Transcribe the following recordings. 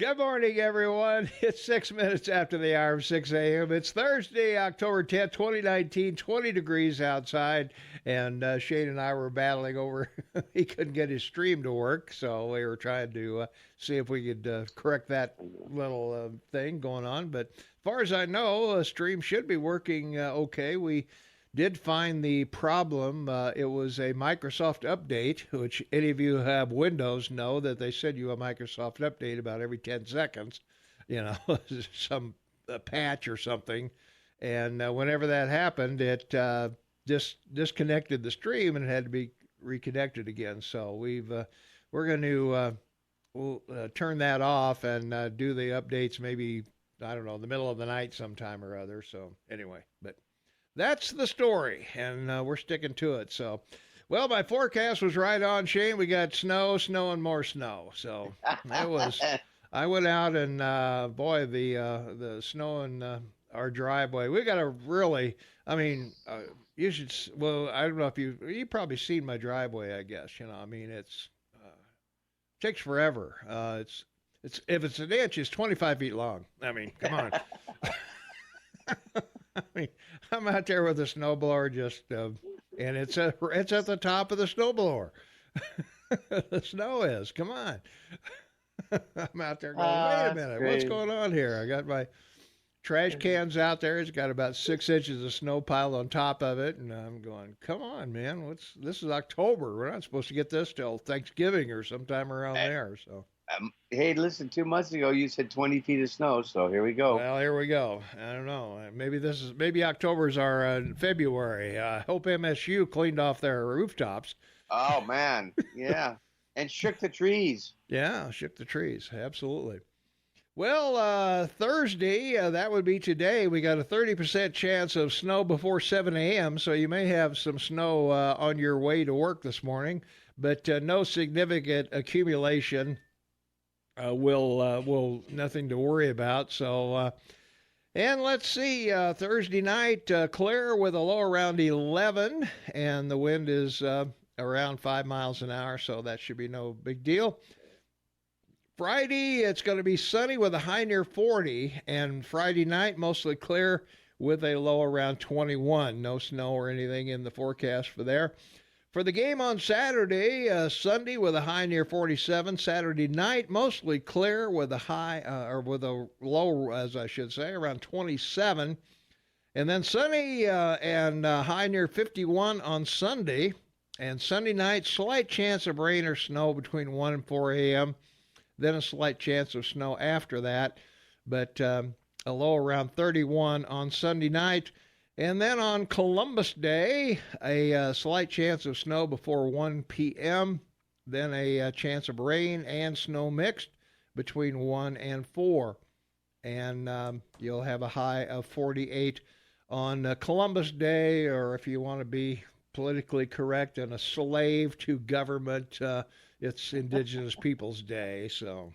Good morning, everyone. It's 6 minutes after the hour of 6 a.m. It's Thursday, October 10th, 2019, 20 degrees outside, and Shane and I were battling over. He couldn't get his stream to work, so we were trying to see if we could correct that little thing going on. But as far as I know, a stream should be working okay. We did find the problem. It was a Microsoft update, which any of you who have Windows know that they send you a Microsoft update about every 10 seconds, some patch or something. And whenever that happened, it just disconnected the stream and it had to be reconnected again. So we're going to we'll turn that off and do the updates maybe, I don't know, in the middle of the night sometime or other. So anyway, but that's the story, and we're sticking to it. So, well, my forecast was right on, Shane. We got snow, and more snow. So it was. I went out and boy, the snow in our driveway. We got a really. I mean, you should. Well, I don't know if you probably seen my driveway. I guess I mean, it's takes forever. It's if it's an inch, it's 25 feet long. I mean, come on. I mean, I'm out there with a snowblower and it's at the top of the snowblower. The snow is. Come on. I'm out there going, wait a minute, what's going on here? I got my trash cans out there. It's got about 6 inches of snow piled on top of it, and I'm going, come on, man. This is October. We're not supposed to get this till Thanksgiving or sometime around there. So. Hey, listen, 2 months ago you said 20 feet of snow, so here we go. Well, here we go. I don't know. Maybe October's our February. I hope MSU cleaned off their rooftops. Oh, man. Yeah. And shook the trees. Yeah, shook the trees. Absolutely. Well, Thursday, that would be today. We got a 30% chance of snow before 7 a.m., so you may have some snow on your way to work this morning, but no significant accumulation. Will nothing to worry about. So, and let's see, Thursday night, clear with a low around 11, and the wind is around 5 miles an hour, so that should be no big deal. Friday, it's going to be sunny with a high near 40, and Friday night, mostly clear with a low around 21. No snow or anything in the forecast for there. For the game on Saturday, Sunday with a high near 47. Saturday night, mostly clear with a high, or with a low, as I should say, around 27. And then sunny and high near 51 on Sunday. And Sunday night, slight chance of rain or snow between 1 and 4 a.m. Then a slight chance of snow after that. But a low around 31 on Sunday night. And then on Columbus Day, a slight chance of snow before 1 p.m., then a chance of rain and snow mixed between 1 and 4. And you'll have a high of 48 on Columbus Day, or if you want to be politically correct and a slave to government, it's Indigenous Peoples Day. So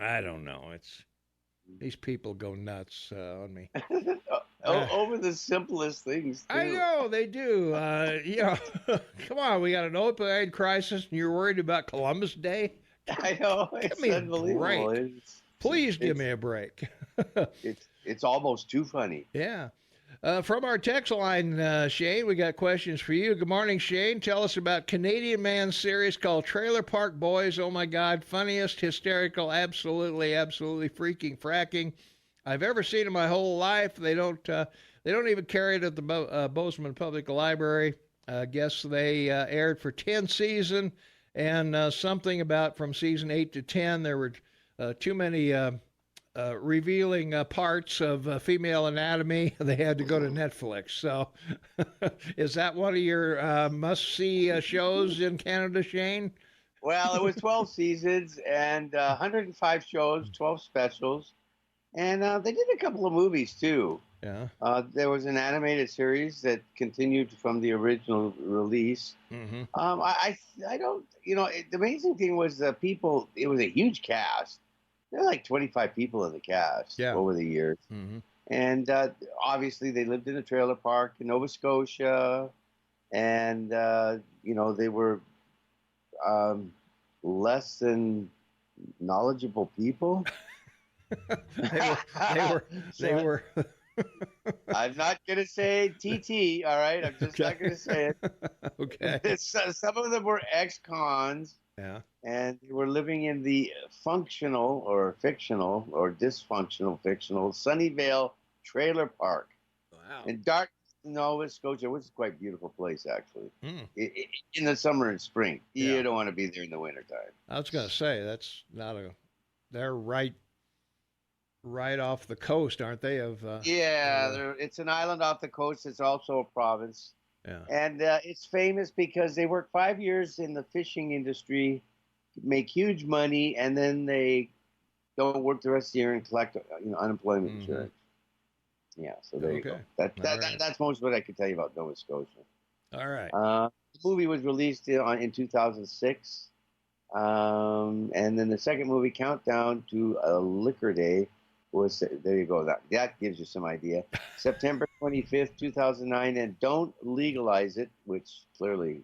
I don't know. These people go nuts on me. Over the simplest things, too. I know, they do. Come on, we got an opioid crisis, and you're worried about Columbus Day? I know, it's unbelievable. Please give me a break. It's almost too funny. Yeah. From our text line, Shane, we got questions for you. Good morning, Shane. Tell us about Canadian Man series called Trailer Park Boys. Oh, my God. Funniest, hysterical, absolutely freaking fracking I've ever seen in my whole life. They don't even carry it at the Bozeman Public Library. I guess they aired for 10 seasons, and something about from season 8 to 10, there were too many revealing parts of female anatomy. They had to go to Netflix. So is that one of your must-see shows in Canada, Shane? Well, it was 12 seasons and 105 shows, 12 specials. And they did a couple of movies, too. Yeah. There was an animated series that continued from the original release. Mm-hmm. I don't, the amazing thing was the people, it was a huge cast. There were like 25 people in the cast over the years. Mm-hmm. And obviously they lived in a trailer park in Nova Scotia. And, they were less than knowledgeable people. They were. I'm not going to say TT, all right? I'm just not going to say it. Okay. Some of them were ex-cons. Yeah. And they were living in the functional or fictional or dysfunctional fictional Sunnyvale Trailer Park. Wow. In Dartmouth, Nova Scotia, which is quite a beautiful place, actually. In the summer and spring. Yeah. You don't want to be there in the wintertime. I was going to say, that's not a... They're right off the coast, aren't they? It's an island off the coast. It's also a province. Yeah. And it's famous because they work 5 years in the fishing industry, make huge money, and then they don't work the rest of the year and collect unemployment insurance. Yeah, so there you go. That's most of what I could tell you about Nova Scotia. All right. The movie was released in 2006. And then the second movie, Countdown to a Liquor Day, was, there you go. That gives you some idea. September 25th, 2009, and Don't Legalize It, which clearly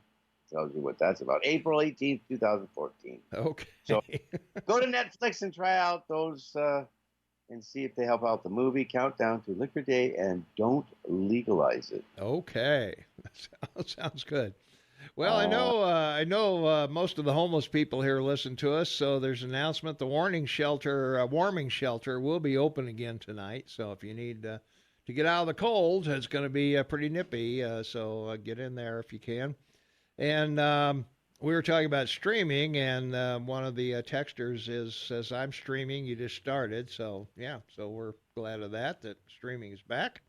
tells you what that's about. April 18th, 2014. Okay. So go to Netflix and try out those and see if they help out the movie, Countdown to Liquor Day, and Don't Legalize It. Okay. That sounds good. Well, I know most of the homeless people here listen to us, so there's an announcement. The warming shelter will be open again tonight. So if you need to get out of the cold, it's going to be pretty nippy. So get in there if you can. And we were talking about streaming, and one of the texters says, I'm streaming. You just started. So, yeah, so we're glad of that streaming is back.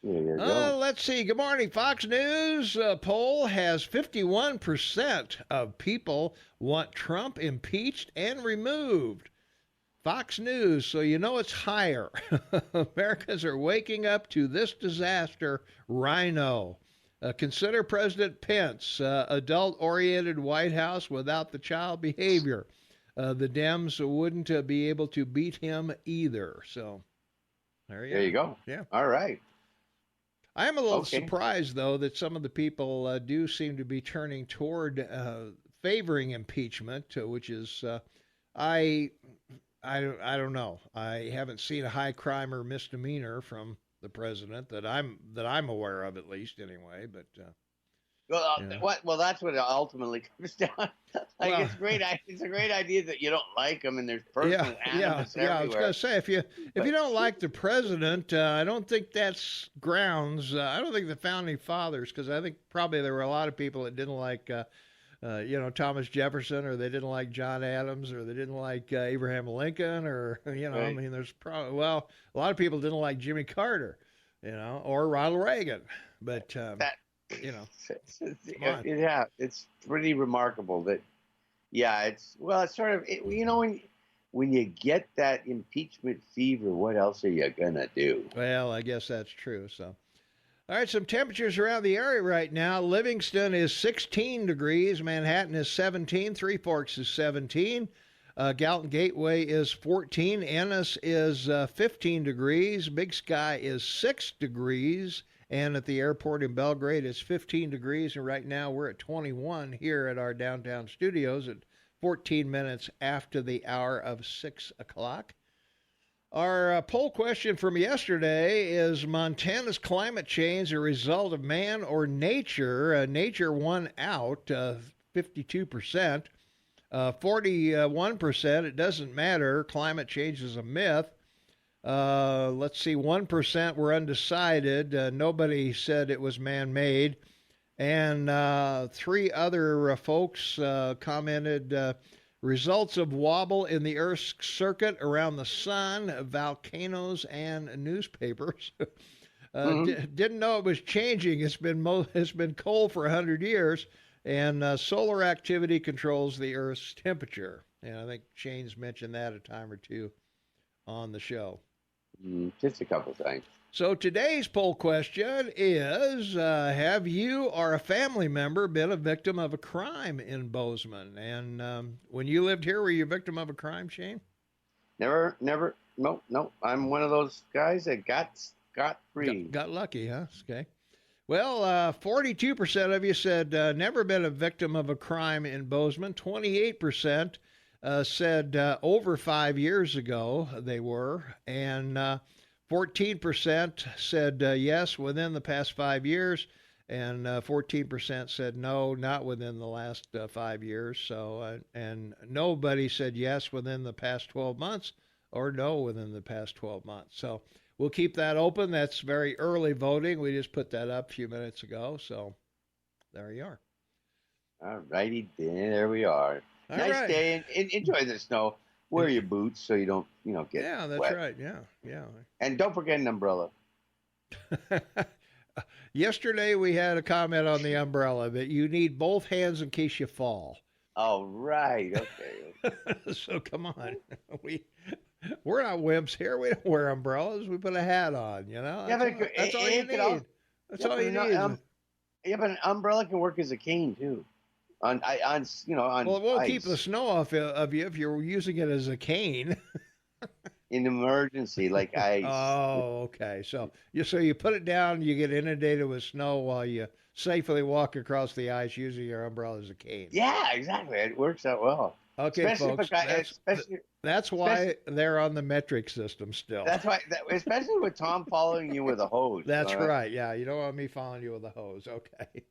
Let's see. Good morning. Fox News poll has 51% of people want Trump impeached and removed. Fox News, so you know it's higher. Americans are waking up to this disaster. Rhino. Consider President Pence, adult-oriented White House without the child behavior. The Dems wouldn't be able to beat him either. So there you go. Yeah. All right. I am a little surprised, though, that some of the people do seem to be turning toward favoring impeachment, which is, I don't know. I haven't seen a high crime or misdemeanor from the president that I'm aware of, at least, anyway. But well, that's what it ultimately comes down. It's great. It's a great idea that you don't like him, and there's personal animus everywhere. I was going to say, if you don't like the president, I don't think that's grounds. I don't think the founding fathers, because I think probably there were a lot of people that didn't like, Thomas Jefferson, or they didn't like John Adams, or they didn't like Abraham Lincoln, or I mean, there's probably a lot of people didn't like Jimmy Carter, or Ronald Reagan, but. It's pretty remarkable that, it's sort of, when you get that impeachment fever, what else are you gonna do? Well, I guess that's true. So, all right, some temperatures around the area right now. Livingston is 16 degrees, Manhattan is 17, Three Forks is 17, Gallatin Gateway is 14, Ennis is 15 degrees, Big Sky is 6 degrees. And at the airport in Belgrade, it's 15 degrees. And right now we're at 21 here at our downtown studios at 14 minutes after the hour of 6 o'clock. Our poll question from yesterday is Montana's climate change a result of man or nature? Nature won out, 52%. 41%, it doesn't matter. Climate change is a myth. Let's see, 1% were undecided. Nobody said it was man-made. And 3 other folks commented, results of wobble in the Earth's circuit around the sun, volcanoes, and newspapers. Didn't know it was changing. It's been cold for 100 years, and solar activity controls the Earth's temperature. And I think Shane's mentioned that a time or two on the show. Just a couple things. So today's poll question is, have you or a family member been a victim of a crime in Bozeman? And when you lived here, were you a victim of a crime, Shane? Never. No. I'm one of those guys that got free. Got lucky, huh? Okay. Well, 42% of you said never been a victim of a crime in Bozeman. 28% said over 5 years ago they were, and 14% said yes within the past 5 years, and 14% said no, not within the last 5 years. So, and nobody said yes within the past 12 months or no within the past 12 months. So we'll keep that open. That's very early voting. We just put that up a few minutes ago. So there you are. All righty, there we are. All nice right. day, and enjoy the snow. Wear your boots so you don't, get Yeah, that's wet. right. Yeah, yeah. And don't forget an umbrella. Yesterday we had a comment on the umbrella that you need both hands in case you fall. Oh, right. Okay. So come on, we're not wimps here. We don't wear umbrellas. We put a hat on. That's all you need. That's all you need. Yeah, but an umbrella can work as a cane too. On Well, it won't ice. keep the snow off of you if you're using it as a cane. In emergency, like ice. Oh, okay. So you put it down, you get inundated with snow while you safely walk across the ice using your umbrella as a cane. Yeah, exactly. It works out well. Okay, especially folks. That's why they're on the metric system still. That's why, especially with Tom following you with a hose. That's right. Yeah, you don't want me following you with a hose. Okay.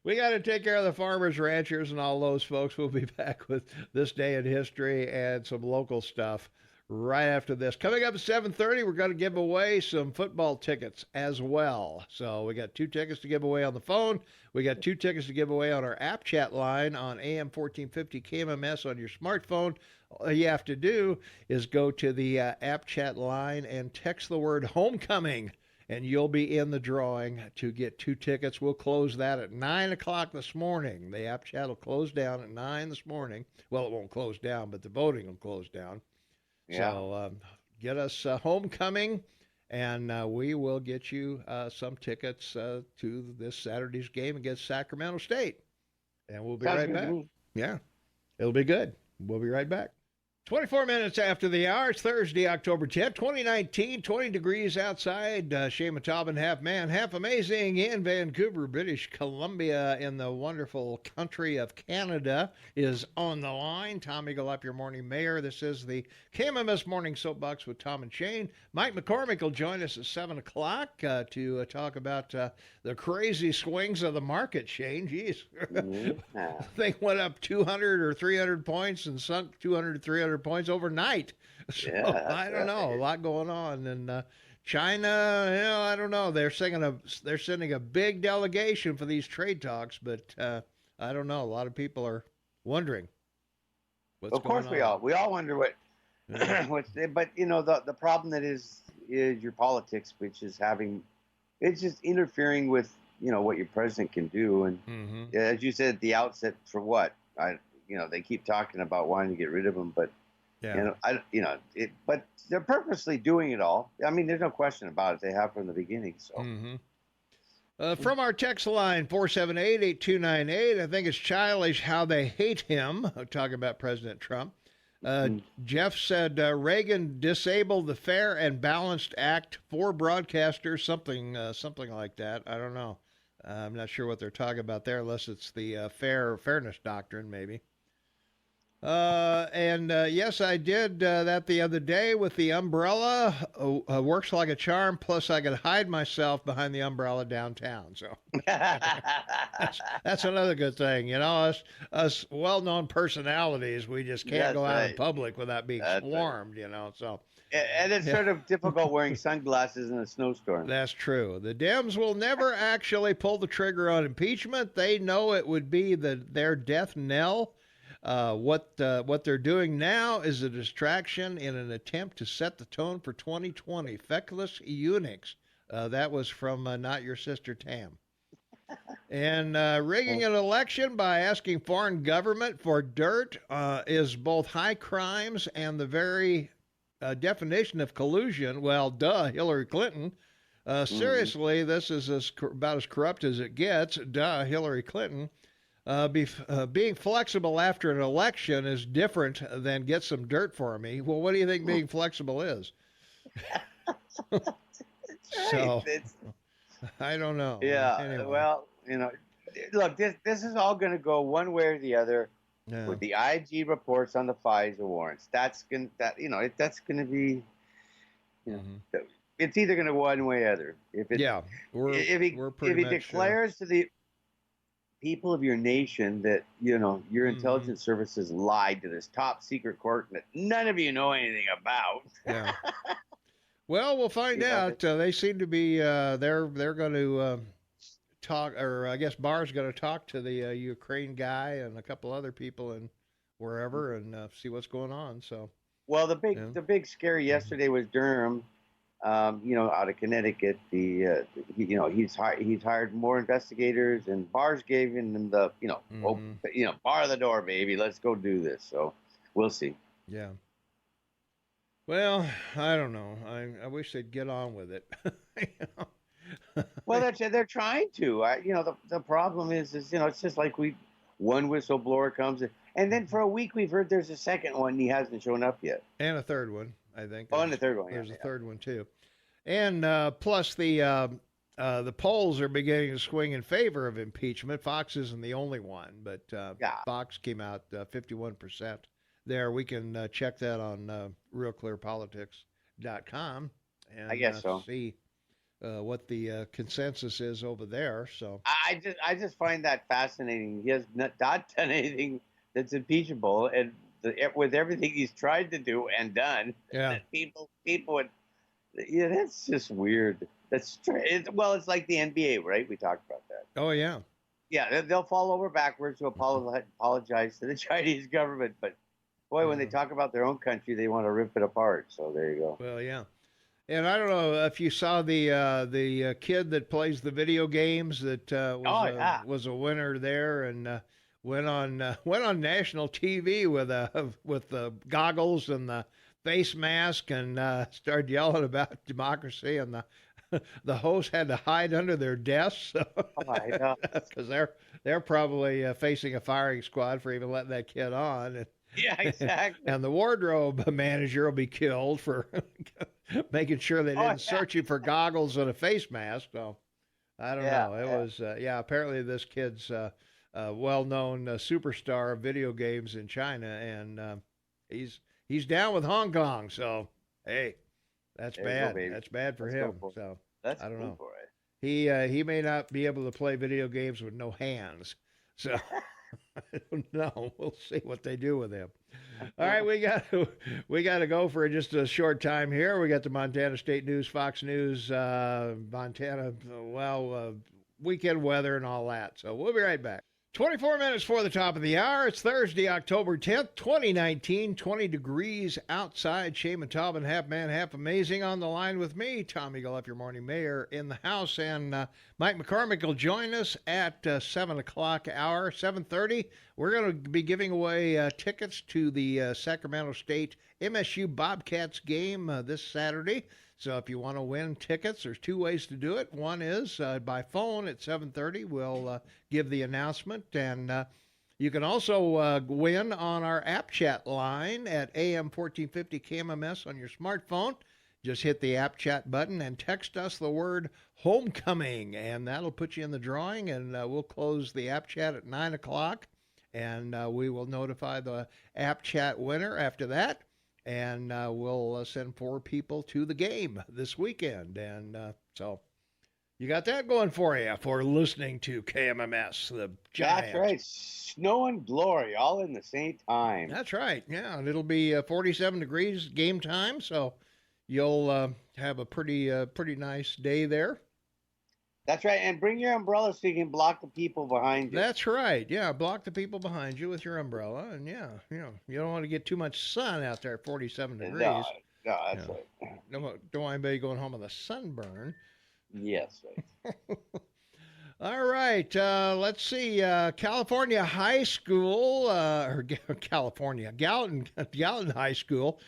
We got to take care of the farmers, ranchers, and all those folks. We'll be back with this day in history and some local stuff right after this. Coming up at 7:30, we're going to give away some football tickets as well. So we got 2 tickets to give away on the phone. We got 2 tickets to give away on our app chat line on AM 1450 KMMS on your smartphone. All you have to do is go to the app chat line and text the word homecoming, and you'll be in the drawing to get 2 tickets. We'll close that at 9 o'clock this morning. The app chat will close down at 9 this morning. Well, it won't close down, but the voting will close down. Yeah. So get us homecoming, and we will get you some tickets to this Saturday's game against Sacramento State. And we'll be right back. Yeah, it'll be good. We'll be right back. 24 minutes after the hour. It's Thursday, October 10th, 2019, 20 degrees outside. Shane Taubman, half man, half amazing in Vancouver, British Columbia, in the wonderful country of Canada, is on the line. Tom Eagle up, your morning mayor. This is the KMMS Morning Soapbox with Tom and Shane. Mike McCormick will join us at 7 o'clock to talk about the crazy swings of the market, Shane. Jeez. Yeah. Thing went up 200 or 300 points and sunk 200 to 300 points overnight. So Yeah, I don't know, a lot going on. And China, I don't know. They're sending a big delegation for these trade talks, but I don't know. A lot of people are wondering what's going on. Of course, we all wonder what. Yeah. But the problem that is your politics, which is it's just interfering with what your president can do, and as you said at the outset, for what they keep talking about wanting to get rid of him, but Yeah. but they're purposely doing it all. I mean, there's no question about it. They have from the beginning. So. From our text line, 478-8298, I think it's childish how they hate him, talking about President Trump. Jeff said Reagan disabled the Fair and Balanced Act for broadcasters, something like that. I don't know. I'm not sure what they're talking about there, unless it's the fairness doctrine, maybe. And yes, I did that the other day with the umbrella. Works like a charm. Plus, I could hide myself behind the umbrella downtown. So that's another good thing. Us well-known personalities, we just can't go out in public without being swarmed. So. And it's sort of difficult wearing sunglasses in a snowstorm. That's true. The Dems will never actually pull the trigger on impeachment. They know it would be their death knell. What they're doing now is a distraction in an attempt to set the tone for 2020. Feckless eunuchs. That was from Not Your Sister Tam. And rigging an election by asking foreign government for dirt is both high crimes and the very definition of collusion. Well, Hillary Clinton. Seriously, this is about as corrupt as it gets. Hillary Clinton. Being flexible after an election is different than get some dirt for me. Well, what do you think being flexible is? So, I don't know. Yeah. Anyway. Well, look, this is all going to go one way or the other. Yeah. with the IG reports on the FISA warrants. That's that's gonna be, you Hmm. know, it's either gonna go one way or other. Yeah. We're If pretty he much. declares to the people of your nation that your Hmm. intelligence services lied to this top secret court that none of you know anything about. Yeah. Well, we'll find That, out. They seem to be. They're going to talk, or I guess Barr's going to talk to the Ukraine guy and a couple other people and wherever, and see what's going on. So, well, yeah. the big scare Hmm. yesterday was Durham. Out of Connecticut, he's hired more investigators, and Barr's gave him the Hmm. bar the door, baby, let's go do this. So we'll see. Yeah. Well, I don't know. I wish they'd get on with it. You know? Well, they're trying to. The problem is it's just like one whistleblower comes in, and then for a week we've heard there's a second one, and he hasn't shown up yet. And a third one, I think. Oh, and the third one, yeah, There's a yeah. third one too. And plus the polls are beginning to swing in favor of impeachment. Fox isn't the only one, but Yeah, Fox came out 51% there. We can check that on realclearpolitics.com I and guess so. see what the consensus is over there. So, I just find that fascinating. He has not done anything that's impeachable, and with everything he's tried to do and done, yeah. that people would, yeah, that's just weird. Well, it's like the NBA, right? We talked about that. Oh, yeah. Yeah, they'll fall over backwards to apologize to the Chinese government, but boy, when they Yeah. talk about their own country, they want to rip it apart. So there you go. Well, yeah. And I don't know if you saw the kid that plays the video games that Oh yeah. was a winner there and went on national TV with the goggles and the face mask and started yelling about democracy and the host had to hide under their desks Oh my God. because they're probably facing a firing squad for even letting that kid on. Yeah, exactly. And the wardrobe manager will be killed for making sure they Oh didn't yeah. search you for goggles and a face mask. So I don't Yeah. know. It Yeah. was apparently this kid's well-known superstar of video games in China, and he's down with Hong Kong. So hey, that's There you go, bad. baby. That's bad for Let's go him. for it. So Let's I don't go know. for it. He may not be able to play video games with no hands. So I don't know. We'll see what they do with him. All right, we got to go for just a short time here. We got the Montana State News, Fox News, Montana, weekend weather and all that. So we'll be right back. 24 minutes for the top of the hour. It's Thursday, October 10th, 2019, 20 degrees outside. Shane and Taubman, half man, half amazing. On the line with me, Tom Eagle, your morning mayor in the house. And Mike McCormick will join us at 7 o'clock hour, 7:30. We're going to be giving away tickets to the Sacramento State MSU Bobcats game this Saturday. So if you want to win tickets, there's two ways to do it. One is by phone at 7:30. We'll give the announcement, and you can also win on our app chat line at AM 1450 KMMS on your smartphone. Just hit the app chat button and text us the word homecoming, and that'll put you in the drawing, and we'll close the app chat at 9 o'clock, and we will notify the app chat winner after that. And we'll send 4 people to the game this weekend. And so you got that going for you for listening to KMMS, the Giant. That's right. Snow and glory all in the same time. That's right. Yeah, and it'll be 47 degrees game time, so you'll have a pretty nice day there. That's right. And bring your umbrella so you can block the people behind you. That's right. Yeah, block the people behind you with your umbrella, and yeah, you don't want to get too much sun out there at 47 degrees. No, that's right. Don't want anybody going home with a sunburn. Yes, right. All right, let's see. California High School, or Gallatin High School,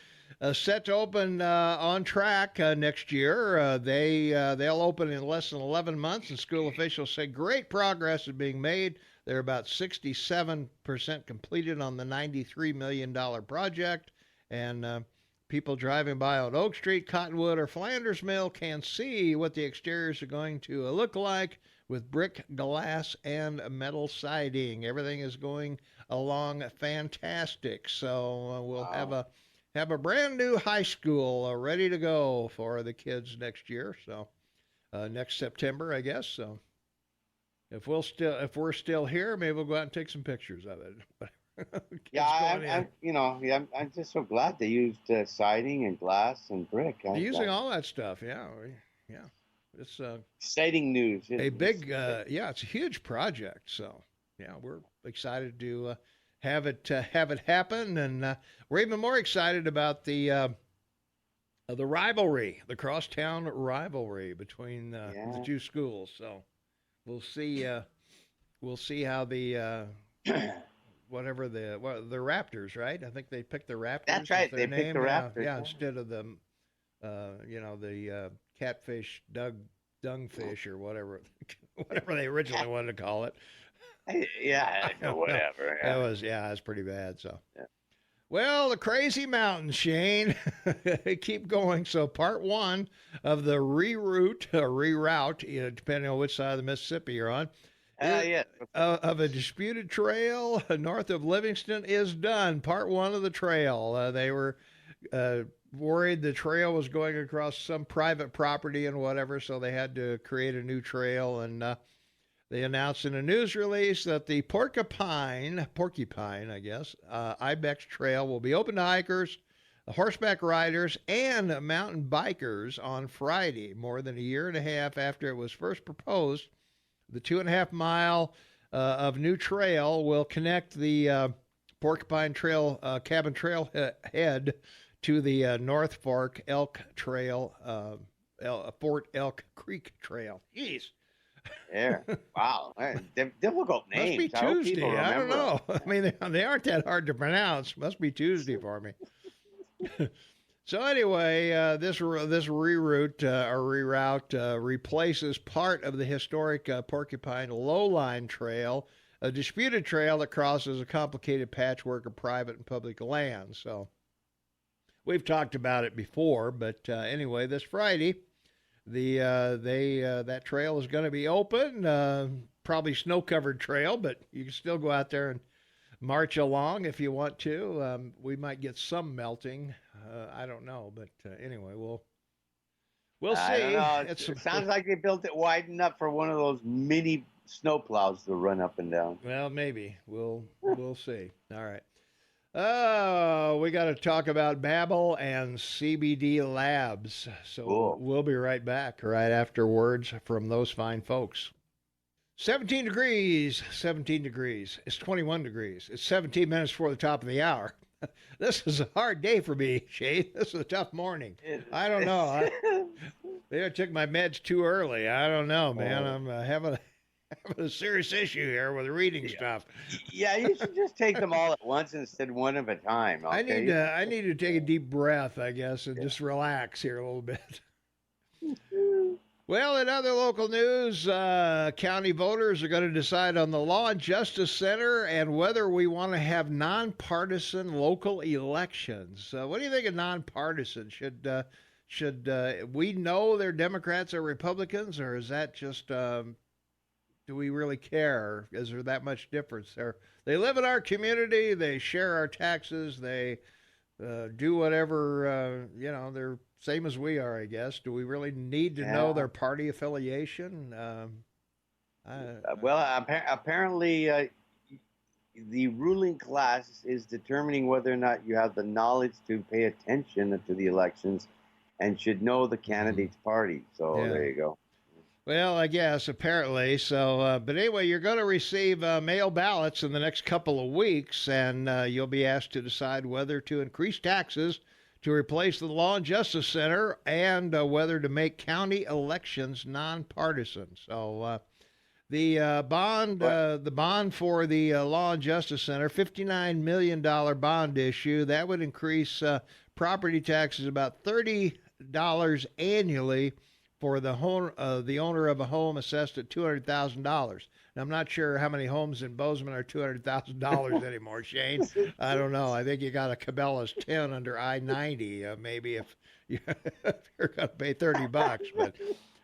set to open on track next year. They'll open in less than 11 months, and school officials say great progress is being made. They're about 67% completed on the $93 million project, and people driving by on Oak Street, Cottonwood, or Flanders Mill can see what the exteriors are going to look like with brick, glass, and metal siding. Everything is going along fantastic. So we'll have a brand new high school ready to go for the kids next year. So next September, I guess. So if we're still here, maybe we'll go out and take some pictures of it. Yeah, I'm just so glad they used siding and glass and brick. They're using all that stuff. Yeah. It's exciting news. It's a huge project. So yeah, we're excited to have it happen, and we're even more excited about the rivalry, the crosstown rivalry between the two schools. So we'll see how the the Raptors, right? I think they picked the Raptors. That's right. They picked the Raptors. Yeah, instead of the the catfish, dungfish, or whatever they originally wanted to call it. Yeah, whatever. Yeah. It was pretty bad. So, well, the crazy mountains, Shane, they keep going. So, part one of the reroute, depending on which side of the Mississippi you're on, of a disputed trail north of Livingston is done. Part one of the trail. They were worried the trail was going across some private property and whatever, so they had to create a new trail, and they announced in a news release that the porcupine, I guess, Ibex Trail will be open to hikers, horseback riders, and mountain bikers on Friday, more than a year and a half after it was first proposed. The 2.5 mile of new trail will connect the Porcupine Trail, Cabin Trail head to the North Fork Elk Trail, Fort Elk Creek Trail. Jeez. Yeah. Wow. Difficult names. Must be Tuesday. I don't know. I mean, they aren't that hard to pronounce. Must be Tuesday for me. So anyway, this reroute replaces part of the historic Porcupine Lowline Trail, a disputed trail that crosses a complicated patchwork of private and public land. So we've talked about it before, but anyway, this Friday, that trail is going to be open. Probably snow-covered trail, but you can still go out there and march along if you want to. We might get some melting. I don't know, but anyway, we'll see. It sounds like they built it wide enough for one of those mini snowplows to run up and down. Well, maybe we'll see. All right. We got to talk about Babbel and CBD Labs. So cool. We'll be right back right after words from those fine folks. 17 degrees. It's 21 degrees. It's 17 minutes before the top of the hour. This is a hard day for me, Shane. This is a tough morning. I don't know. Maybe I took my meds too early. I don't know, man. I'm having a serious issue here with reading stuff. Yeah, you should just take them all at once instead one at a time. Okay? I need to take a deep breath, I guess, and just relax here a little bit. Well, in other local news, county voters are going to decide on the Law and Justice Center and whether we want to have nonpartisan local elections. What do you think of nonpartisan? Should we know they're Democrats or Republicans, or is that just do we really care? Is there that much difference there? They live in our community. They share our taxes. They do whatever, they're same as we are, I guess. Do we really need to know their party affiliation? Apparently the ruling class is determining whether or not you have the knowledge to pay attention to the elections and should know the candidate's party. So there you go. Well, I guess, apparently. So, but anyway, you're going to receive mail ballots in the next couple of weeks, and you'll be asked to decide whether to increase taxes to replace the Law and Justice Center and whether to make county elections nonpartisan. So the bond for the Law and Justice Center, $59 million bond issue, that would increase property taxes about $30 annually for the owner of a home assessed at $200,000. And I'm not sure how many homes in Bozeman are $200,000 anymore, Shane. I don't know. I think you got a Cabela's 10 under I-90, maybe if you're going to pay $30, but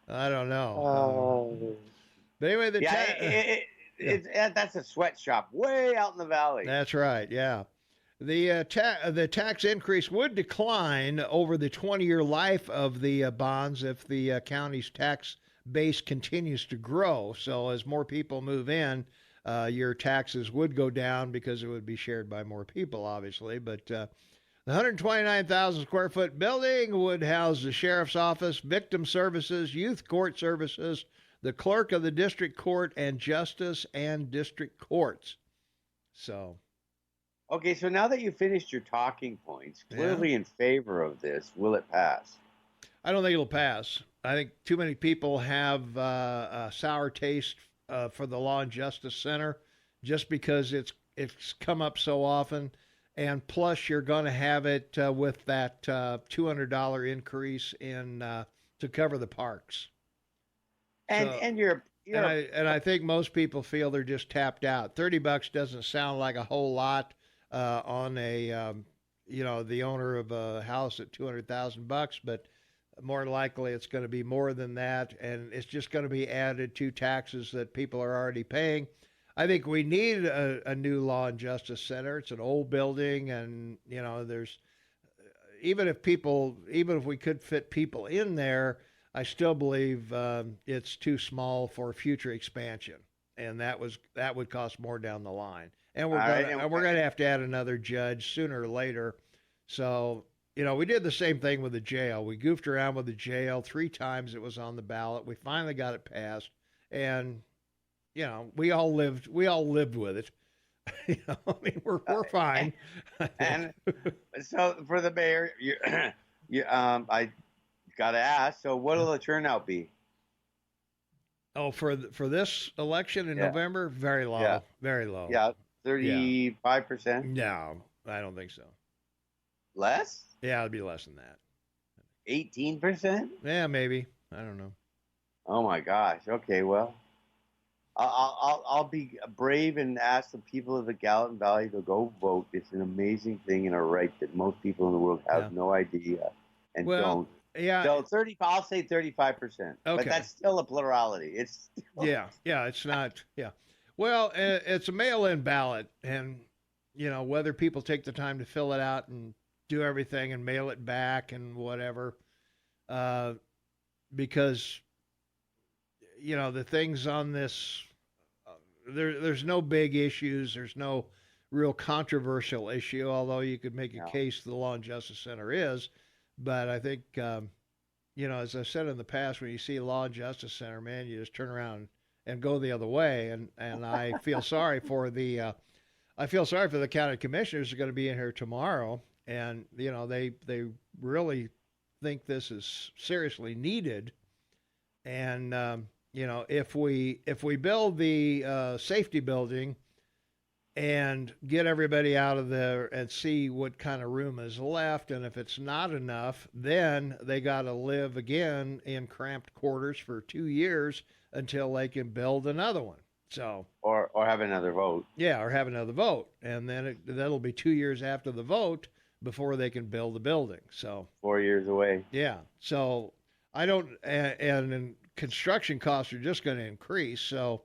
I don't know. But anyway, that's a sweatshop way out in the valley. That's right. Yeah. The tax increase would decline over the 20-year life of the bonds if the county's tax base continues to grow. So as more people move in, your taxes would go down because it would be shared by more people, obviously. But the 129,000 square foot building would house the sheriff's office, victim services, youth court services, the clerk of the district court, and justice and district courts. So. Okay, so now that you finished your talking points, clearly in favor of this, will it pass? I don't think it'll pass. I think too many people have a sour taste for the Law and Justice Center just because it's come up so often. And plus, you're going to have it with that $200 increase in to cover the parks. And I think most people feel they're just tapped out. $30 doesn't sound like a whole lot on a the owner of a house at $200,000, but more likely it's going to be more than that, and it's just going to be added to taxes that people are already paying. I think we need a new Law and Justice Center. It's an old building, and there's even if we could fit people in there, I still believe it's too small for future expansion, and that would cost more down the line. And we're going to have to add another judge sooner or later. So, we did the same thing with the jail. We goofed around with the jail 3 times. It was on the ballot. We finally got it passed, and we all lived with it. We're fine. And so for the mayor, I got to ask. So what'll the turnout be? Oh, for this election in November, very low. Yeah. Very low. Yeah. 35%? No, I don't think so. Less? Yeah, it'd be less than that. 18%? Yeah, maybe. I don't know. Oh my gosh. Okay, well, I'll be brave and ask the people of the Gallatin Valley to go vote. It's an amazing thing and a right that most people in the world have no idea and don't. Yeah. So I'll say 35%. Okay. But that's still a plurality. It's it's not. Yeah. Well, it's a mail-in ballot, and whether people take the time to fill it out and do everything and mail it back and whatever, because the things on this, there's no big issues. There's no real controversial issue, although you could make a case the Law and Justice Center is. But I think, as I've said in the past, when you see Law and Justice Center, man, you just turn around and go the other way. And I feel sorry for the county commissioners who are going to be in here tomorrow. And, they really think this is seriously needed. And, if we build the safety building and get everybody out of there and see what kind of room is left, and if it's not enough, then they got to live again in cramped quarters for 2 years until they can build another one. So or have another vote. Yeah, or have another vote, and then that'll be 2 years after the vote before they can build the building. So 4 years away. Yeah. So I don't, and construction costs are just going to increase. So,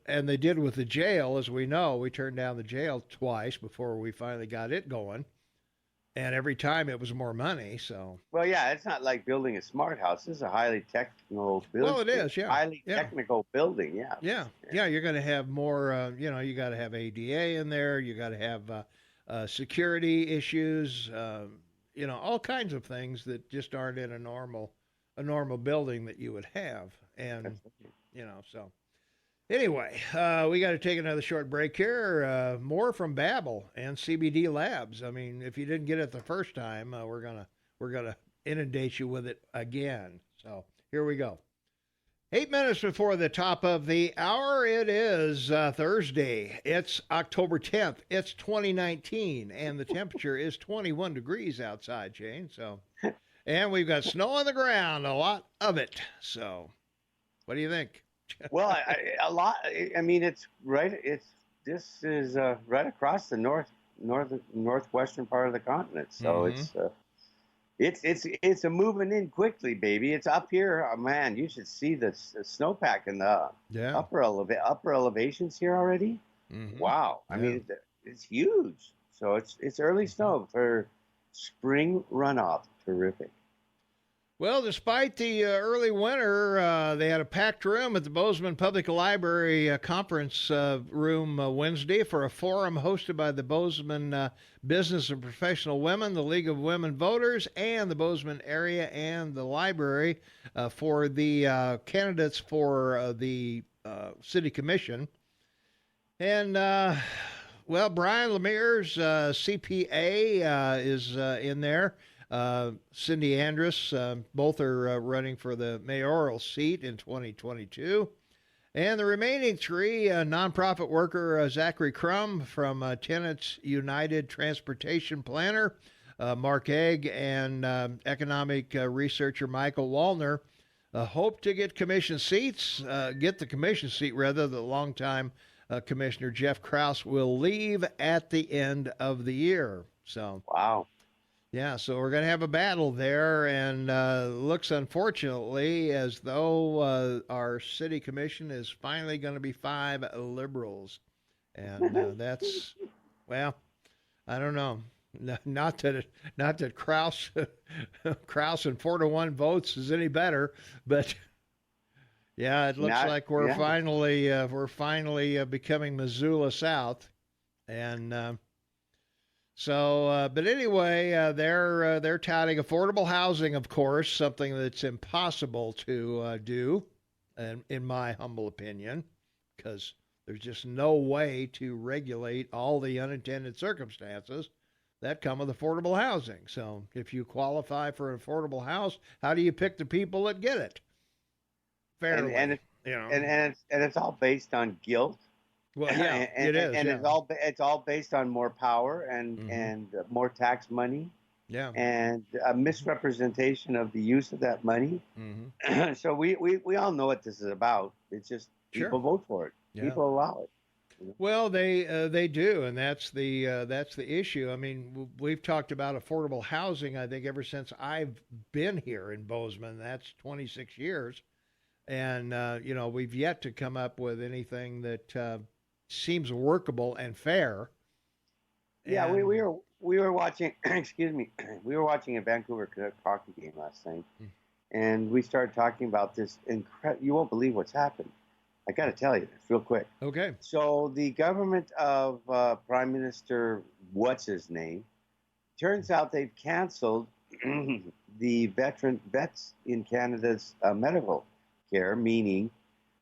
and they did with the jail, as we know. We turned down the jail twice before we finally got it going. And every time it was more money. So. Well, yeah, it's not like building a smart house. This is a highly technical building. Well, it is, yeah. Highly technical building, yeah. Yeah, you're going to have more, you got to have ADA in there. You got to have security issues, all kinds of things that just aren't in a normal building that you would have. And, so. Anyway, we got to take another short break here. More from Babbel and CBD Labs. I mean, if you didn't get it the first time, we're gonna inundate you with it again. So here we go. 8 minutes before the top of the hour, it is Thursday. It's October 10th. It's 2019, and the temperature is 21 degrees outside, Shane. So, And we've got snow on the ground, a lot of it. So, what do you think? Well, a lot. I mean, it's right. This is right across the northwestern part of the continent. So Mm-hmm. it's a moving in quickly, baby. It's up here. Oh, man, you should see the snowpack in the Yeah. upper elevations here already. Mm-hmm. Wow. I Yeah. mean, it's huge. So it's early snow for spring runoff. Terrific. Well, despite the early winter, they had a packed room at the Bozeman Public Library conference room Wednesday for a forum hosted by the Bozeman Business and Professional Women, the League of Women Voters, and the Bozeman area and the library for the candidates for the city commission. And well, Brian Lemire's CPA is in there. Cindy Andrus, both are running for the mayoral seat in 2022. And the remaining three, nonprofit worker Zachary Crum from Tenants United Transportation Planner, Mark Egg, and economic researcher Michael Wallner, hope to get the commission seat rather. The longtime Commissioner Jeff Krause will leave at the end of the year. So, wow. Yeah, so we're going to have a battle there, and looks unfortunately as though our city commission is finally going to be 5 liberals, and that's, well, I don't know. Not that Krause and 4-1 votes is any better, but yeah, it looks like we're finally becoming Missoula South, and. So, but anyway, they're touting affordable housing, of course, something that's impossible to do, and in my humble opinion, because there's just no way to regulate all the unintended circumstances that come with affordable housing. So, if you qualify for an affordable house, how do you pick the people that get it? Fairly, and it's all based on guilt. Well, yeah, it is, and yeah. it's all based on more power and more tax money, yeah, and a misrepresentation of the use of that money. So we all know what this is about. It's just people vote for it. Yeah. People allow it. Well, they do, and that's the issue. I mean, we've talked about affordable housing, I think, ever since I've been here in Bozeman. That's 26 years, and we've yet to come up with anything that seems workable and fair. Yeah, we were watching. Excuse me, we were watching a Vancouver hockey game last night, and we started talking about this. You won't believe what's happened. I got to tell you this real quick. Okay. So the government of Prime Minister what's his name, turns out they've canceled the vets in Canada's medical care, meaning.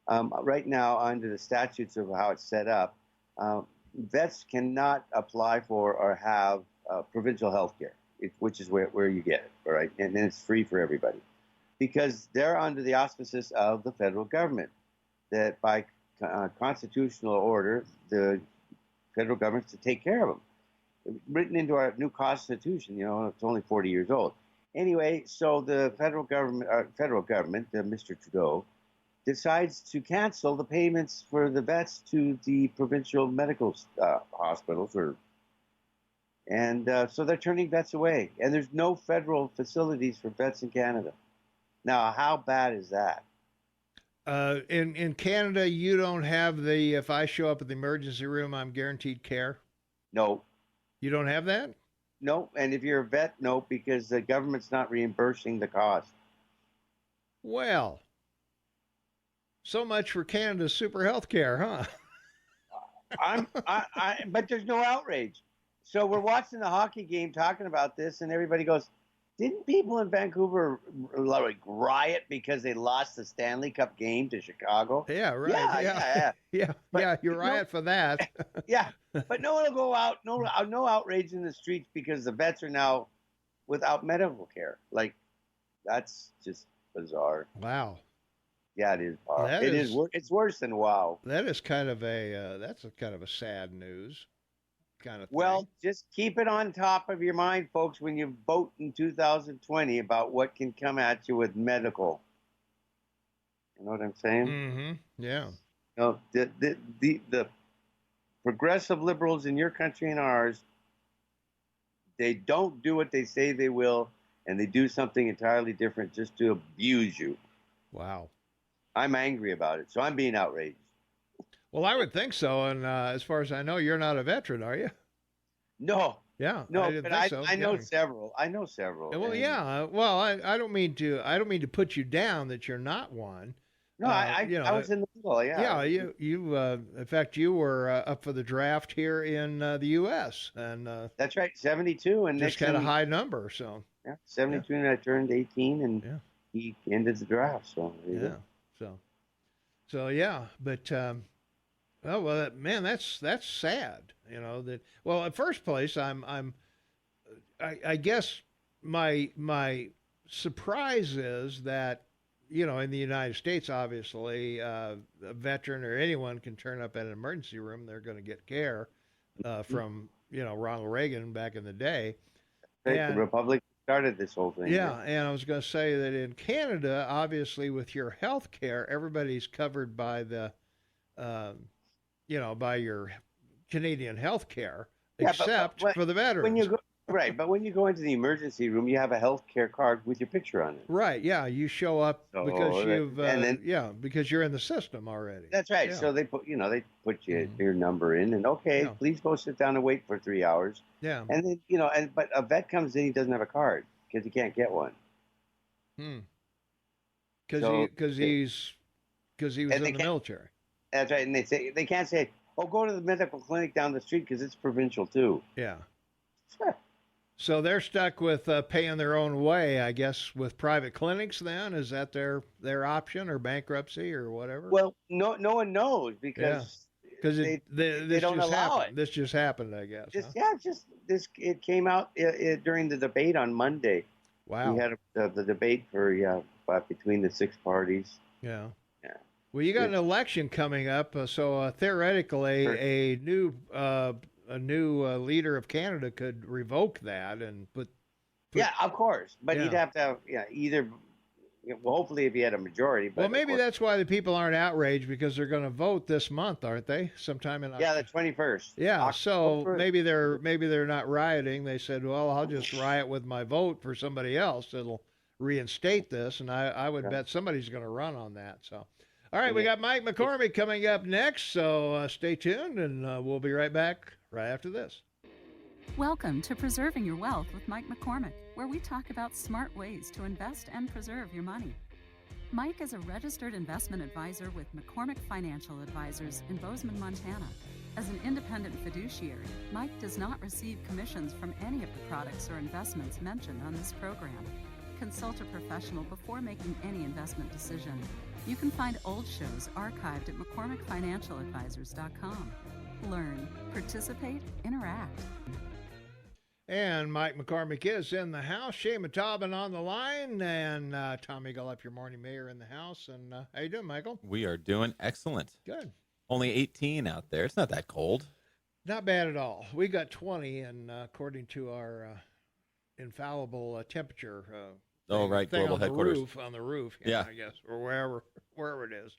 Right now, under the statutes of how it's set up, vets cannot apply for or have provincial health care, which is where you get it, all right? And then it's free for everybody. Because they're under the auspices of the federal government, that by constitutional order, the federal government's to take care of them. Written into our new constitution, it's only 40 years old. Anyway, so the federal government, Mr. Trudeau, decides to cancel the payments for the vets to the provincial medical hospitals, and so they're turning vets away. And there's no federal facilities for vets in Canada. Now, how bad is that? In Canada, you don't have if I show up at the emergency room, I'm guaranteed care? No. You don't have that? No, and if you're a vet, no, because the government's not reimbursing the cost. Well, so much for Canada's super health care, huh? But there's no outrage. So we're watching the hockey game talking about this, and everybody goes, didn't people in Vancouver riot because they lost the Stanley Cup game to Chicago? Yeah, right. Yeah, you riot for that. Yeah, but no one will go out, no outrage in the streets because the vets are now without medical care. Like, that's just bizarre. Wow. Yeah, it is. It's worse than wow. That is kind of that's kind of a sad news. kind of thing. Well, just keep it on top of your mind, folks, when you vote in 2020 about what can come at you with medical. You know what I'm saying? Mm-hmm. Yeah. You know, the progressive liberals in your country and ours, they don't do what they say they will, and they do something entirely different just to abuse you. Wow. I'm angry about it, so I'm being outraged. Well, I would think so. And as far as I know, you're not a veteran, are you? No. Yeah. No, I didn't but think so. I know several. I know several. Well, yeah. Well, I don't mean to put you down that you're not one. No, I was in the middle. Yeah. Yeah. In fact, you were up for the draft here in the U.S. and That's right, 72, and just Nixon had a high number. So 72, and I turned 18, and he ended the draft. So there you go. So yeah, but oh well, man, that's sad. You know that. Well, in first place, I guess my surprise is that, you know, in the United States, obviously, a veteran or anyone can turn up at an emergency room. They're going to get care from, you know, Ronald Reagan back in the day. The Republic started this whole thing. Yeah, and I was going to say that in Canada, obviously, with your health care, everybody's covered by the, you know, by your Canadian health care, except for the veterans. When you go, right, but when you go into the emergency room, you have a health care card with your picture on it. Right, yeah, you show up because because you're in the system already. That's right. Yeah. So they put your number in, and please go sit down and wait for 3 hours. Yeah. And then but a vet comes in, he doesn't have a card because he can't get one. Because he was in the military. That's right, and they can't say, "Oh, go to the medical clinic down the street," because it's provincial too. Yeah. So they're stuck with paying their own way, I guess, with private clinics. Then is that their option, or bankruptcy, or whatever? Well, no one knows because they don't allow it. This just happened, I guess. It came out during the debate on Monday. Wow. We had the debate for between the six parties. Yeah. Yeah. Well, you got an election coming up, so theoretically, a new leader of Canada could revoke that and put. Yeah, of course, but he'd have to have either. Well, hopefully, if he had a majority. But well, maybe that's why the people aren't outraged, because they're going to vote this month, aren't they? Sometime in the 21st. Yeah, October. So maybe they're not rioting. They said, well, I'll just riot with my vote for somebody else that'll reinstate this, and I would bet somebody's going to run on that. So. All right, we got Mike McCormick coming up next, so stay tuned, and we'll be right back right after this. Welcome to Preserving Your Wealth with Mike McCormick, where we talk about smart ways to invest and preserve your money. Mike is a registered investment advisor with McCormick Financial Advisors in Bozeman, Montana. As an independent fiduciary, Mike does not receive commissions from any of the products or investments mentioned on this program. Consult a professional before making any investment decision. You can find old shows archived at McCormickFinancialadvisors.com. Learn, participate, interact. And Mike McCormick is in the house. Shay Matabin on the line, and Tommy Gallup, your morning mayor, in the house. And how you doing, Michael? We are doing excellent. Good. Only 18 out there. It's not that cold. Not bad at all. We got 20, and according to our infallible temperature global headquarters. On the roof, yeah, I guess, or wherever it is.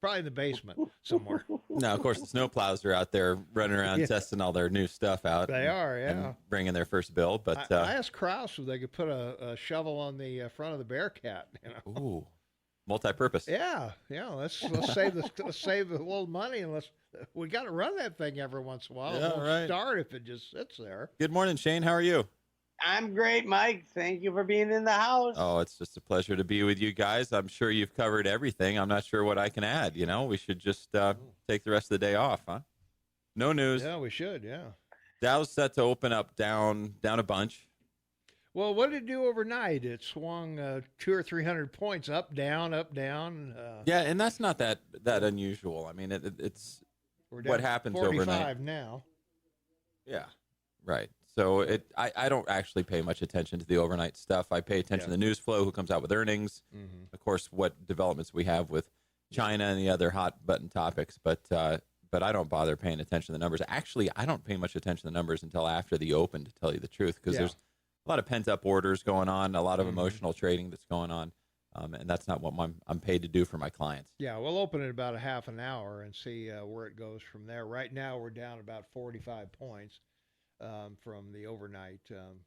Probably in the basement somewhere. No, of course, the snowplows are out there running around testing all their new stuff out. They are, and bringing their first bill. But I asked Krause if they could put a shovel on the front of the Bearcat. Ooh, multi-purpose. Yeah. Let's save a little money, and we got to run that thing every once in a while. Yeah, it won't start if it just sits there. Good morning, Shane. How are you? I'm great, Mike. Thank you for being in the house. Oh, it's just a pleasure to be with you guys. I'm sure you've covered everything. I'm not sure what I can add. We should just take the rest of the day off, huh? No news. Yeah, we should, yeah. Dow's set to open up down a bunch. Well, what did it do overnight? It swung 200 or 300 points up, down, up, down. Yeah, and that's not that unusual. I mean, it's what happens 45 overnight. Now. Yeah, right. So I don't actually pay much attention to the overnight stuff. I pay attention to the news flow, who comes out with earnings, of course, what developments we have with China and the other hot button topics. But but I don't bother paying attention to the numbers. Actually, I don't pay much attention to the numbers until after the open, to tell you the truth, because there's a lot of pent-up orders going on, a lot of emotional trading that's going on, and that's not what I'm paid to do for my clients. Yeah, we'll open it about a half an hour and see where it goes from there. Right now, we're down about 45 points from the overnight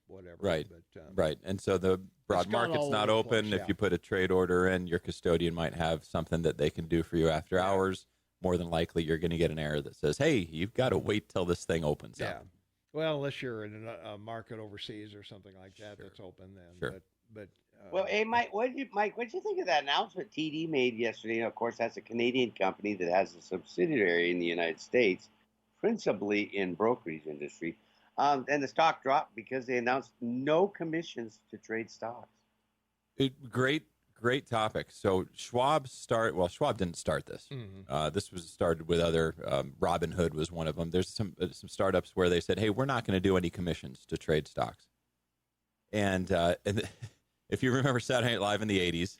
whatever. Right, but, right. And so the broad market's not open. Place, If you put a trade order in, your custodian might have something that they can do for you after hours. More than likely, you're going to get an error that says, hey, you've got to wait till this thing opens up. Well, unless you're in a market overseas or something like that that's open, then. Sure. But well, hey, Mike, what did you think of that announcement TD made yesterday? Of course, that's a Canadian company that has a subsidiary in the United States, principally in brokerage industry. And the stock dropped because they announced no commissions to trade stocks. Great topic. So Schwab didn't start this. This was started with other. Robinhood was one of them. There's some startups where they said, "Hey, we're not going to do any commissions to trade stocks." And if you remember Saturday Night Live in the '80s,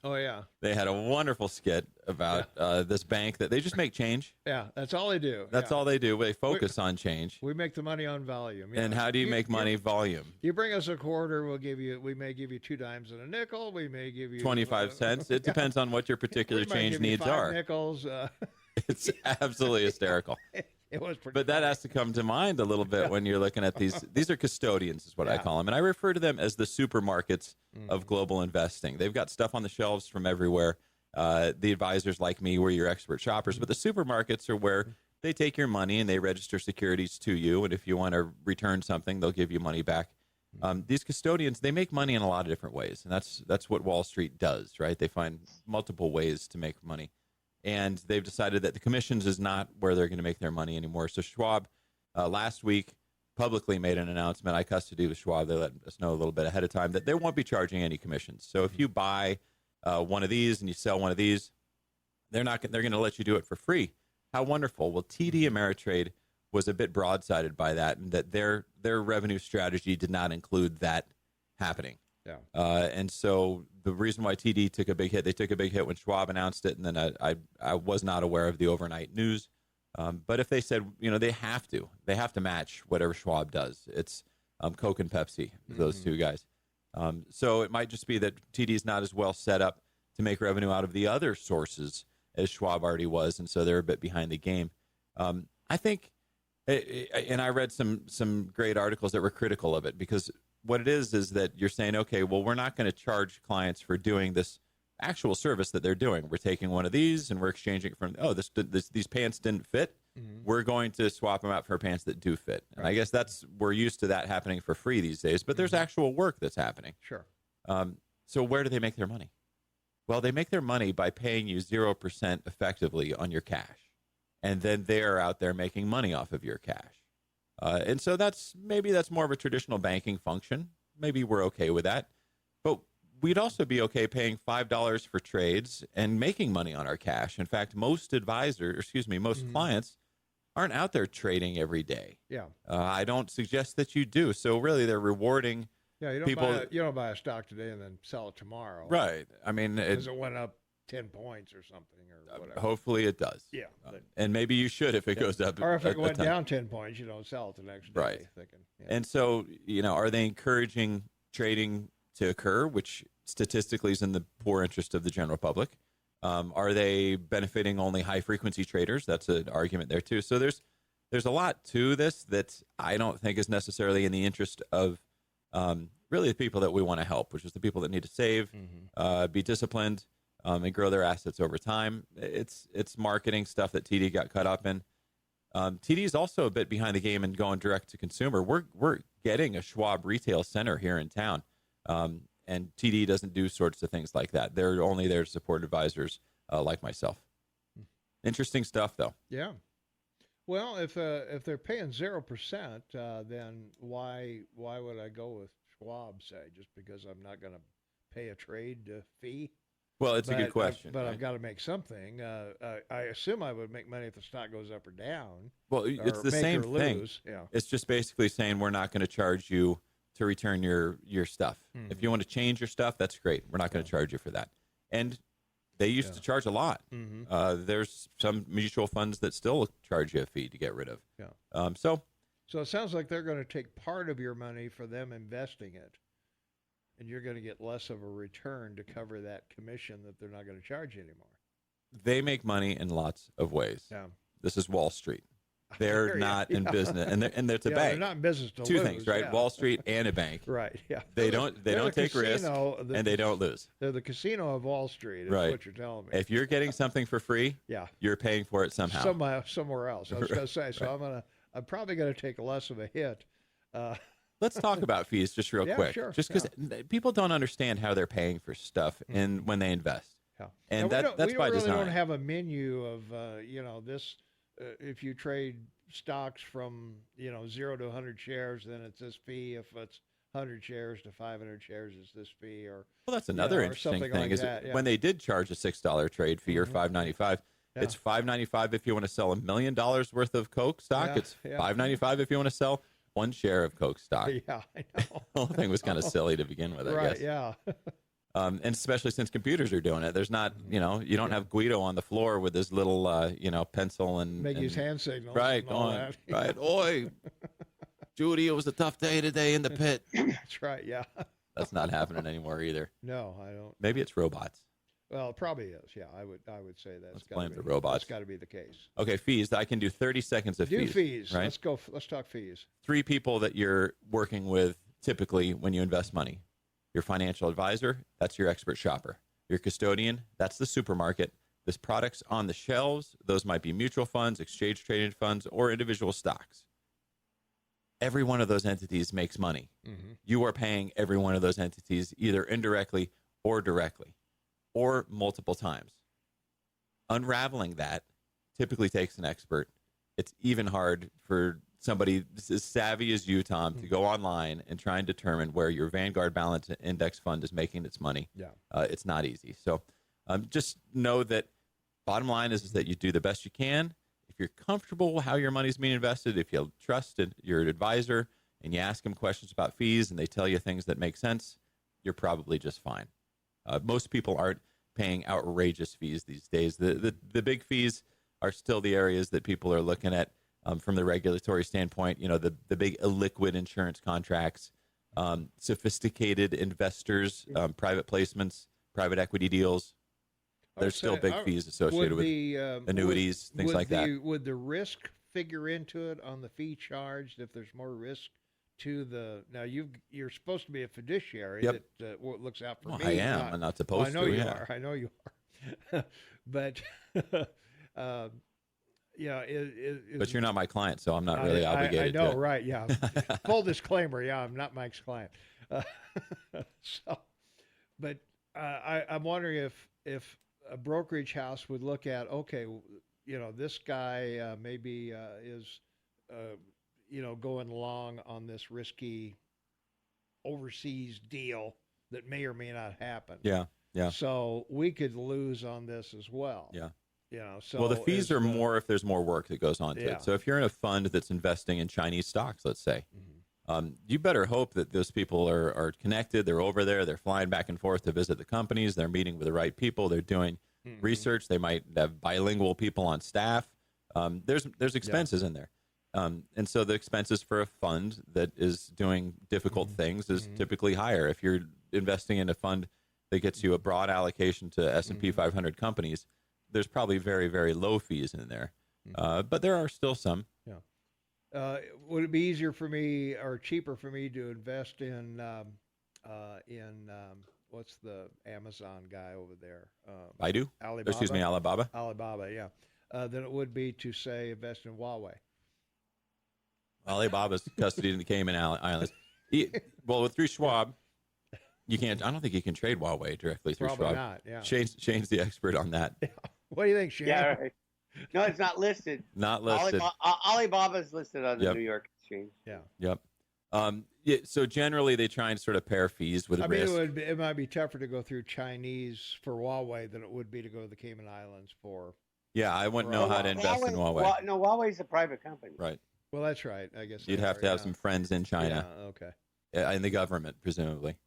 they had a wonderful skit about this bank that they just make change. Yeah, that's all they do. That's all they do. They focus on change. We make the money on volume. And how do you make money? Volume. You bring us a quarter, we may give you 2 dimes and a nickel. We may give you 25 cents. It depends on what your particular change needs are. Nickels. It's absolutely hysterical. It was pretty but that has to come to mind a little bit when you're looking at these. These are custodians, is what I call them. And I refer to them as the supermarkets of global investing. They've got stuff on the shelves from everywhere. The advisors like me were your expert shoppers, but the supermarkets are where they take your money and they register securities to you. And if you want to return something, they'll give you money back. These custodians, they make money in a lot of different ways. And that's what Wall Street does, right? They find multiple ways to make money. And they've decided that the commissions is not where they're going to make their money anymore. So Schwab last week publicly made an announcement. I custody with Schwab. They let us know a little bit ahead of time that they won't be charging any commissions. So if you buy one of these and you sell one of these, they're going to let you do it for free. How wonderful. Well, TD Ameritrade was a bit broadsided by that, and that their revenue strategy did not include that happening. Yeah. And so the reason why TD took a big hit, they took a big hit when Schwab announced it, and then I was not aware of the overnight news. But if they said, they have to match whatever Schwab does. It's Coke and Pepsi, those two guys. So it might just be that TD is not as well set up to make revenue out of the other sources as Schwab already was, and so they're a bit behind the game. I think, and I read some great articles that were critical of it, because what it is that you're saying, okay, well, we're not going to charge clients for doing this actual service that they're doing. We're taking one of these and we're exchanging it from, these pants didn't fit. We're going to swap them out for pants that do fit. And I guess we're used to that happening for free these days, but there's actual work that's happening. Sure. So where do they make their money? Well, they make their money by paying you 0% effectively on your cash. And then they're out there making money off of your cash. And so that's more of a traditional banking function. Maybe we're okay with that. But we'd also be okay paying $5 for trades and making money on our cash. In fact, most clients aren't out there trading every day. Yeah. I don't suggest that you do. So really, they're rewarding people. You don't buy a stock today and then sell it tomorrow. Right. I mean, it went up 10 points or something or whatever. Hopefully it does. Yeah. And maybe you should if it goes up. Or if it went down 10 points, you don't sell it the next day. Right. And so, are they encouraging trading to occur, which statistically is in the poor interest of the general public? Are they benefiting only high-frequency traders? That's an argument there, too. So there's a lot to this that I don't think is necessarily in the interest of really the people that we want to help, which is the people that need to save, be disciplined, and grow their assets over time. It's marketing stuff that TD got caught up in. TD is also a bit behind the game in going direct to consumer. We're getting a Schwab retail center here in town, and TD doesn't do sorts of things like that. They're only there to support advisors like myself. Interesting stuff, though. Yeah. Well, if they're paying 0%, then why would I go with Schwab, say, just because I'm not going to pay a trade fee? Well, it's a good question. But right? I've got to make something. I assume I would make money if the stock goes up or down. Well, it's the same thing. Yeah. It's just basically saying we're not going to charge you to return your stuff. If you want to change your stuff, that's great. We're not going to charge you for that. And They used to charge a lot. Mm-hmm. There's some mutual funds that still charge you a fee to get rid of. Yeah. So it sounds like they're going to take part of your money for them investing it, and you're going to get less of a return to cover that commission that they're not going to charge you anymore. they make money in lots of ways. Yeah. This is Wall Street. They're not in business, and they're a bank. They're not in business to Two lose. things, right? Yeah. Wall Street and a bank. Right. Yeah. They don't take risk, and they don't lose. They're the casino of Wall Street. Is Right. what you're telling me. If you're getting something for free, yeah, you're paying for it somehow. Somewhere else. I was going to say. So I'm probably going to take less of a hit. Let's talk about fees just real quick. Sure. Just because people don't understand how they're paying for stuff and when they invest. Yeah. And that's by design. We don't have a menu of this. If you trade stocks from 0 to 100 shares, then it's this fee. If it's 100 shares to 500 shares, it's this fee. Or well, that's another interesting thing like is that, when they did charge a $6 trade fee or $5.95. Yeah. It's $5.95 if you want to sell $1 million worth of Coke stock. Yeah, It's $5.95 if you want to sell one share of Coke stock. Yeah, I know. The whole thing was kind of silly to begin with, I Right? guess. Yeah. And especially since computers are doing it, there's not, you don't have Guido on the floor with his little, pencil and Make his hand signals. right, and all going, that. right. Oi, Judy, it was a tough day today in the pit. That's right. Yeah. That's not happening anymore either. No, I don't. Maybe it's robots. Well, it probably is. Yeah, I would say that's. Let's blame the robots. That's got to be the case. Okay, fees. I can do 30 seconds of Do fees. fees. Right? Let's go. Let's talk fees. 3 people that you're working with typically when you invest money. Your financial advisor, that's your expert shopper. Your custodian, that's the supermarket. This product's on the shelves. Those might be mutual funds, exchange traded funds, or individual stocks. Every one of those entities makes money. Mm-hmm. You are paying every one of those entities either indirectly or directly, or multiple times. Unraveling that typically takes an expert. It's even hard for somebody as savvy as you, Tom, to go online and try and determine where your Vanguard Balance Index fund is making its money. Yeah. It's not easy. So just know that bottom line is that you do the best you can. If you're comfortable with how your money's being invested, if you trust your advisor and you ask them questions about fees and they tell you things that make sense, you're probably just fine. Most people aren't paying outrageous fees these days. The big fees are still the areas that people are looking at from the regulatory standpoint. The big illiquid insurance contracts, sophisticated investors, private placements, private equity deals. There's still big fees associated with annuities, things like that. Would the risk figure into it on the fee charged if there's more risk to the? Now you're supposed to be a fiduciary that looks out for me. I am. I'm not supposed to. I know you are. I know you are. But but you're not my client, so I'm not really obligated. I know, right? Yeah. Full disclaimer. Yeah, I'm not Mike's client. But I'm wondering if a brokerage house would look at, okay, this guy maybe is going along on this risky overseas deal that may or may not happen. Yeah. So we could lose on this as well. Yeah. So well, the fees are more if there's more work that goes on to Yeah. it. So if you're in a fund that's investing in Chinese stocks, let's say, you better hope that those people are connected. They're over there. They're flying back and forth to visit the companies. They're meeting with the right people. They're doing research. They might have bilingual people on staff. There's expenses in there. And so the expenses for a fund that is doing difficult things is typically higher. If you're investing in a fund that gets you a broad allocation to S&P 500 companies, there's probably very, very low fees in there. But there are still some. Yeah. Would it be easier for me or cheaper for me to invest in what's the Amazon guy over there? Baidu? Alibaba. Excuse me, Alibaba. Alibaba, yeah. Than it would be to say invest in Huawei. Alibaba's custody in the Cayman Islands. Well, through Schwab, you can't. I don't think you can trade Huawei directly through Probably Schwab. not. Yeah. Shane's the expert on that. Yeah. What do you think, Shane? Yeah, right. No, it's not listed. Not listed. Alibaba's listed on the Yep. New York Exchange. Yeah. Yep. So generally, they try and sort of pair fees with I mean, risk. it might be tougher to go through Chinese for Huawei than it would be to go to the Cayman Islands for. Yeah, I wouldn't know how to invest in Huawei. No, Huawei's a private company. Right. Well, that's right. I guess You'd have to have some friends in China. Yeah, okay. In the government, presumably.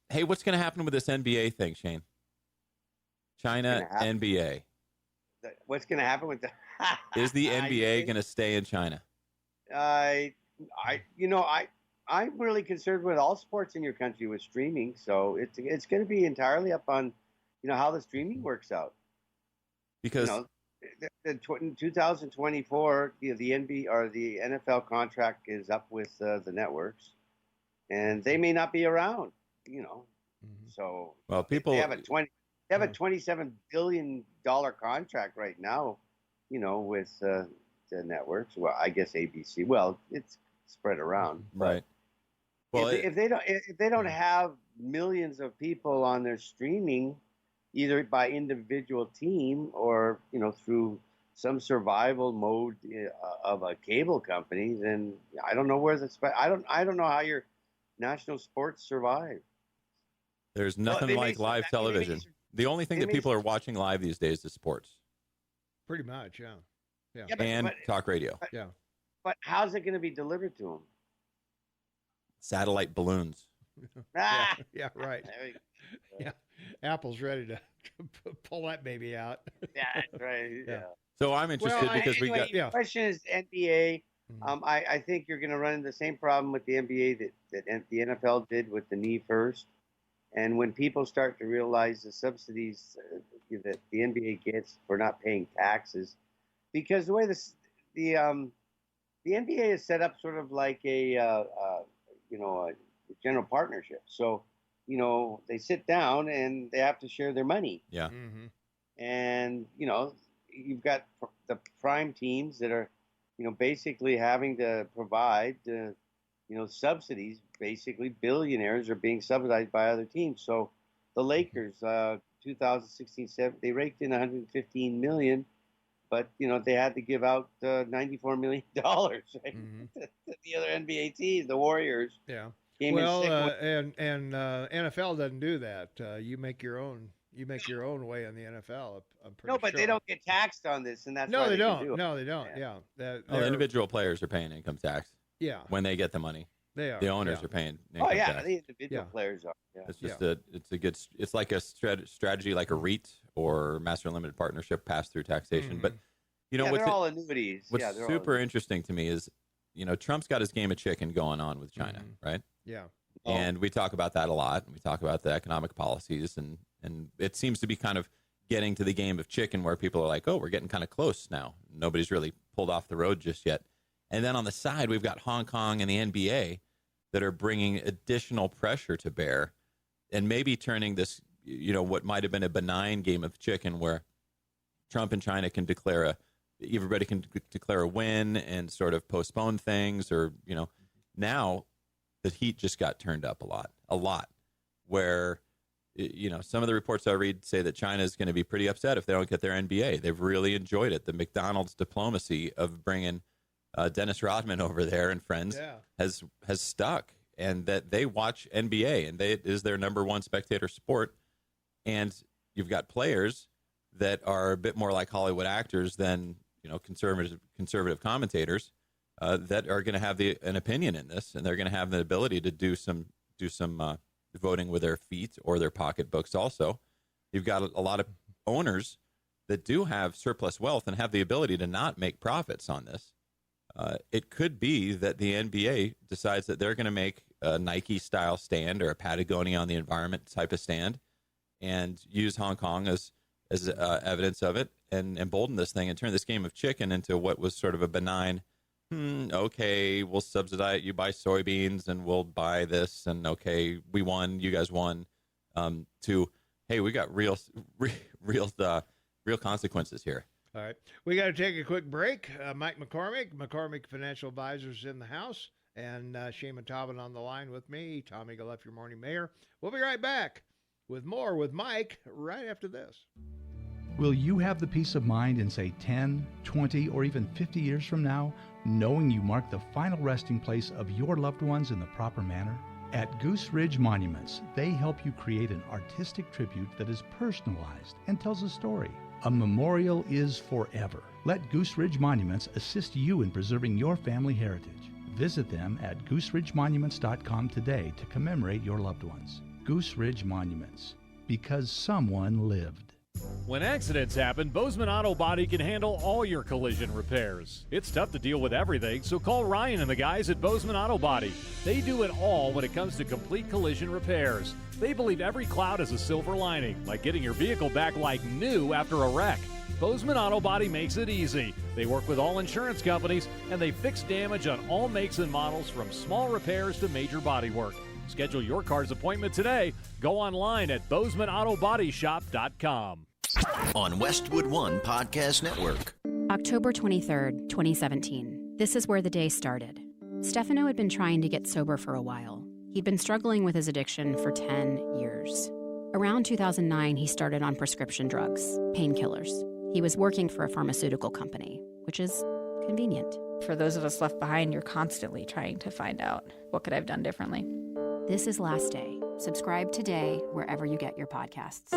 Hey, what's going to happen with this NBA thing, Shane? China, NBA. What's going to happen with the? Is the NBA going to stay in China? I'm really concerned with all sports in your country with streaming. So it's going to be entirely up on, how the streaming works out. Because in 2024, the NBA or the NFL contract is up with the networks, and they may not be around. So they have a $27 billion contract right now, with the networks. Well, I guess ABC. Well, it's spread around, right? Well, if they don't have millions of people on their streaming, either by individual team or through some survival mode of a cable company, then I don't know where I don't know how your national sports survive. There's nothing like live television. The only thing that people are watching live these days is sports. Pretty much, yeah. And talk radio. But how's it going to be delivered to them? Satellite balloons. Yeah, right. Yeah, Apple's ready to pull that baby out. Yeah, that's right. Yeah. So I'm interested because we got. The question is NBA. I think you're going to run into the same problem with the NBA that the NFL did with the knee first. And when people start to realize the subsidies that the NBA gets for not paying taxes, because the way the NBA is set up sort of like a general partnership. So, they sit down and they have to share their money. Yeah. Mm-hmm. And, you've got the prime teams that are, basically having to provide, subsidies. Basically, billionaires are being subsidized by other teams. So the Lakers, 2016-17, they raked in $115 million, but, they had to give out $94 million, right? To the other NBA teams, the Warriors. Yeah. Well, and NFL doesn't do that. You make your own. You make your own way in the NFL. I'm pretty No, but sure. they don't get taxed on this, and that's no, why they don't. can do it. No, they don't. Yeah. Individual players are paying income tax. Yeah. When they get the money, they are. The owners are paying. Income tax. The individual players are. Yeah. It's just it's like a strategy, like a REIT or master limited partnership pass through taxation. But they're all annuities. What's super interesting to me is, Trump's got his game of chicken going on with China, right? Yeah. And we talk about that a lot. We talk about the economic policies, and it seems to be kind of getting to the game of chicken where people are like, oh, we're getting kind of close now. Nobody's really pulled off the road just yet. And then on the side, we've got Hong Kong and the NBA that are bringing additional pressure to bear and maybe turning this, what might have been a benign game of chicken where Trump and China can everybody can declare a win and sort of postpone things, or, now the heat just got turned up a lot, where, some of the reports I read say that China is going to be pretty upset if they don't get their NBA. They've really enjoyed it. The McDonald's diplomacy of bringing Dennis Rodman over there and friends has stuck, and that they watch NBA, and it is their number one spectator sport. And you've got players that are a bit more like Hollywood actors than, conservative commentators that are going to have an opinion in this, and they're going to have the ability to do some voting with their feet or their pocketbooks. Also, you've got a lot of owners that do have surplus wealth and have the ability to not make profits on this. It could be that the NBA decides that they're going to make a Nike-style stand or a Patagonia on the environment type of stand, and use Hong Kong as evidence of it, and embolden this thing and turn this game of chicken into what was sort of a benign, okay, we'll subsidize you, buy soybeans, and we'll buy this, and okay, we won, you guys won, to, hey, we got real consequences here. All right. We got to take a quick break. Mike McCormick Financial Advisors in the house, and Shane Tobin on the line with me, Tommy Galef, your morning mayor. We'll be right back with more with Mike right after this. Will you have the peace of mind in, say, 10, 20, or even 50 years from now, knowing you mark the final resting place of your loved ones in the proper manner? At Goose Ridge Monuments, they help you create an artistic tribute that is personalized and tells a story. A memorial is forever. Let Goose Ridge Monuments assist you in preserving your family heritage. Visit them at gooseridgemonuments.com today to commemorate your loved ones. Goose Ridge Monuments, because someone lived. When accidents happen, Bozeman Auto Body can handle all your collision repairs. It's tough to deal with everything, so call Ryan and the guys at Bozeman Auto Body. They do it all when it comes to complete collision repairs. They believe every cloud has a silver lining, like getting your vehicle back like new after a wreck. Bozeman Auto Body makes it easy. They work with all insurance companies, and they fix damage on all makes and models from small repairs to major body work. Schedule your car's appointment today. Go online at BozemanAutoBodyShop.com. On Westwood One Podcast Network. October 23rd, 2017. This is where the day started. Stefano had been trying to get sober for a while. He'd been struggling with his addiction for 10 years. Around 2009, he started on prescription drugs, painkillers. He was working for a pharmaceutical company, which is convenient. For those of us left behind, you're constantly trying to find out, what could I have done differently? This is Last Day. Subscribe today wherever you get your podcasts.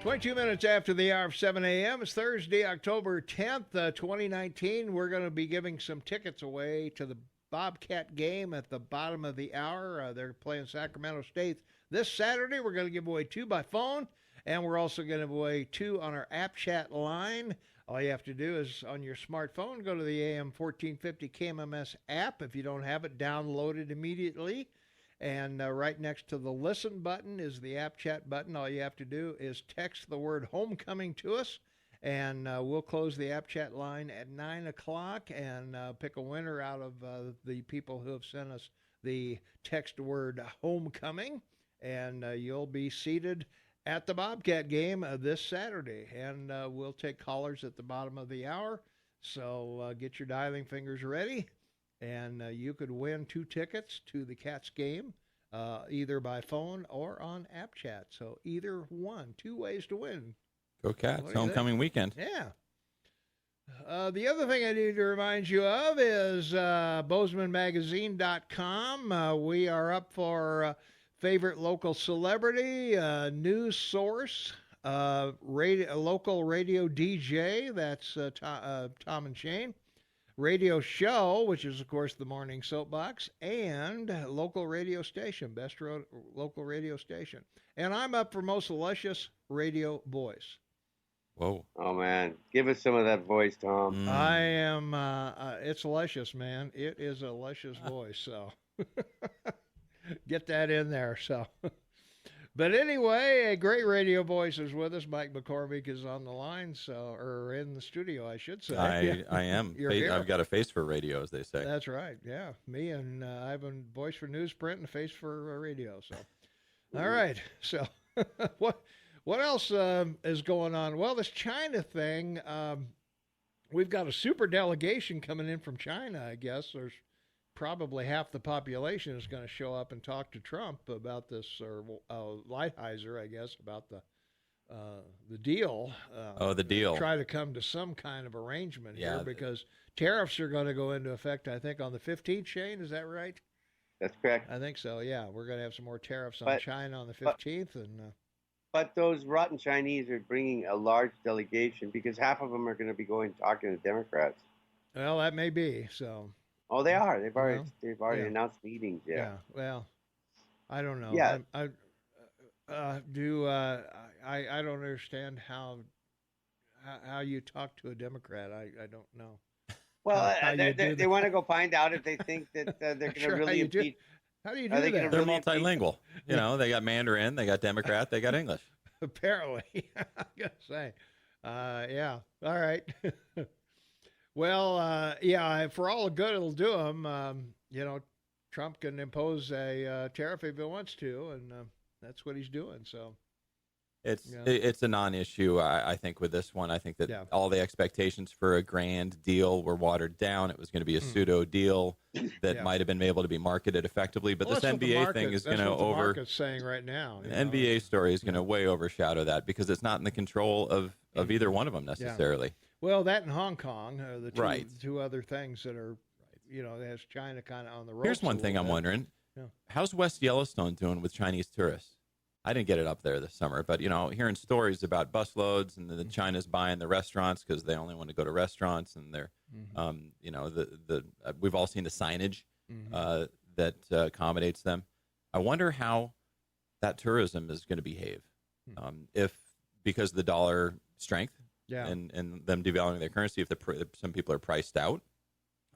22 minutes after the hour of 7 a.m. It's Thursday, October 10th, 2019. We're going to be giving some tickets away to the Bobcat game at the bottom of the hour. They're playing Sacramento State this Saturday. We're going to give away 2 by phone, and we're also going to give away 2 on our app chat line. All you have to do is on your smartphone, go to the AM 1450 KMMS app. If you don't have it, download it immediately. And right next to the listen button is the app chat button. All you have to do is text the word homecoming to us, and we'll close the app chat line at 9 o'clock and pick a winner out of the people who have sent us the text word homecoming. And you'll be seated at the Bobcat game this Saturday. And we'll take callers at the bottom of the hour. So get your dialing fingers ready. And you could win 2 tickets to the Cats game, either by phone or on app chat. So either one, 2 ways to win. Go Cats, homecoming weekend. Yeah. The other thing I need to remind you of is BozemanMagazine.com. We are up for favorite local celebrity, news source, local radio DJ, that's Tom and Shane. Radio show, which is, of course, the morning Soapbox, and local radio station, local radio station. And I'm up for most luscious radio voice. Whoa. Oh, man. Give us some of that voice, Tom. I am, it's luscious, man. It is a luscious voice, so get that in there, so. But anyway, a great radio voice is with us. Mike McCormick is on the line, or in the studio, I should say. I am. I've got a face for radio, as they say. That's right. Yeah, me and I have a voice for newsprint and a face for radio. So, all right. So, what else is going on? Well, this China thing. We've got a super delegation coming in from China. I guess there's probably half the population is going to show up and talk to Trump about this, or Lighthizer, I guess, about the deal. The deal. Try to come to some kind of arrangement here, because tariffs are going to go into effect, I think, on the 15th, Shane. Is that right? That's correct. I think so, yeah. We're going to have some more tariffs on China on the 15th. But those rotten Chinese are bringing a large delegation, because half of them are going to be going talking to Democrats. Well, that may be, so... Oh, they are. They've already announced meetings. Yeah. Well, I don't know. Yeah. I don't understand how you talk to a Democrat. I don't know. Well, they want to go find out if they think that they're going to really impeach. How do you do that? They're multilingual. You know, they got Mandarin, they got Democrat, they got English. Apparently, I gotta say, yeah. All right. Well, for all the good it'll do them, Trump can impose a tariff if he wants to, and that's what he's doing. So it's a non-issue, I think, with this one. I think that all the expectations for a grand deal were watered down. It was going to be a pseudo deal that might have been able to be marketed effectively, but this NBA thing is going to the market's saying right now. The NBA story is going to way overshadow that, because it's not in the control of either one of them necessarily. Yeah. Well, that in Hong Kong are the two other things that are, has China kind of on the ropes. Here's one thing I'm wondering. Yeah. How's West Yellowstone doing with Chinese tourists? I didn't get it up there this summer, but hearing stories about busloads and the China's buying the restaurants because they only want to go to restaurants, and they're, we've all seen the signage that accommodates them. I wonder how that tourism is going to behave if because of the dollar strength and them devaluing their currency. If some people are priced out,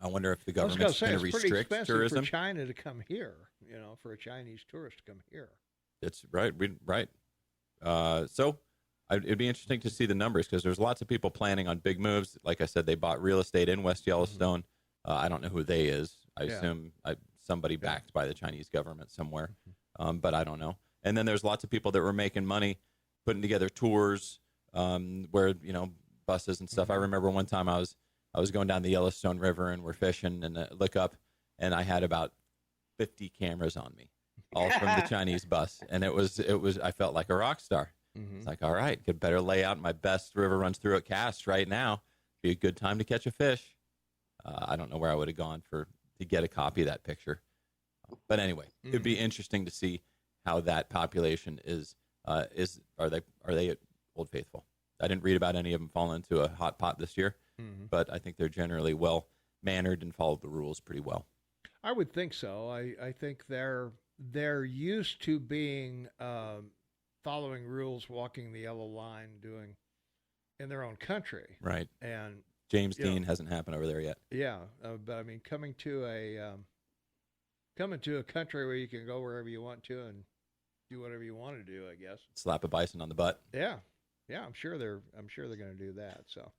I wonder if the government's going to restrict tourism. For China to come here, for a Chinese tourist to come here. It's right. So it'd be interesting to see the numbers because there's lots of people planning on big moves. Like I said, they bought real estate in West Yellowstone. I don't know who they is. I assume somebody backed by the Chinese government somewhere, but I don't know. And then there's lots of people that were making money putting together tours where, buses and stuff. I remember one time I was going down the Yellowstone River and we're fishing and look up and I had about 50 cameras on me. All from the Chinese bus. And it was, I felt like a rock star. It's like, all right, could better lay out my best river runs through it cast right now. Be a good time to catch a fish. I don't know where I would have gone to get a copy of that picture. But anyway, it'd be interesting to see how that population is are they at Old Faithful? I didn't read about any of them falling into a hot pot this year, but I think they're generally well mannered and follow the rules pretty well. I would think so. I think they're used to being following rules, walking the yellow line, doing in their own country. Right. And James Dean hasn't happened over there yet. Yeah, but I mean, coming to a country where you can go wherever you want to and do whatever you want to do, I guess. Slap a bison on the butt. Yeah. I'm sure they're going to do that. So.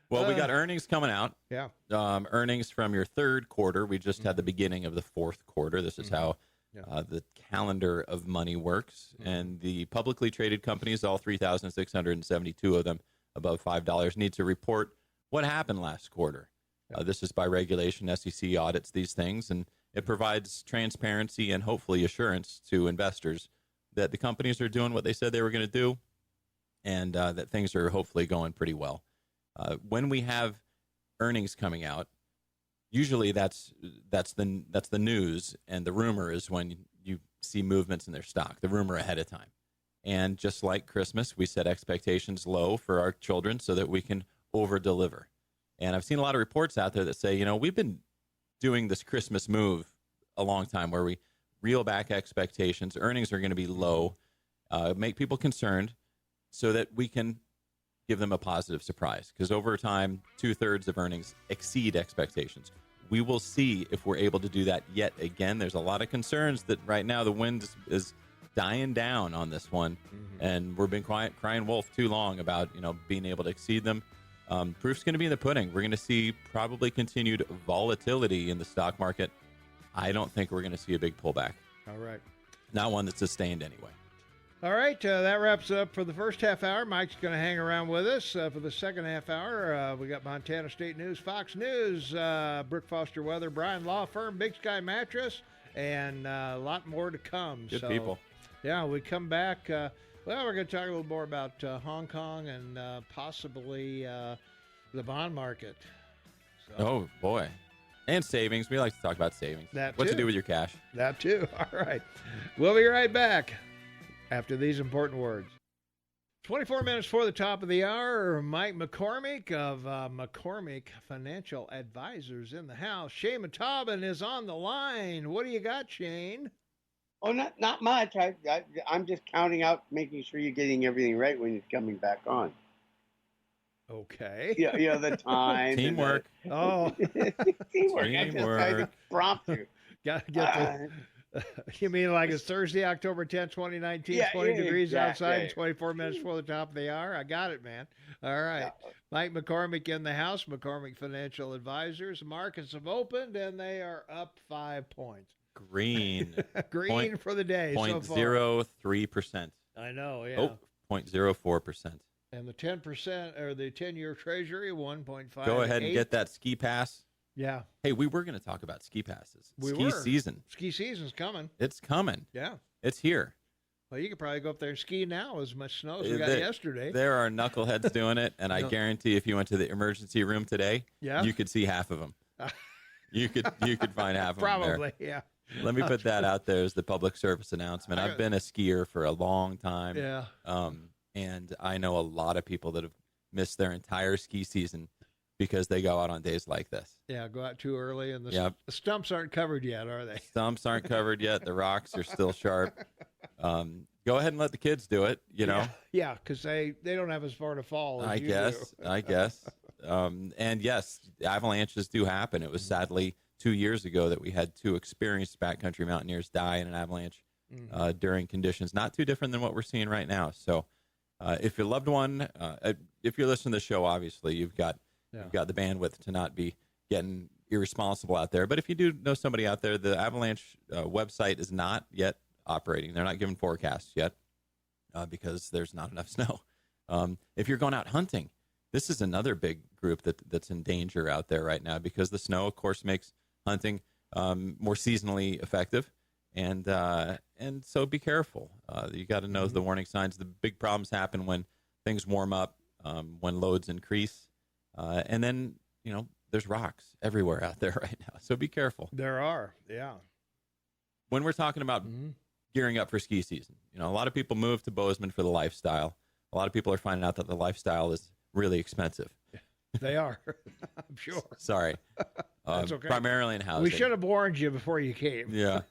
Well, we got earnings coming out. Yeah. Earnings from your third quarter. We just had the beginning of the fourth quarter. This is how the calendar of money works. And the publicly traded companies, all 3,672 of them above $5, need to report what happened last quarter. This is by regulation. SEC audits these things, and it provides transparency and hopefully assurance to investors that the companies are doing what they said they were going to do and that things are hopefully going pretty well. When we have earnings coming out, usually that's the news, and the rumor is when you see movements in their stock, the rumor ahead of time. And just like Christmas, we set expectations low for our children so that we can over-deliver. And I've seen a lot of reports out there that say, we've been doing this Christmas move a long time where we reel back expectations. Earnings are going to be low, make people concerned so that we can give them a positive surprise, because over time, 2/3 of earnings exceed expectations. We will see if we're able to do that yet again. There's a lot of concerns that right now the wind is dying down on this one, and we've been crying wolf too long about being able to exceed them. Proof's going to be in the pudding. We're going to see probably continued volatility in the stock market. I don't think we're going to see a big pullback. All right. Not one that's sustained anyway. All right, that wraps up for the first half hour. Mike's going to hang around with us for the second half hour. We got Montana State News, Fox News, Brooke Foster Weather, Bryan Law Firm, Big Sky Mattress, and a lot more to come. Good people. Yeah, we come back. We're going to talk a little more about Hong Kong and possibly the bond market. So. Oh, boy. And savings. We like to talk about savings. What to do with your cash. That too. All right. We'll be right back after these important words. 24 minutes before the top of the hour, Mike McCormick of McCormick Financial Advisors in the house. Shane Matobin is on the line. What do you got, Shane? Oh, not much. I'm just counting out, making sure you're getting everything right when you're coming back on. Okay. Yeah, the time. Teamwork. Oh. Teamwork. I just tried to prompt you. Got to get you mean like it's Thursday, October 10th, 2019, 20 degrees outside, and 24 minutes before the top of the hour? I got it, man. All right. Yeah. Mike McCormick in the house, McCormick Financial Advisors. Markets have opened, and they are up 5 points. Green. Green for the day so far. 0.03%. I know, yeah. Oh, 0.04%. And the 10% or the 10-year Treasury, 1.5. Go ahead and get that ski pass. Yeah. Hey, we were going to talk about ski passes. Ski season. Ski season's coming. It's coming. Yeah. It's here. Well, you could probably go up there and ski now, as much snow as we got yesterday. There are knuckleheads doing it, and I guarantee if you went to the emergency room today, you could see half of them. You could find half of them there. Probably, yeah. Let me put that out there as the public service announcement. I've been a skier for a long time. Yeah. And I know a lot of people that have missed their entire ski season because they go out on days like this. Yeah, go out too early, and the stumps aren't covered yet, are they? Stumps aren't covered yet. The rocks are still sharp. Go ahead and let the kids do it, you know? Yeah, because they don't have as far to fall as I you guess. do. I guess. And yes, avalanches do happen. It was sadly 2 years ago that we had 2 experienced backcountry mountaineers die in an avalanche during conditions not too different than what we're seeing right now. So if your loved one, if you're listening to the show, obviously you've got the bandwidth to not be getting irresponsible out there. But if you do know somebody out there, the avalanche website is not yet operating. They're not giving forecasts yet because there's not enough snow. If you're going out hunting, this is another big group that's in danger out there right now because the snow, of course, makes hunting more seasonally effective. And so be careful. You got to know the warning signs. The big problems happen when things warm up, when loads increase. And then, you know, there's rocks everywhere out there right now. So be careful. There are, yeah. When we're talking about gearing up for ski season, you know, a lot of people move to Bozeman for the lifestyle. A lot of people are finding out that the lifestyle is really expensive. They are, I'm sure. Sorry. That's okay. Primarily in housing. We should have warned you before you came. Yeah.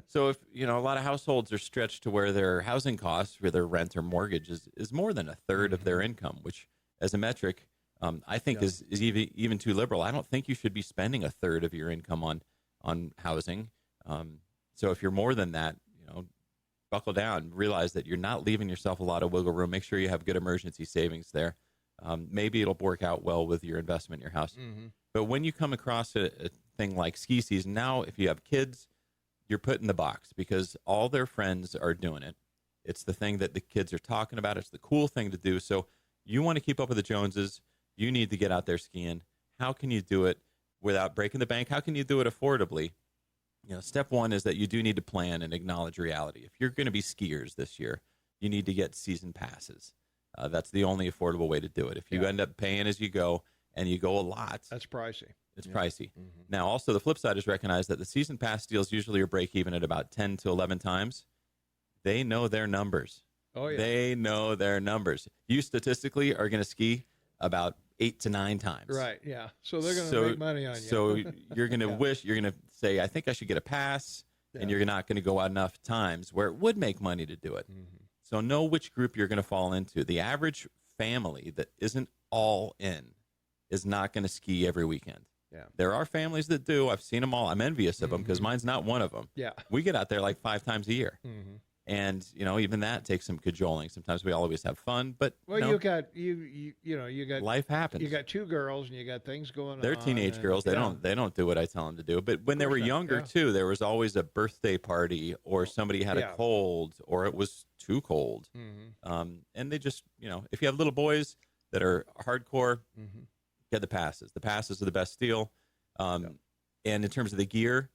So if, you know, a lot of households are stretched to where their housing costs for their rent or mortgage is more than a third of their income, which as a metric, I think is even too liberal. I don't think you should be spending a third of your income on housing. So if you're more than that, you know, buckle down, realize that you're not leaving yourself a lot of wiggle room. Make sure you have good emergency savings there. Maybe it'll work out well with your investment in your house. But when you come across a thing like ski season, now if you have kids, you're put in the box because all their friends are doing it. It's the thing that the kids are talking about. It's the cool thing to do. So you want to keep up with the Joneses. You need to get out there skiing. How can you do it without breaking the bank? How can you do it affordably? You know, step one is that you do need to plan and acknowledge reality. If you're going to be skiers this year, you need to get season passes. That's the only affordable way to do it. If you end up paying as you go and you go a lot, that's pricey. It's pricey. Now, also the flip side is recognize that the season pass deals usually are break even at about 10 to 11 times. They know their numbers. Oh, yeah. They know their numbers. You statistically are going to ski about 8 to 9 times. Right, yeah. So they're going to make money on you. So you're going to you're going to say, I think I should get a pass, and you're not going to go out enough times where it would make money to do it. So know which group you're going to fall into. The average family that isn't all in is not going to ski every weekend. Yeah. There are families that do. I've seen them all. I'm envious of them because mine's not one of them. Yeah. We get out there like 5 times a year. And, you know, even that takes some cajoling. Sometimes we always have fun, but well, you got you got life happens. You got 2 girls and you got things going They're on. teenage girls. They don't do what I tell them to do. But when they were younger too, there was always a birthday party or somebody had a cold or it was too cold. And they just, you know, if you have little boys that are hardcore, get the passes. The passes are the best deal. And in terms of the gear,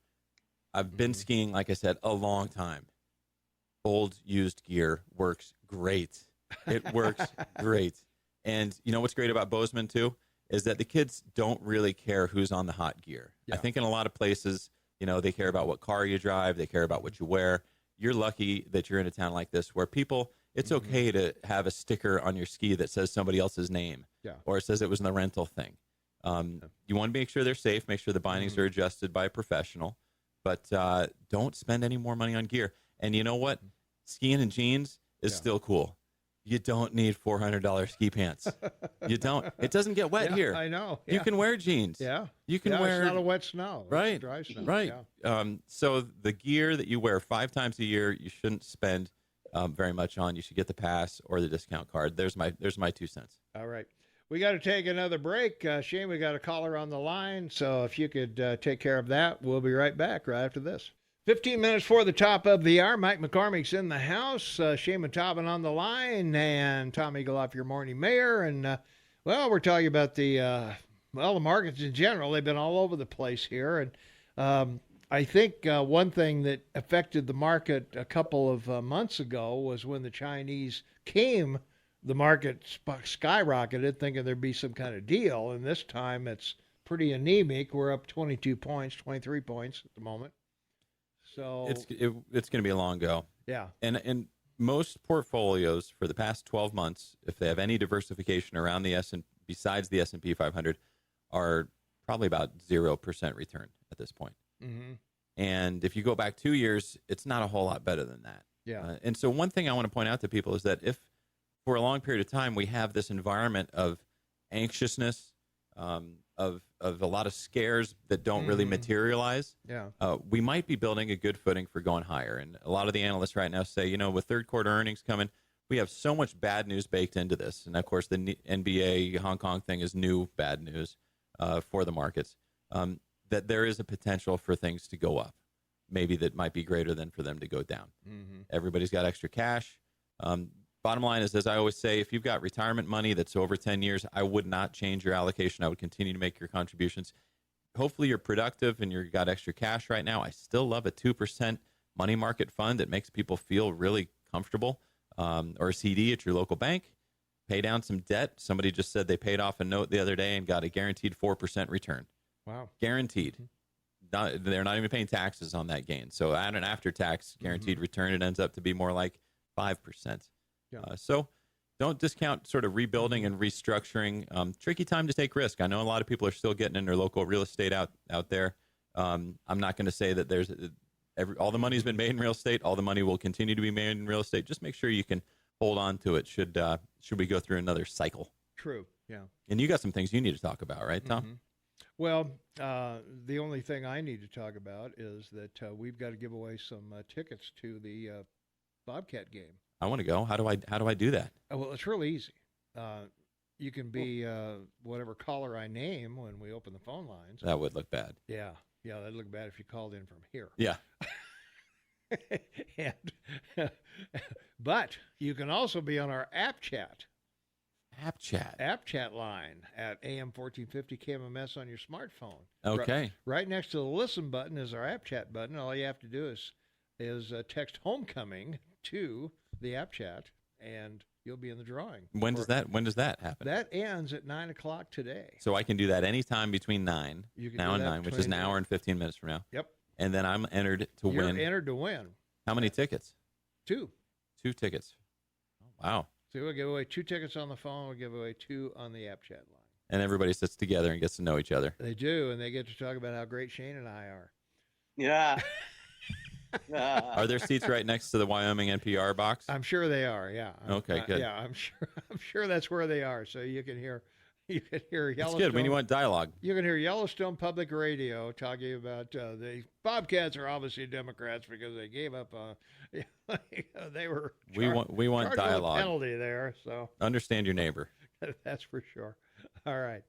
I've been skiing, like I said, a long time. Old used gear works great. It works great. And you know what's great about Bozeman too is that the kids don't really care who's on the hot gear. I think in a lot of places, you know, they care about what car you drive, they care about what you wear. You're lucky that you're in a town like this where people, it's okay to have a sticker on your ski that says somebody else's name or it says it was in the rental thing. You want to make sure they're safe, make sure the bindings are adjusted by a professional, but don't spend any more money on gear. And you know what? Skiing in jeans is still cool. You don't need $400 ski pants. You don't. It doesn't get wet here. I know. You can wear jeans. Yeah. You can wear. It's not a wet snow. Right. It's dry snow. Right. Yeah. So the gear that you wear 5 times a year, you shouldn't spend very much on. You should get the pass or the discount card. There's my 2 cents. All right. We got to take another break. Shane, we got a caller on the line. So if you could take care of that, we'll be right back right after this. 15 minutes for the top of the hour. Mike McCormick's in the house. Shane Matobin on the line, and Tom Eagleoff, your morning mayor. And, we're talking about the markets in general. They've been all over the place here. And I think one thing that affected the market a couple of months ago was when the Chinese came, the market skyrocketed, thinking there'd be some kind of deal. And this time it's pretty anemic. We're up 22 points, 23 points at the moment. So it's going to be a long go. yeah. And most portfolios for the past 12 months, if they have any diversification around the besides the S&P 500, are probably about 0% return at this point. Mm-hmm. And if you go back 2 years, it's not a whole lot better than that. Yeah. And so one thing I want to point out to people is that if for a long period of time we have this environment of anxiousness, of a lot of scares that don't really materialize, we might be building a good footing for going higher. And a lot of the analysts right now say, with third quarter earnings coming, we have so much bad news baked into this. And of course, the NBA Hong Kong thing is new bad news for the markets, that there is a potential for things to go up. Maybe that might be greater than for them to go down. Mm-hmm. Everybody's got extra cash. Bottom line is, as I always say, if you've got retirement money that's over 10 years, I would not change your allocation. I would continue to make your contributions. Hopefully you're productive and you've got extra cash right now. I still love a 2% money market fund that makes people feel really comfortable, or a CD at your local bank. Pay down some debt. Somebody just said they paid off a note the other day and got a guaranteed 4% return. Wow. Guaranteed. They're not even paying taxes on that gain. So at an after-tax guaranteed return, it ends up to be more like 5%. Yeah. So don't discount sort of rebuilding and restructuring. Tricky time to take risk. I know a lot of people are still getting in their local real estate out there. I'm not going to say that there's all the money's been made in real estate. All the money will continue to be made in real estate. Just make sure you can hold on to it should we go through another cycle. True. Yeah. And you got some things you need to talk about, right, Tom? Mm-hmm. Well, the only thing I need to talk about is that we've got to give away some tickets to the Bobcat game. I want to go. How do I do that? Well, it's really easy. You can be whatever caller I name when we open the phone lines. That would look bad. Yeah, that'd look bad if you called in from here. Yeah. But you can also be on our app chat. App chat line at AM 1450 KMMS on your smartphone. Okay. Right next to the listen button is our app chat button. All you have to do is text homecoming to the app chat, and you'll be in the drawing. When does that happen? That ends at 9:00 today. So I can do that anytime between now and 9, which is an hour and 15 minutes from now. Yep. And then I'm entered to win. You're entered to win. How many tickets? 2. 2 tickets. Oh, wow. So we'll give away 2 tickets on the phone. We'll give away 2 on the app chat line. And everybody sits together and gets to know each other. They do, and they get to talk about how great Shane and I are. Yeah. Are there seats right next to the Wyoming NPR box? I'm sure they are. Yeah. Okay, good. Yeah, I'm sure that's where they are. So you can hear Yellowstone. That's good when you want dialogue. You can hear Yellowstone Public Radio talking about the Bobcats are obviously Democrats because they gave up. They were. We want dialogue. Penalty there. So understand your neighbor. That's for sure. All right.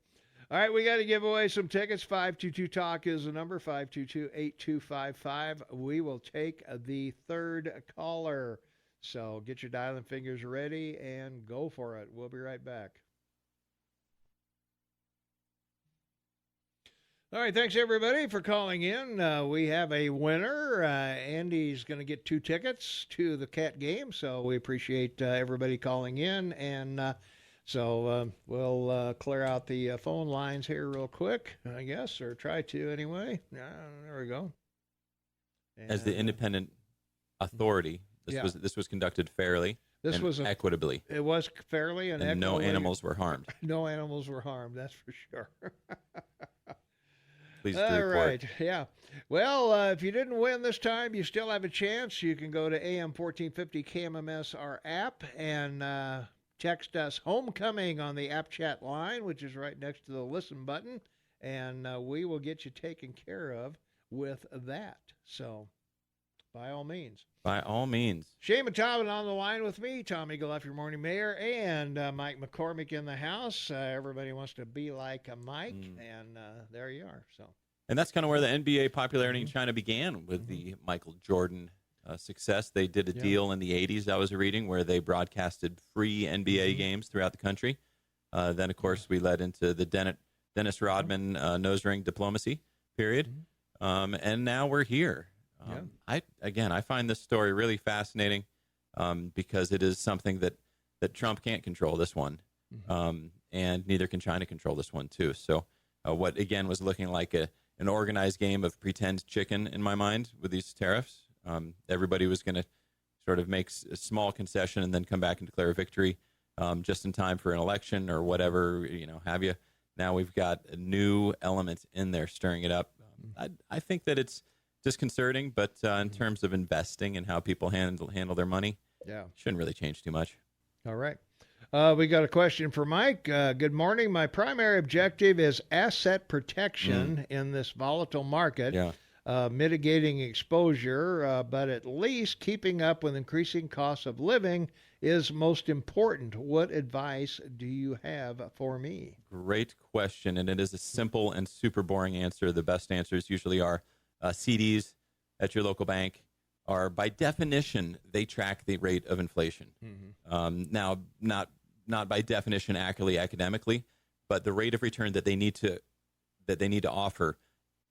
We got to give away some tickets. 522-TALK is the number, 522-8255. We will take the third caller. So get your dialing fingers ready and go for it. We'll be right back. All right, thanks, everybody, for calling in. We have a winner. Andy's going to get 2 tickets to the Cat game, so we appreciate everybody calling in. And so we'll clear out the phone lines here real quick, I guess, or try to anyway. There we go. And, as the independent authority, this was conducted fairly equitably. It was fairly and equitably. No animals were harmed. No animals were harmed, that's for sure. Please All right, yeah. Well, if you didn't win this time, you still have a chance. You can go to AM 1450 KMMS, our app, and text us homecoming on the app chat line, which is right next to the listen button, and we will get you taken care of with that. So, by all means. By all means. Shane Matavin on the line with me, Tommy Gillespie, your morning mayor, and Mike McCormick in the house. Everybody wants to be like Mike, and there you are. So. And that's kind of where the NBA popularity in China began with the Michael Jordan success. They did a deal in the 80s, I was reading, where they broadcasted free NBA games throughout the country. Then, of course, we led into the Dennis Rodman nose ring diplomacy period. And now we're here. I find this story really fascinating because it is something that Trump can't control, this one. And neither can China control this one, too. So what, again, was looking like an an organized game of pretend chicken in my mind with these tariffs. Everybody was going to sort of make a small concession and then come back and declare a victory just in time for an election or whatever, have you. Now we've got a new element in there stirring it up. I think that it's disconcerting, but in terms of investing and how people handle their money, shouldn't really change too much. All right. We got a question for Mike. Good morning. My primary objective is asset protection in this volatile market, mitigating exposure, but at least keeping up with increasing costs of living is most important. What advice do you have for me? Great question, and it is a simple and super boring answer. The best answers usually are CDs at your local bank are, by definition, they track the rate of inflation. Now, not by definition accurately academically, but the rate of return that they need to offer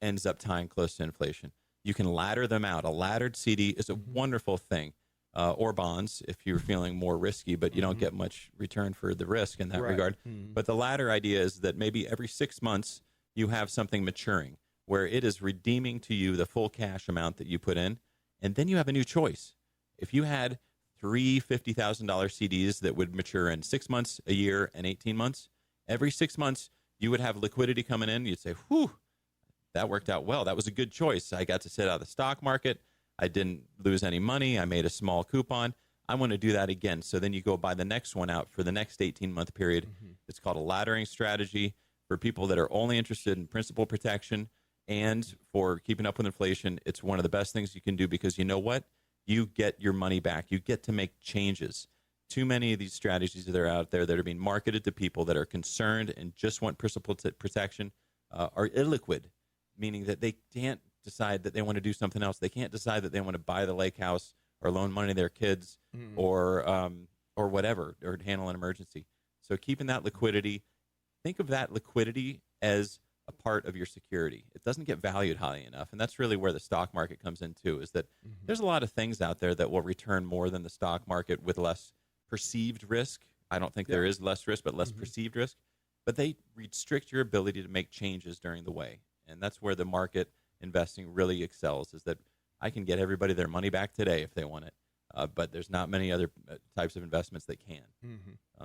ends up tying close to inflation. You can ladder them out. A laddered CD is a wonderful thing, or bonds if you're feeling more risky, but you don't get much return for the risk in that regard. But the ladder idea is that maybe every 6 months you have something maturing where it is redeeming to you the full cash amount that you put in, and then you have a new choice. If you had three $50,000 CDs that would mature in 6 months, a year, and 18 months, every 6 months you would have liquidity coming in. You'd say, whew, that worked out well. That was a good choice. I got to sit out of the stock market. I didn't lose any money. I made a small coupon. I want to do that again. So then you go buy the next one out for the next 18-month period. It's called a laddering strategy for people that are only interested in principal protection and for keeping up with inflation. It's one of the best things you can do because you know what? You get your money back. You get to make changes. Too many of these strategies that are out there that are being marketed to people that are concerned and just want principal protection are illiquid, meaning that they can't decide that they want to do something else. They can't decide that they want to buy the lake house or loan money to their kids or whatever, or handle an emergency. So keeping that liquidity, think of that liquidity as a part of your security. It doesn't get valued highly enough, and that's really where the stock market comes in too, is that there's a lot of things out there that will return more than the stock market with less perceived risk. I don't think there is less risk, but less perceived risk. But they restrict your ability to make changes during the way, and that's where the market investing really excels, is that I can get everybody their money back today if they want it, but there's not many other types of investments that can.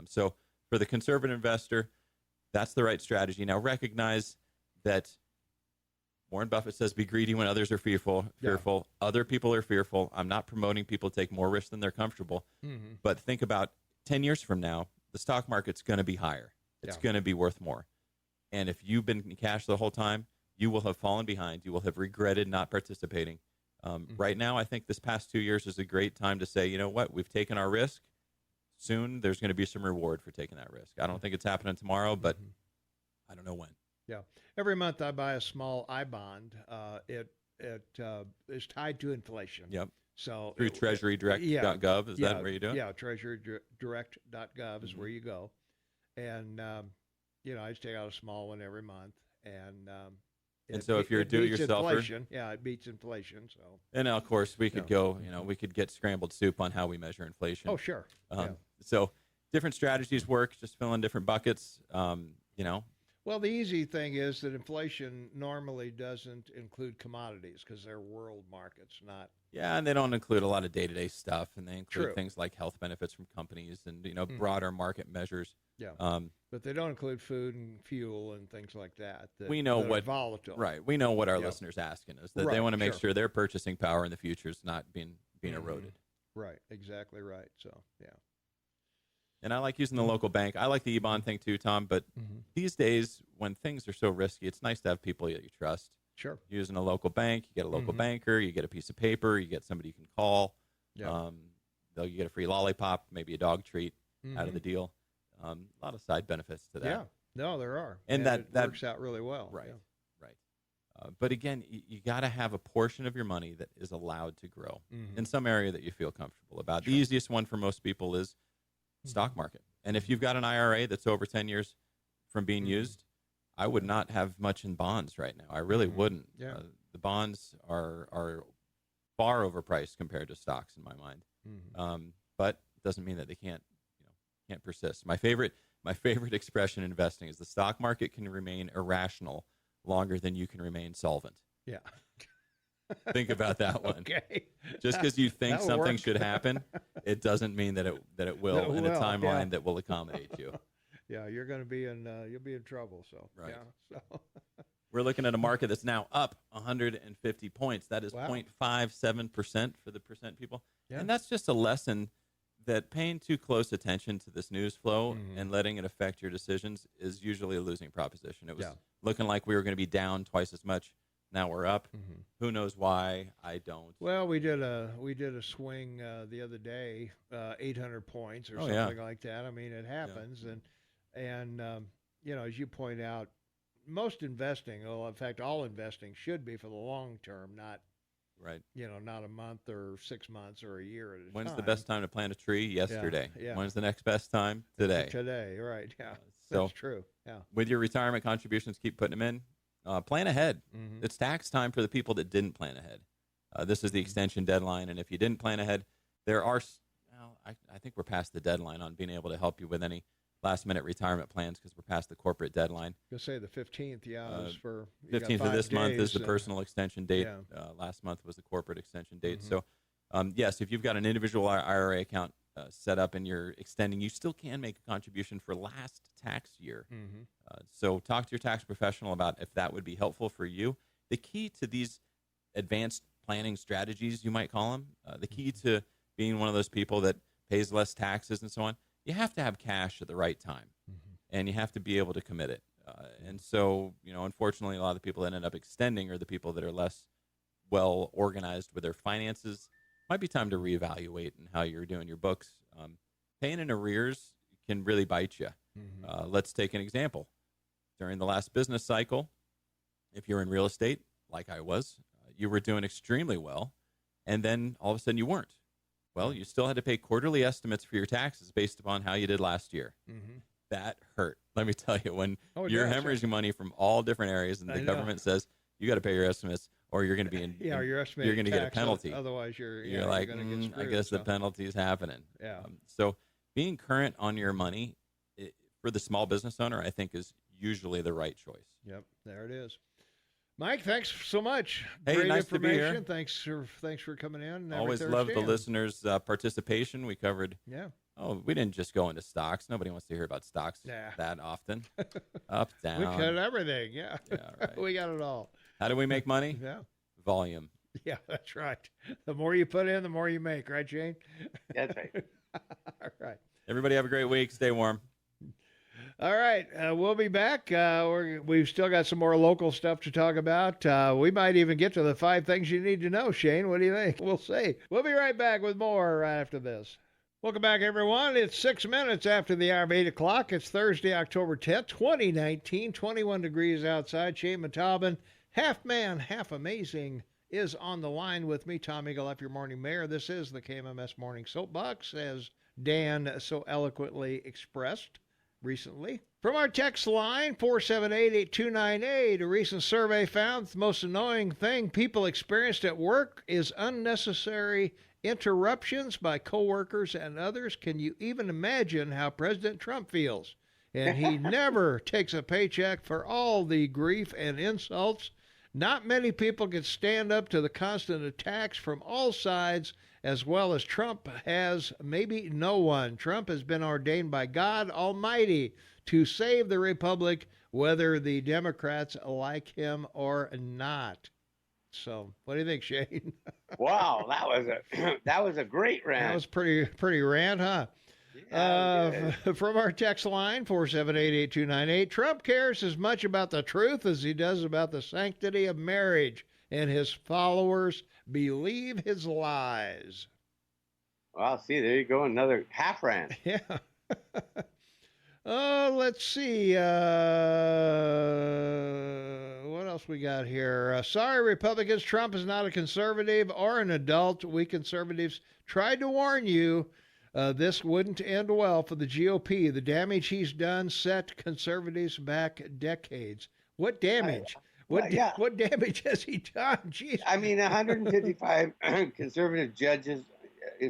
So for the conservative investor, that's the right strategy. Now recognize that Warren Buffett says, be greedy when others are fearful. Other people are fearful. I'm not promoting people to take more risk than they're comfortable. But think about 10 years from now, the stock market's going to be higher. It's going to be worth more. And if you've been in cash the whole time, you will have fallen behind. You will have regretted not participating. Right now, I think this past 2 years is a great time to say, you know what, we've taken our risk. Soon, there's going to be some reward for taking that risk. I don't think it's happening tomorrow, but I don't know when. Yeah. Every month I buy a small I-bond. It is tied to inflation. Yep. So through treasurydirect.gov, is that where you do it? Yeah, treasurydirect.gov is where you go. And, I just take out a small one every month. And so if you're a do-it-yourselfer, it beats inflation. So, and of course we could go, we could get scrambled soup on how we measure inflation. Oh, sure. So different strategies work. Just fill in different buckets. Well, the easy thing is that inflation normally doesn't include commodities because they're world markets, not. Yeah, and they don't include a lot of day-to-day stuff, and they include things like health benefits from companies and broader market measures. Yeah. But they don't include food and fuel and things like that. We know that what are volatile. Right. We know what our listeners asking is that they want to make sure their purchasing power in the future is not being eroded. Right. Exactly right. So yeah. And I like using the local bank. I like the e-bond thing too, Tom. But these days, when things are so risky, it's nice to have people that you trust. Sure. Using a local bank, you get a local banker, you get a piece of paper, you get somebody you can call. Yeah. You get a free lollipop, maybe a dog treat out of the deal. A lot of side benefits to that. Yeah. No, there are. And that works out really well. Right. Yeah. Right. But again, you got to have a portion of your money that is allowed to grow in some area that you feel comfortable about. Sure. The easiest one for most people is stock market. And if you've got an IRA that's over 10 years from being used, I would not have much in bonds right now. I really wouldn't. Yeah. The bonds are far overpriced compared to stocks in my mind. But it doesn't mean that they can't persist. My favorite expression in investing is the stock market can remain irrational longer than you can remain solvent. Yeah. Think about that one. Okay. Just because you think That'll something work. should happen, it doesn't mean that it will That in a will, timeline yeah. that will accommodate you. Yeah, you'll be in trouble. So Right. Yeah. So We're looking at a market that's now up 150 points. That is Wow. 0.57% for the percent people. Yeah. And that's just a lesson that paying too close attention to this news flow Mhm. and letting it affect your decisions is usually a losing proposition. It was Yeah. looking like we were going to be down twice as much. Now we're up. Mhm. Who knows why? I don't. Well, we did a swing the other day, 800 points or Oh, yeah. something like that. I mean, it happens, and as you point out, most investing, well, in fact, all investing should be for the long term, not Right. not a month or 6 months or a year at a When's time. the best time to plant a tree? Yesterday. yeah. When's the next best time? Today. Today, right? Yeah, So that's true. Yeah. with your retirement contributions, keep putting them in. Plan ahead. Mhm. It's tax time for the people that didn't plan ahead. This is the extension deadline, and if you didn't plan ahead, there are. Well, I think we're past the deadline on being able to help you with any last-minute retirement plans because we're past the corporate deadline. You'll say the 15th, is for you got 15th of 5 this month is the days, personal extension date. yeah. Last month was the corporate extension date. Mhm. So, yes, if you've got an individual IRA account set up and you're extending, you still can make a contribution for last tax year. Mhm. So talk to your tax professional about if that would be helpful for you. The key to these advanced planning strategies, you might call them, the key to being one of those people that pays less taxes and so on, you have to have cash at the right time, and you have to be able to commit it. And so, unfortunately, a lot of the people that end up extending are the people that are less well organized with their finances. Might be time to reevaluate and how you're doing your books. Paying in arrears can really bite you. Let's take an example. During the last business cycle, if you're in real estate, like I was, you were doing extremely well, and then all of a sudden you weren't. Well, you still had to pay quarterly estimates for your taxes based upon how you did last year. Mhm. That hurt. Let me tell you, when Oh, it you're does, hemorrhaging money from all different areas and I the know. government says you got to pay your estimates or you're going to be in, Yeah, in- your estimated you're going to get a tax, penalty. Otherwise, you're like, gonna get I screwed, guess the so. penalty is happening. Yeah. So being current on your money for the small business owner, I think, is usually the right choice. Yep, there it is. Mike, thanks so much. Hey, Great nice to be here. information. Thanks for coming in. every Always love the Thursday. listeners' participation. We covered. Yeah. Oh, we didn't just go into stocks. Nobody wants to hear about stocks Nah. that often. Up, down. We cut everything. Yeah. Yeah, right. We got it all. How do we make money? Yeah. Volume. Yeah, that's right. The more you put in, the more you make, right, Shane? That's right. All right. Everybody have a great week. Stay warm. All right, we'll be back. We've still got some more local stuff to talk about. We might even get to the 5 things you need to know, Shane. What do you think? We'll see. We'll be right back with more right after this. Welcome back, everyone. It's 6 minutes after the hour of 8 o'clock. It's Thursday, October 10th, 2019, 21 degrees outside. Shane Matalbin, half man, half amazing, is on the line with me. Tom Eagle, up your morning mayor. This is the KMMS Morning Soapbox, as Dan so eloquently expressed recently. From our text line, 478-8298, a recent survey found the most annoying thing people experienced at work is unnecessary interruptions by coworkers and others. Can you even imagine how President Trump feels? And he never takes a paycheck for all the grief and insults. Not many people can stand up to the constant attacks from all sides, as well as Trump has. Maybe no one. Trump has been ordained by God Almighty to save the republic, whether the Democrats like him or not. So, what do you think, Shane? Wow, that was a great rant. That was pretty rant, huh? From our text line, 478-8298, Trump cares as much about the truth as he does about the sanctity of marriage, and his followers believe his lies. Well, see, there you go, another half rant. Yeah. Let's see. What else we got here? Sorry, Republicans, Trump is not a conservative or an adult. We conservatives tried to warn you. This wouldn't end well for the GOP. The damage he's done set conservatives back decades. What damage? What damage has he done? Jeez. I mean, 155 conservative judges,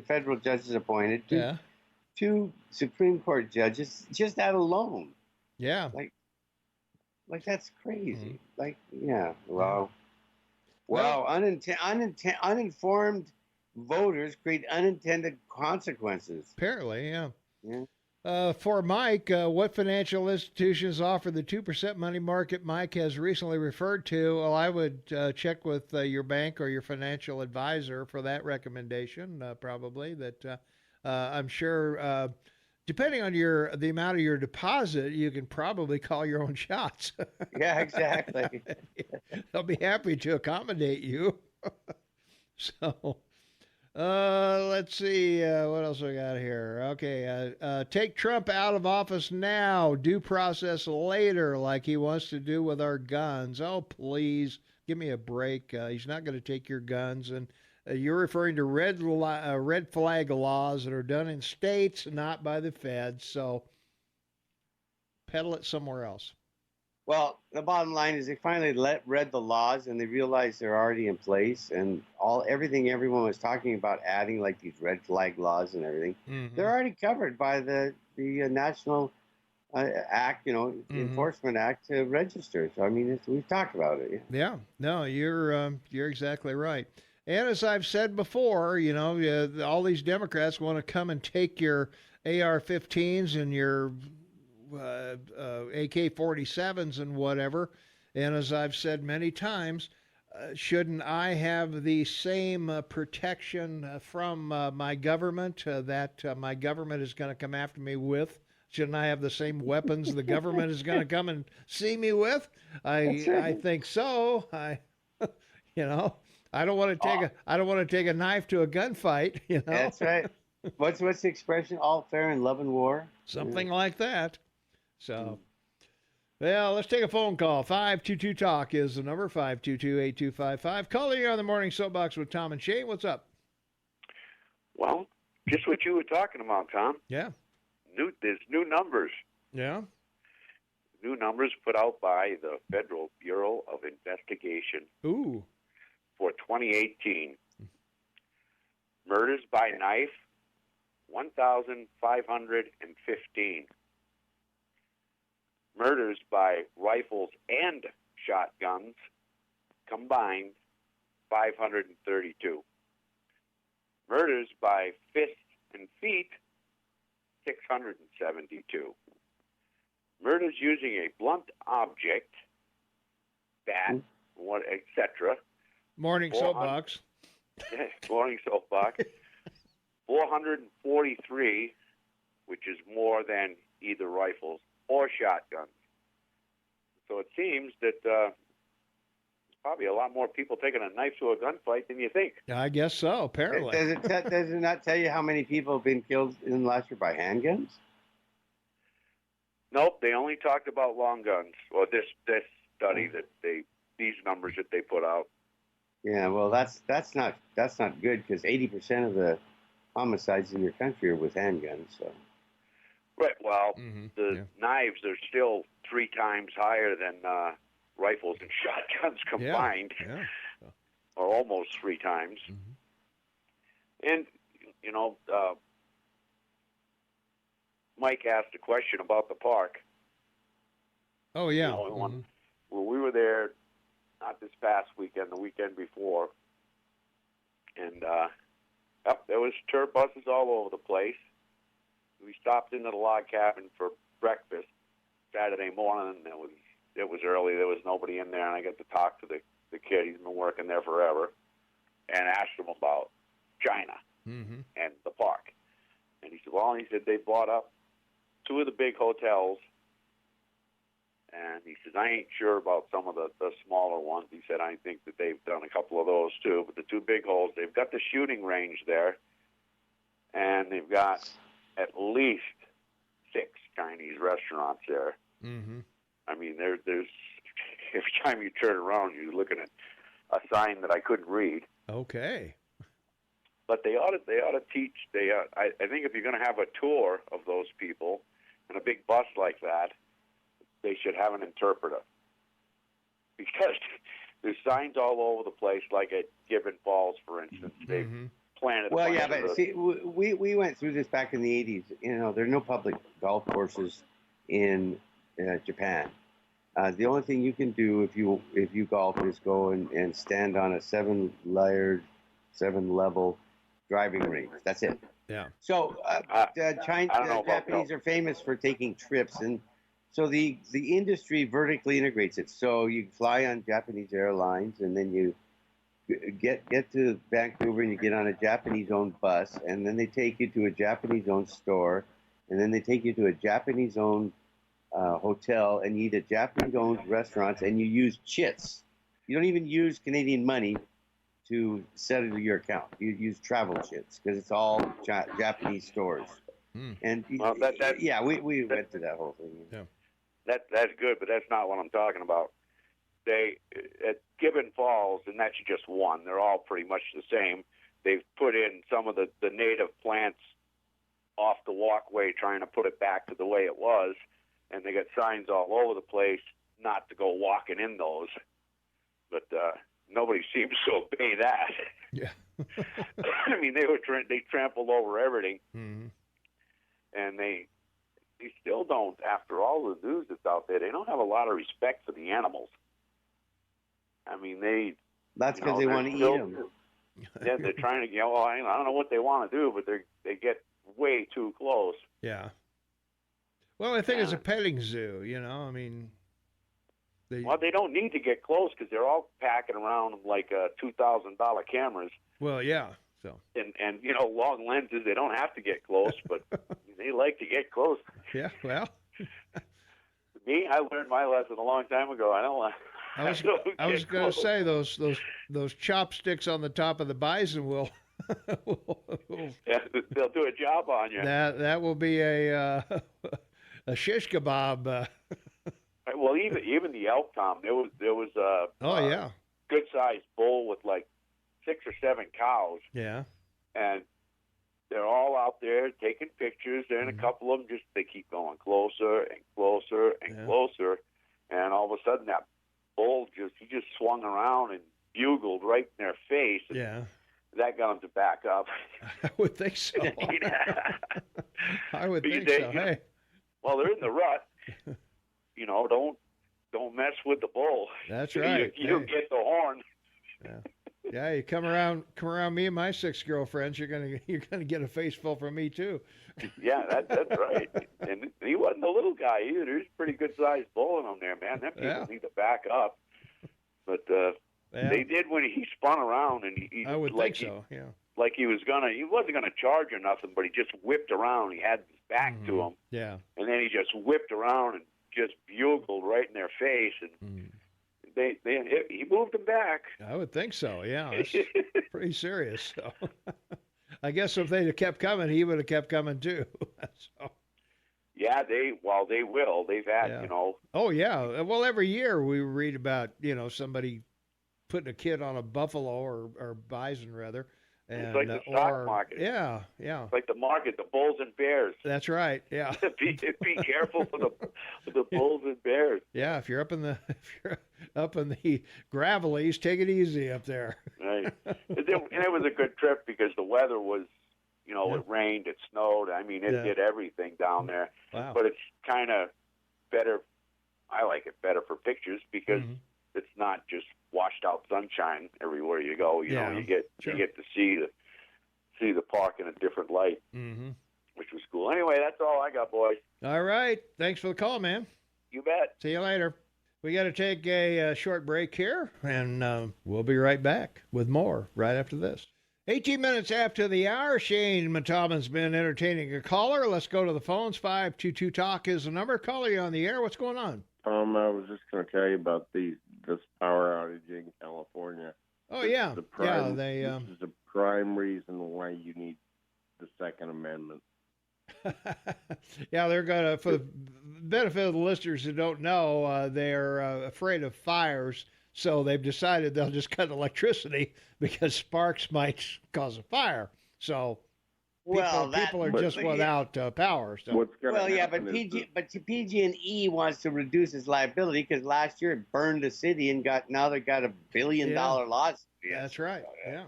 federal judges appointed, two Supreme Court judges, just that alone. Yeah. Like, that's crazy. Mm-hmm. Like, yeah, wow. Wow, uninformed voters create unintended consequences. Apparently, yeah. Yeah. For Mike, what financial institutions offer the 2% money market Mike has recently referred to? Well, I would check with your bank or your financial advisor for that recommendation, probably. That I'm sure, depending on the amount of your deposit, you can probably call your own shots. Yeah, exactly. They'll be happy to accommodate you. So. Let's see. What else we got here? Okay. Take Trump out of office now. Due process later, like he wants to do with our guns. Oh, please. Give me a break. He's not going to take your guns. And you're referring to red flag laws that are done in states, not by the feds. So peddle it somewhere else. Well, the bottom line is they finally read the laws and they realized they're already in place, and everything everyone was talking about adding, like these red flag laws and everything, they're already covered by the National Act, Enforcement Act to register. So I mean, we've talked about it. Yeah. No, you're exactly right. And as I've said before, all these Democrats want to come and take your AR-15s and your AK-47s and whatever. And as I've said many times, shouldn't I have the same protection from my government that my government is going to come after me with? Shouldn't I have the same weapons the government is going to come and see me with? I think so. I don't want to take a knife to a gunfight. That's right. What's the expression? All fair in love and war. Something like that. So, well, let's take a phone call. 522-TALK is the number, 522-8255. Calling you on the Morning Soapbox with Tom and Shane. What's up? Well, just what you were talking about, Tom. Yeah. There's new numbers. Yeah. New numbers put out by the Federal Bureau of Investigation. Ooh. For 2018. Murders by knife, 1,515. Murders by rifles and shotguns combined, 532. Murders by fists and feet, 672. Murders using a blunt object, bat, etc. Morning Soapbox. Morning Soapbox. 443, which is more than either rifles or shotguns. So it seems that there's probably a lot more people taking a knife to a gunfight than you think. I guess so, apparently. Does it not tell you how many people have been killed in the last year by handguns? Nope, they only talked about long guns. Or this study these numbers that they put out. Yeah, well, that's not good, because 80% of the homicides in your country are with handguns. So. Right. Well, knives are still 3 times higher than rifles and shotguns combined, or almost 3 times. And Mike asked a question about the park. Oh yeah. Well, we were there not this past weekend, the weekend before, and there was tour buses all over the place. We stopped into the log cabin for breakfast Saturday morning. It was early. There was nobody in there, and I got to talk to the kid. He's been working there forever, and asked him about China and the park. And he said they bought up 2 of the big hotels. And he says, I ain't sure about some of the smaller ones. He said, I think that they've done a couple of those too. But the 2 big holes, they've got the shooting range there, and they've got at least 6 Chinese restaurants there. I mean, there's every time you turn around, you're looking at a sign that I couldn't read. Okay. But they ought to teach. I think if you're going to have a tour of those people in a big bus like that, they should have an interpreter, because there's signs all over the place, like at Gibbon Falls, for instance. They've planted. Well, yeah, but see, we went through this back in the 80s. There are no public golf courses in Japan. The only thing you can do if you golf is go and stand on a 7-level driving range. That's it. Yeah. So I don't know about Japanese are famous for taking trips, and so the industry vertically integrates it. So you fly on Japanese airlines, and then you get to Vancouver, and you get on a Japanese-owned bus, and then they take you to a Japanese-owned store, and then they take you to a Japanese-owned hotel, and you eat at Japanese-owned restaurants, and you use chits. You don't even use Canadian money to settle your account. You use travel chits because it's all Japanese stores. And Well, we went to that whole thing. Yeah. That's good, but that's not what I'm talking about. They at Gibbon Falls, and that's just one. They're all pretty much the same. They've put in some of the native plants off the walkway, trying to put it back to the way it was, and they got signs all over the place not to go walking in those. But nobody seems to obey that. Yeah. I mean, they trampled over everything, Mm-hmm. and they still don't. After all the news that's out there, they don't have a lot of respect for the animals. I mean, That's because they want to eat them. Yeah, they're trying to. I don't know what they want to do, but they get way too close. Yeah. Well, I think it's a petting zoo. I mean. Well, they don't need to get close because they're all packing around like $2,000 cameras. Well, yeah. So. And long lenses. They don't have to get close, but they like to get close. Yeah. Well. Me, I learned my lesson a long time ago. I don't want. I was going to say those chopsticks on the top of the bison will. Yeah, they'll do a job on you. That will be a shish kebab. Well, even the elk, Tom, there was a good sized bull with like 6 or 7 cows. Yeah. And they're all out there taking pictures, and a couple of them they keep going closer and closer and closer, and all of a sudden that bull just swung around and bugled right in their face. And that got them to back up. I would think so. I would think so. Hey. Well, they're in the rut. Don't mess with the bull. That's right. You get the horn. Yeah, you come around me and my 6 girlfriends, you're gonna get a face full from me too. Yeah, that's right. And he wasn't a little guy either. He was a pretty good sized bull in him there, man. Them people need to back up. But they did when he spun around, and he I would think so. Yeah. Like he wasn't gonna charge or nothing, but he just whipped around. He had his back to him. Yeah. And then he just whipped around and just bugled right in their face, and he moved them back. I would think so. Yeah, it's pretty serious. So. I guess if they'd have kept coming, he would have kept coming too. So. Yeah, they will. They've had, Oh yeah. Well, every year we read about somebody putting a kid on a buffalo or bison rather. And, it's like the stock market. Yeah. It's like the market, the bulls and bears. That's right. Yeah. be careful for the bulls and bears. Yeah, if you're up in the gravelies, take it easy up there. Right. And it was a good trip because the weather was, it rained, it snowed. I mean, it did everything down there. Wow. But it's kind of better. I like it better for pictures because it's not just washed out sunshine everywhere you go. You get to see the park in a different light, which was cool. Anyway, that's all I got, boys. All right. Thanks for the call, man. You bet. See you later. We got to take a short break here, and we'll be right back with more right after this. 18 minutes after the hour, Shane Mataman's been entertaining a caller. Let's go to the phones. 522-TALK is the number. Caller, you on the air. What's going on? I was just going to tell you about this power outage in California. Oh, yeah. This is the prime reason why you need the Second Amendment. Yeah, they're going to, for the benefit of the listeners who don't know, they're afraid of fires, so they've decided they'll just cut electricity because sparks might cause a fire. So people are just without power. So. But PG&E wants to reduce its liability because last year it burned the city and now they got $1 billion lawsuit. That's right. Yeah.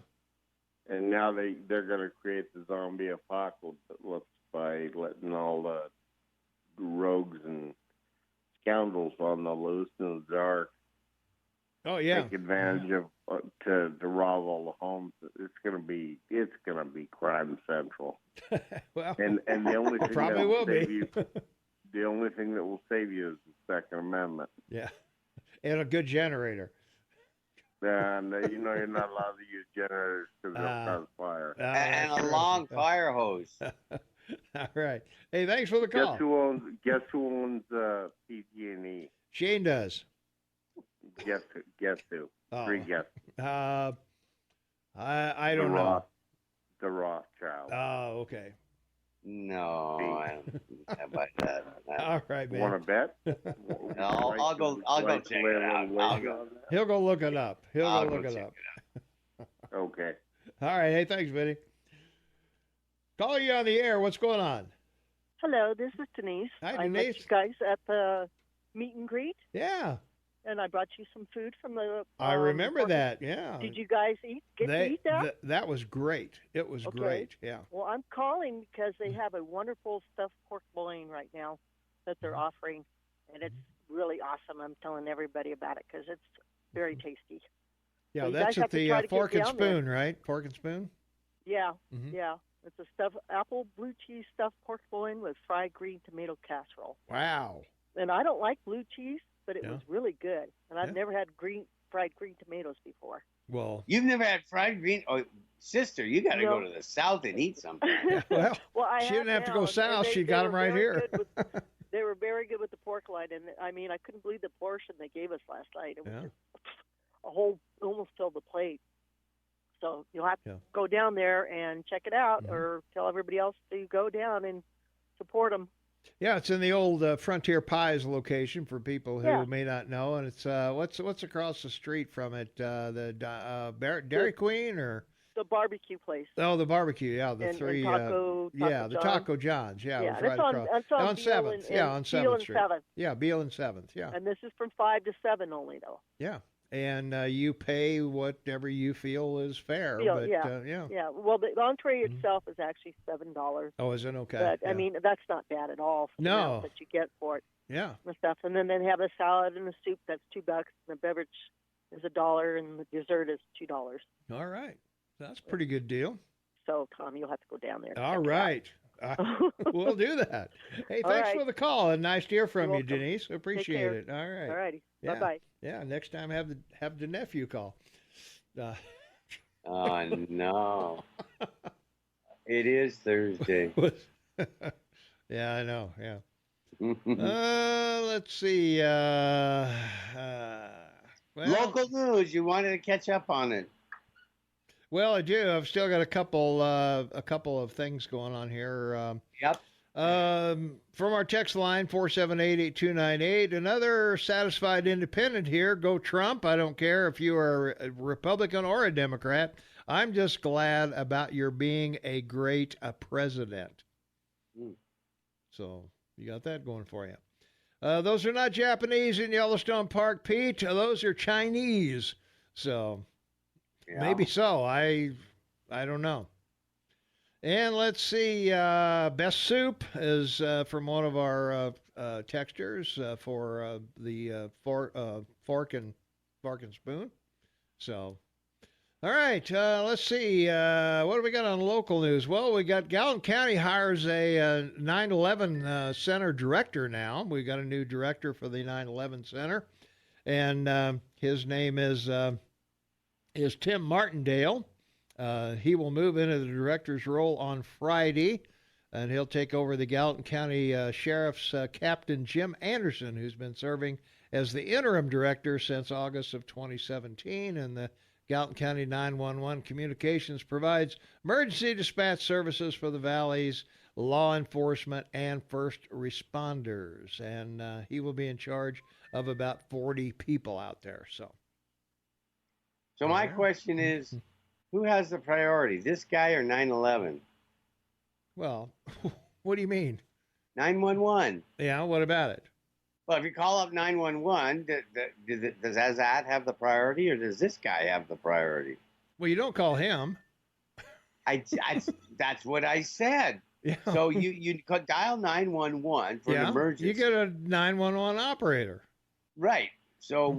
And now they're going to create the zombie apocalypse by letting all the rogues and scoundrels on the loose in the dark yeah. take advantage of to rob all the homes. It's gonna be crime central. Well, and the only thing probably that will be. save you, the only thing that will save you is the Second Amendment. Yeah, and a good generator. And you're not allowed to use generators because they'll cause fire. And a long fire hose. All right. Hey, thanks for the call. Guess who owns PG&E? Shane does. Guess who? Oh. Three guesses. I don't know. The Rothschild. Oh, okay. No, I don't buy that. All right, man. Want to bet? No, I'll go check it out. He'll go look it up. I'll He'll go look it check up. Okay. All right. Hey, thanks, Vinny. Calling you on the air. What's going on? Hello, this is Denise. Hi, I met Denise. you guys at the meet and greet, Yeah. and I brought you some food from the. I remember that. Yeah. Did you guys get to eat that? That was great. It was great. Yeah. Well, I'm calling because they have a wonderful stuffed pork loin right now that they're offering, and it's really awesome. I'm telling everybody about it because it's very tasty. Yeah, So you that's guys at have to the try to get Fork and down there. Spoon, right? Fork and Spoon? Yeah, Mhm. yeah. It's a apple blue cheese stuffed pork loin with fried green tomato casserole. Wow. And I don't like blue cheese, but it Yeah. was really good. And I've Yeah. never had fried green tomatoes before. Well, You've never had fried green? Oh, sister, you got to No. go to the South and eat something. well, Well, I she didn't have to go now, and south. they- She they got were them right very here. good with- they were very good with the pork loin, and I mean, I couldn't believe the portion they gave us last night. It was Yeah. just a whole, almost filled the plate. So you'll have to Yeah. go down there and check it out, Mhm. or tell everybody else to go down and support them. Yeah, it's in the old Frontier Pies location for people who Yeah. may not know, and it's what's across the street from it? Dairy Queen or The barbecue place. the barbecue? Yeah, the And three. Taco the John's. Taco John's. Yeah, it Yeah, was and right it's on, across. it's on on Beale 7th. and- Yeah, on and 7th Beale and Street. 7th. Yeah, Beale and 7th. Yeah, And this is from 5 to 7 only, though. yeah. And you pay whatever you feel is fair. Yeah, but yeah. yeah. Yeah, well, the entree itself is actually $7. Oh, is it okay? But yeah. I mean, that's not bad at all. For the No. amount that you get for it Yeah. and stuff. And then they have a salad and a soup that's $2, and the beverage is $1, and the dessert is $2. All right. That's a pretty good deal. So, Tom, you'll have to go down there. and All check it out. right. We'll do that. Hey, All thanks right. for the call and nice to hear from You're you, welcome. Denise. Appreciate care. it. All right. All righty. Yeah. Bye-bye. Yeah. Next time have the nephew call. Oh, no. It is Thursday. Yeah, I know. Yeah. Let's see. Well, Local news. You wanted to catch up on it. Well, I do. I've still got a couple of things going on here. Yep. From our text line 478-8298, another satisfied independent here. Go Trump. I don't care if you are a Republican or a Democrat. I'm just glad about your being a great president. So you got that going for you. Those are not Japanese in Yellowstone Park, Pete. Those are Chinese. So maybe so. I don't know. And let's see. Best soup is from one of our texters for the fork and spoon. So, all right. Let's see. What do we got on local news? Well, we got Gallatin County hires a 9/11 Center director now. We got a new director for the 9/11 Center, and his name is Tim Martindale. He will move into the director's role on Friday, and he'll take over the Gallatin County Sheriff's Captain Jim Anderson, who's been serving as the interim director since August of 2017. And the Gallatin County 911 Communications provides emergency dispatch services for the Valley's law enforcement and first responders. And he will be in charge of about 40 people out there. So my question is, who has the priority, this guy or 9/11? Well, what do you mean? 911. Yeah, what about it? Well, if you call up 911, does that have the priority, or does this guy have the priority? Well, you don't call him. That's what I said. Yeah. So you dial 911 for an emergency. You get a 911 operator. Right. So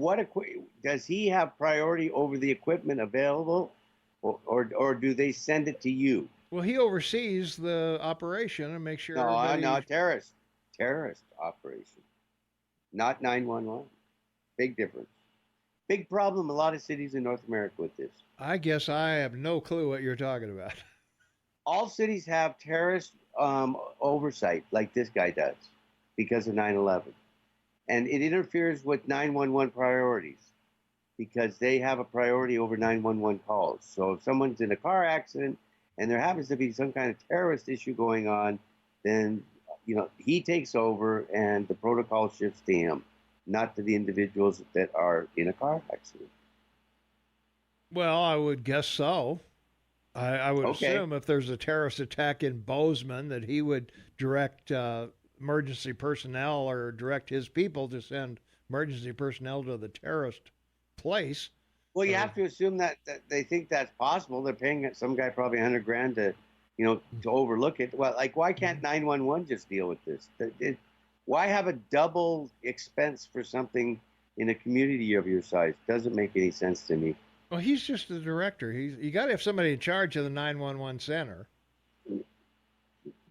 does he have priority over the equipment available, or do they send it to you? Well, he oversees the operation and makes sure. No, terrorist operation, not 911. Big difference. Big problem. A lot of cities in North America with this. I guess I have no clue what you're talking about. All cities have terrorist oversight like this guy does because of 9/11. And it interferes with 911 priorities because they have a priority over 911 calls. So if someone's in a car accident and there happens to be some kind of terrorist issue going on, then he takes over and the protocol shifts to him, not to the individuals that are in a car accident. Well, I would guess so. I would assume if there's a terrorist attack in Bozeman that he would direct emergency personnel or direct his people to send emergency personnel to the terrorist place. Well, you have to assume that they think that's possible. They're paying some guy probably $100,000 to overlook it. Well, why can't 911 just deal with this? Why have a double expense for something in a community of your size? Doesn't make any sense to me. Well, he's just the director. You got to have somebody in charge of the 911 center.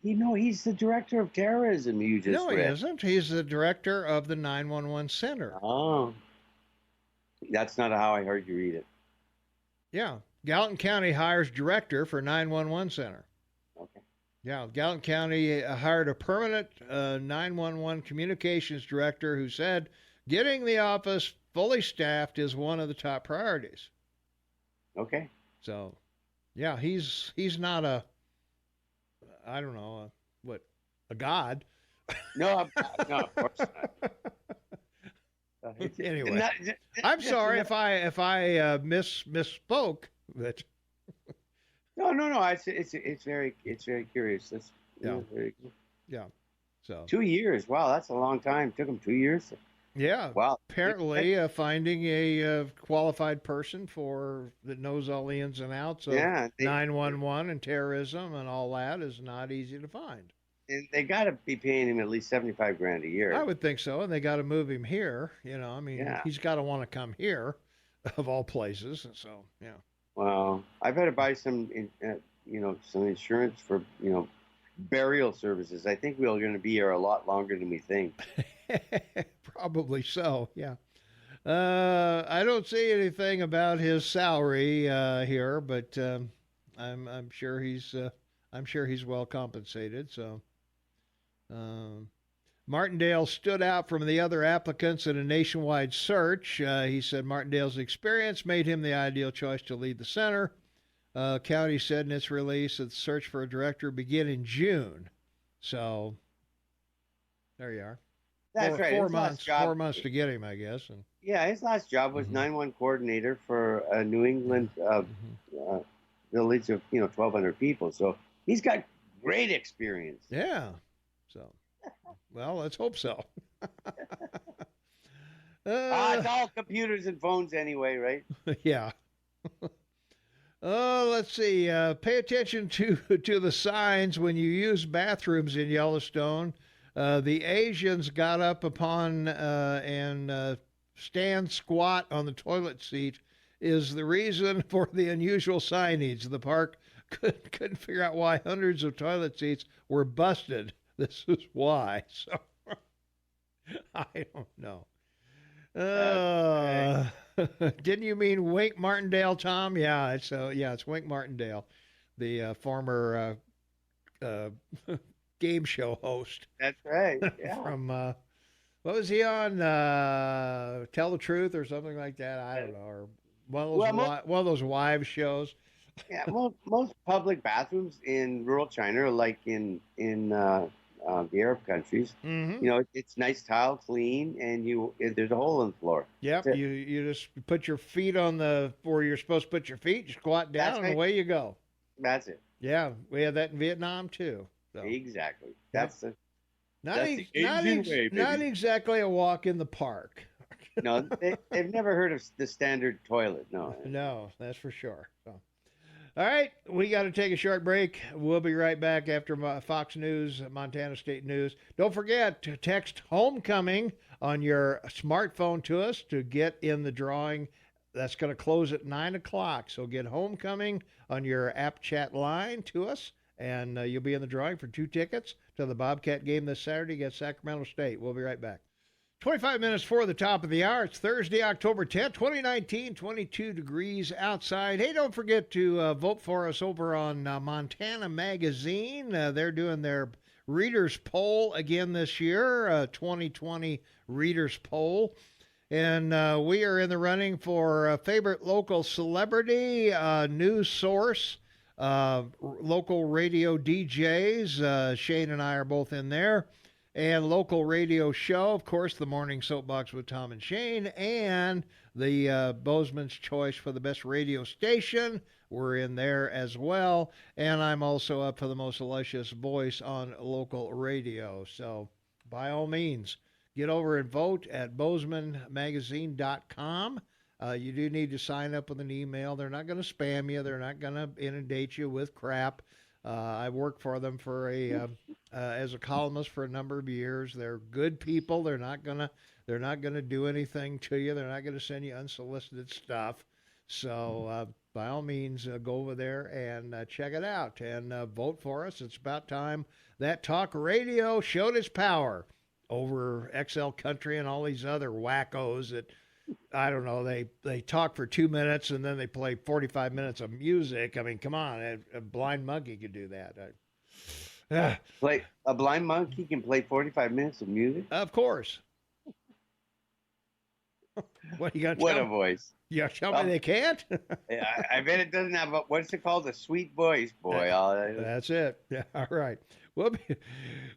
He's the director of terrorism. You just No, he isn't. He's the director of the 911 center. Oh, that's not how I heard you read it. Yeah, Gallatin County hires director for 911 center. Okay. Yeah, Gallatin County hired a permanent 911 communications director who said getting the office fully staffed is one of the top priorities. Okay. So, yeah, he's not a, I don't know, a god. No, of course not. Anyway, I'm sorry if I misspoke. But no. It's very curious. That's very cool. Yeah. So 2 years. Wow, that's a long time. Took them 2 years. Yeah. Wow. Apparently, finding a qualified person that knows all the ins and outs of 911 and terrorism and all that is not easy to find. And they got to be paying him at least $75,000 a year. I would think so, and they got to move him here. He's got to want to come here, of all places. And so, yeah. Well, I better buy some insurance for burial services. I think we're going to be here a lot longer than we think. Probably so. Yeah. I don't see anything about his salary here, but I'm sure he's well compensated. So. Martindale stood out from the other applicants in a nationwide search. He said Martindale's experience made him the ideal choice to lead the center. County said in its release that the search for a director begin in June. So there you are. That's right. 4 months. 4 months to get him, I guess. And yeah, his last job was 911 coordinator for a New England village of 1,200 people. So he's got great experience. Yeah. So, well, let's hope so. It's all computers and phones anyway, right? Yeah. Let's see. Pay attention to the signs when you use bathrooms in Yellowstone. The Asians got up upon and stand squat on the toilet seat is the reason for the unusual signage. The park couldn't figure out why hundreds of toilet seats were busted. This is why. So I don't know. Didn't you mean Wink Martindale, Tom? Yeah, it's Wink Martindale, the former game show host. That's right. Yeah. From what was he on? Tell the Truth or something like that. I don't know. Or one of those wives shows. Yeah, most public bathrooms in rural China are like in the Arab countries. Mm-hmm. It's nice tile, clean, and there's a hole in the floor. Yep, you just put your feet on where you're supposed to put your feet, you squat down, and away you go. That's it. Yeah, we had that in Vietnam too. So. Exactly. Yep. Not exactly a walk in the park. No, they've never heard of the standard toilet. No. No, that's for sure. So. All right, we got to take a short break. We'll be right back after Fox News, Montana State News. Don't forget to text homecoming on your smartphone to us to get in the drawing. That's going to close at 9 o'clock. So get homecoming on your app chat line to us, and you'll be in the drawing for 2 tickets to the Bobcat game this Saturday against Sacramento State. We'll be right back. 25 minutes for the top of the hour. It's Thursday, October 10th, 2019, 22 degrees outside. Hey, don't forget to vote for us over on Montana Magazine. They're doing their readers poll again this year, 2020 readers poll. And we are in the running for favorite local celebrity, news source, local radio DJs. Shane and I are both in there. And local radio show, of course, the Morning Soapbox with Tom and Shane, and the Bozeman's Choice for the best radio station. We're in there as well. And I'm also up for the most luscious voice on local radio. So by all means, get over and vote at bozemanmagazine.com. You do need to sign up with an email. They're not going to spam you. They're not going to inundate you with crap. I worked for them for as a columnist for a number of years. They're good people. They're not gonna do anything to you. They're not gonna send you unsolicited stuff. So by all means, go over there and check it out and vote for us. It's about time that talk radio showed its power over XL Country and all these other wackos that, I don't know, they talk for 2 minutes and then they play 45 minutes of music. I mean, come on, a blind monkey could do that. Play a blind monkey can play 45 minutes of music? Of course. What you got? What a voice! Yeah, tell me they can't. I bet it doesn't have what's it called? A sweet voice, boy. That's it. Yeah, all right.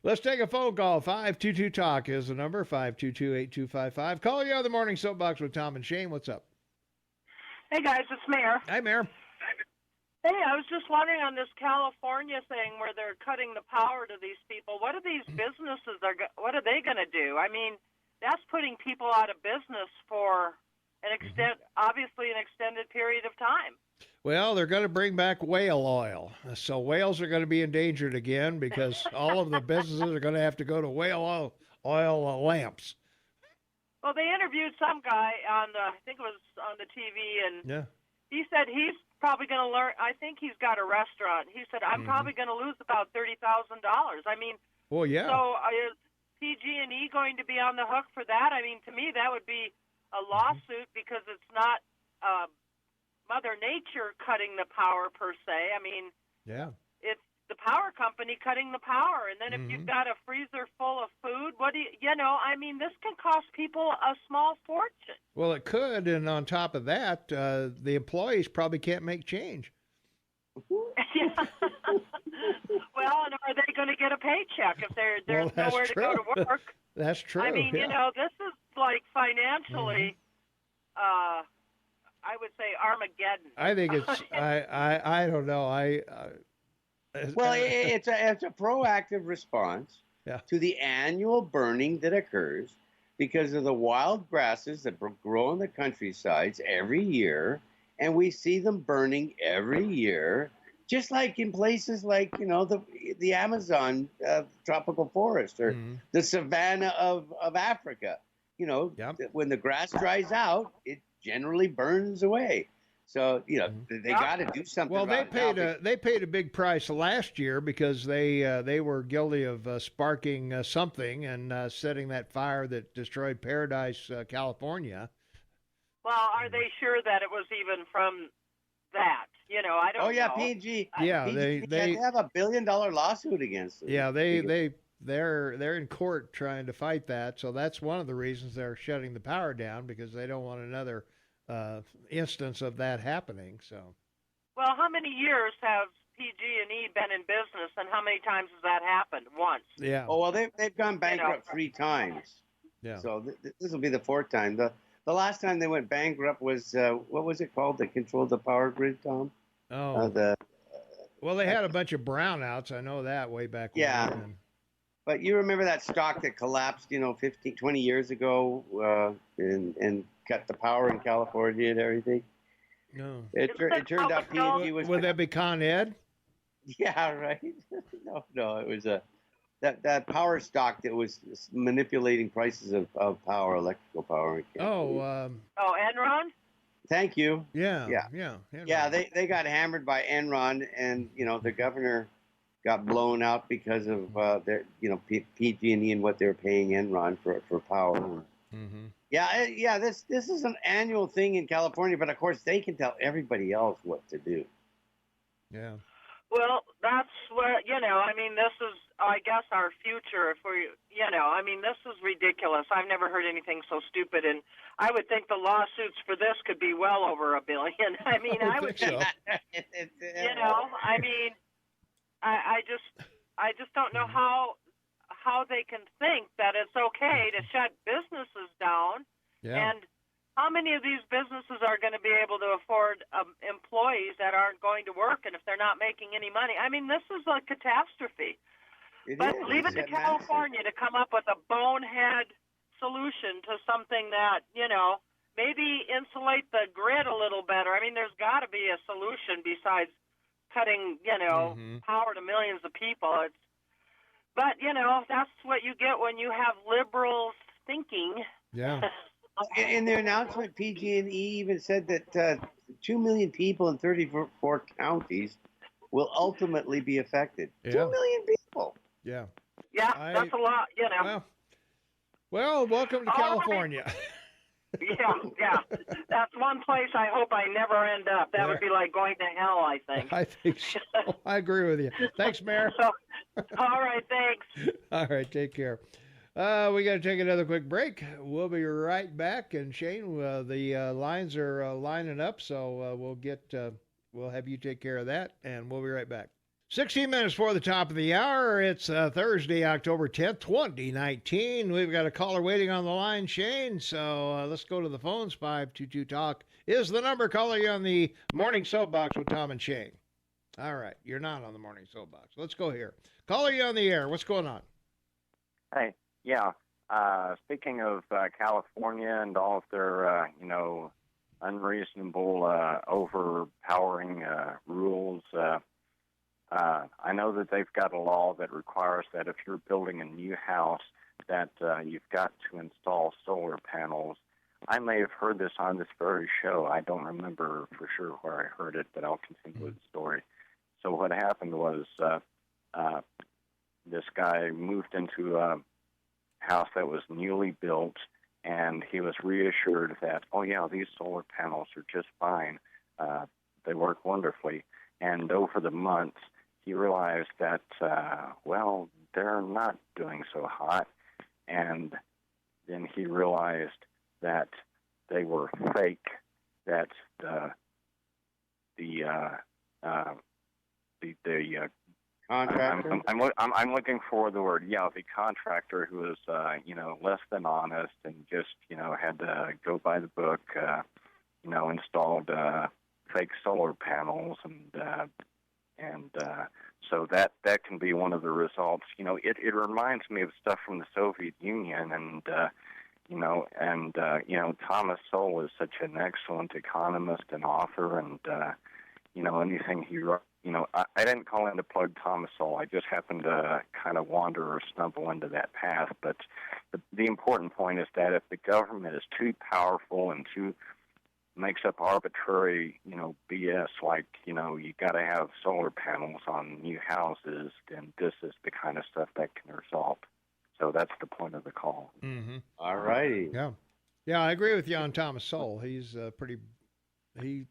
Let's take a phone call. 522-TALK is the number, 522-8255. Call you on the Morning Soapbox with Tom and Shane. What's up? Hey, guys, it's Mayor. Hi, Mayor. Hey, I was just wondering on this California thing where they're cutting the power to these people. What are these businesses? What are they going to do? I mean, that's putting people out of business for obviously an extended period of time. Well, they're going to bring back whale oil. So whales are going to be endangered again because all of the businesses are going to have to go to whale oil lamps. Well, they interviewed some guy on I think it was on the TV, and he said he's probably going to learn. I think he's got a restaurant. He said, I'm probably going to lose about $30,000. I mean, well, yeah. So is PG&E going to be on the hook for that? I mean, to me, that would be a lawsuit because it's not Mother Nature cutting the power per se. I mean, it's the power company cutting the power. And then if you've got a freezer full of food, what do I mean, this can cost people a small fortune. Well, it could. And on top of that, the employees probably can't make change. Yeah. Well, and are they going to get a paycheck if there's nowhere to go to work? That's true. I mean, this is like financially, I would say Armageddon. I think it's, I don't know. Well, it's a proactive response to the annual burning that occurs because of the wild grasses that grow in the countrysides every year, and we see them burning every year, just like in places like the Amazon tropical forest or the savanna of Africa. When the grass dries out, it generally burns away. So they got to do something. Well, about they paid a big price last year because they were guilty of sparking something and setting that fire that destroyed Paradise, California. Well, are they sure that it was even from that? I don't know. Oh yeah, PG. Yeah, PG, they have a $1 billion lawsuit against them. Yeah, they're in court trying to fight that. So that's one of the reasons they're shutting the power down, because they don't want another instance of that happening. So, well, how many years have PG&E been in business, and how many times has that happened? Once. Yeah. Oh well, they've gone bankrupt 3 times. Yeah. So this will be the 4th time. The last time they went bankrupt was what was it called that controlled the power grid, Tom? Oh. Well, they had a bunch of brownouts. I know that way back when. Yeah. But you remember that stock that collapsed, 15, 20 years ago and cut the power in California and everything? No. It turned out PG&E was. Would that be Con Ed? Yeah, right. No, it was that power stock that was manipulating prices of power, electrical power. Enron? Thank you. Yeah. Yeah, they got hammered by Enron, and the governor got blown out because of their PG&E and what they're paying Enron for power. Mm-hmm. Yeah. This is an annual thing in California, but of course they can tell everybody else what to do. Yeah. Well, that's what, I mean, this is, I guess, our future. If we, I mean, this is ridiculous. I've never heard anything so stupid, and I would think the lawsuits for this could be well over $1 billion. I mean, I would think, I mean, I just don't know how they can think that it's okay to shut businesses down. Yeah. And how many of these businesses are going to be able to afford employees that aren't going to work, and if they're not making any money? I mean, this is a catastrophe. Leave it to California to come up with a bonehead solution to something that, maybe insulate the grid a little better. I mean, there's got to be a solution besides cutting, power to millions of people. But, that's what you get when you have liberals thinking. Yeah. In their announcement, PG&E even said that 2 million people in 34 counties will ultimately be affected. Yeah. 2 million people. Yeah. Yeah, that's a lot, Well, welcome to California. Yeah. That's one place I hope I never end up. That would be like going to hell, I think. I think so. I agree with you. Thanks, Mayor. All right, thanks. All right, take care. We got to take another quick break. We'll be right back. And Shane, the lines are lining up, so we'll have you take care of that, and we'll be right back. 16 minutes before the top of the hour. It's Thursday, October 10th, 2019. We've got a caller waiting on the line, Shane. So let's go to the phones. 522-TALK is the number. Caller, you on the Morning Soapbox with Tom and Shane. All right, you're not on the Morning Soapbox. Let's go here. Caller, you on the air. What's going on? Hey. Yeah. Speaking of California and all of their, unreasonable, overpowering rules, I know that they've got a law that requires that if you're building a new house, that you've got to install solar panels. I may have heard this on this very show. I don't remember for sure where I heard it, but I'll continue with the story. So what happened was this guy moved into house that was newly built, and he was reassured that, these solar panels are just fine. They work wonderfully. And over the months, he realized that, they're not doing so hot. And then he realized that they were fake, that the contractor? I'm looking for the word. Yeah, the contractor who was, less than honest and just, had to go by the book, installed fake solar panels, and so that can be one of the results. It reminds me of stuff from the Soviet Union, and Thomas Sowell is such an excellent economist and author, and anything he wrote. I didn't call in to plug Thomas Sowell. I just happened to kind of wander or stumble into that path. But the important point is that if the government is too powerful and makes up arbitrary, BS, like, you got to have solar panels on new houses, then this is the kind of stuff that can result. So that's the point of the call. Mm-hmm. All righty. Yeah. Yeah, I agree with you on Thomas Sowell. He's he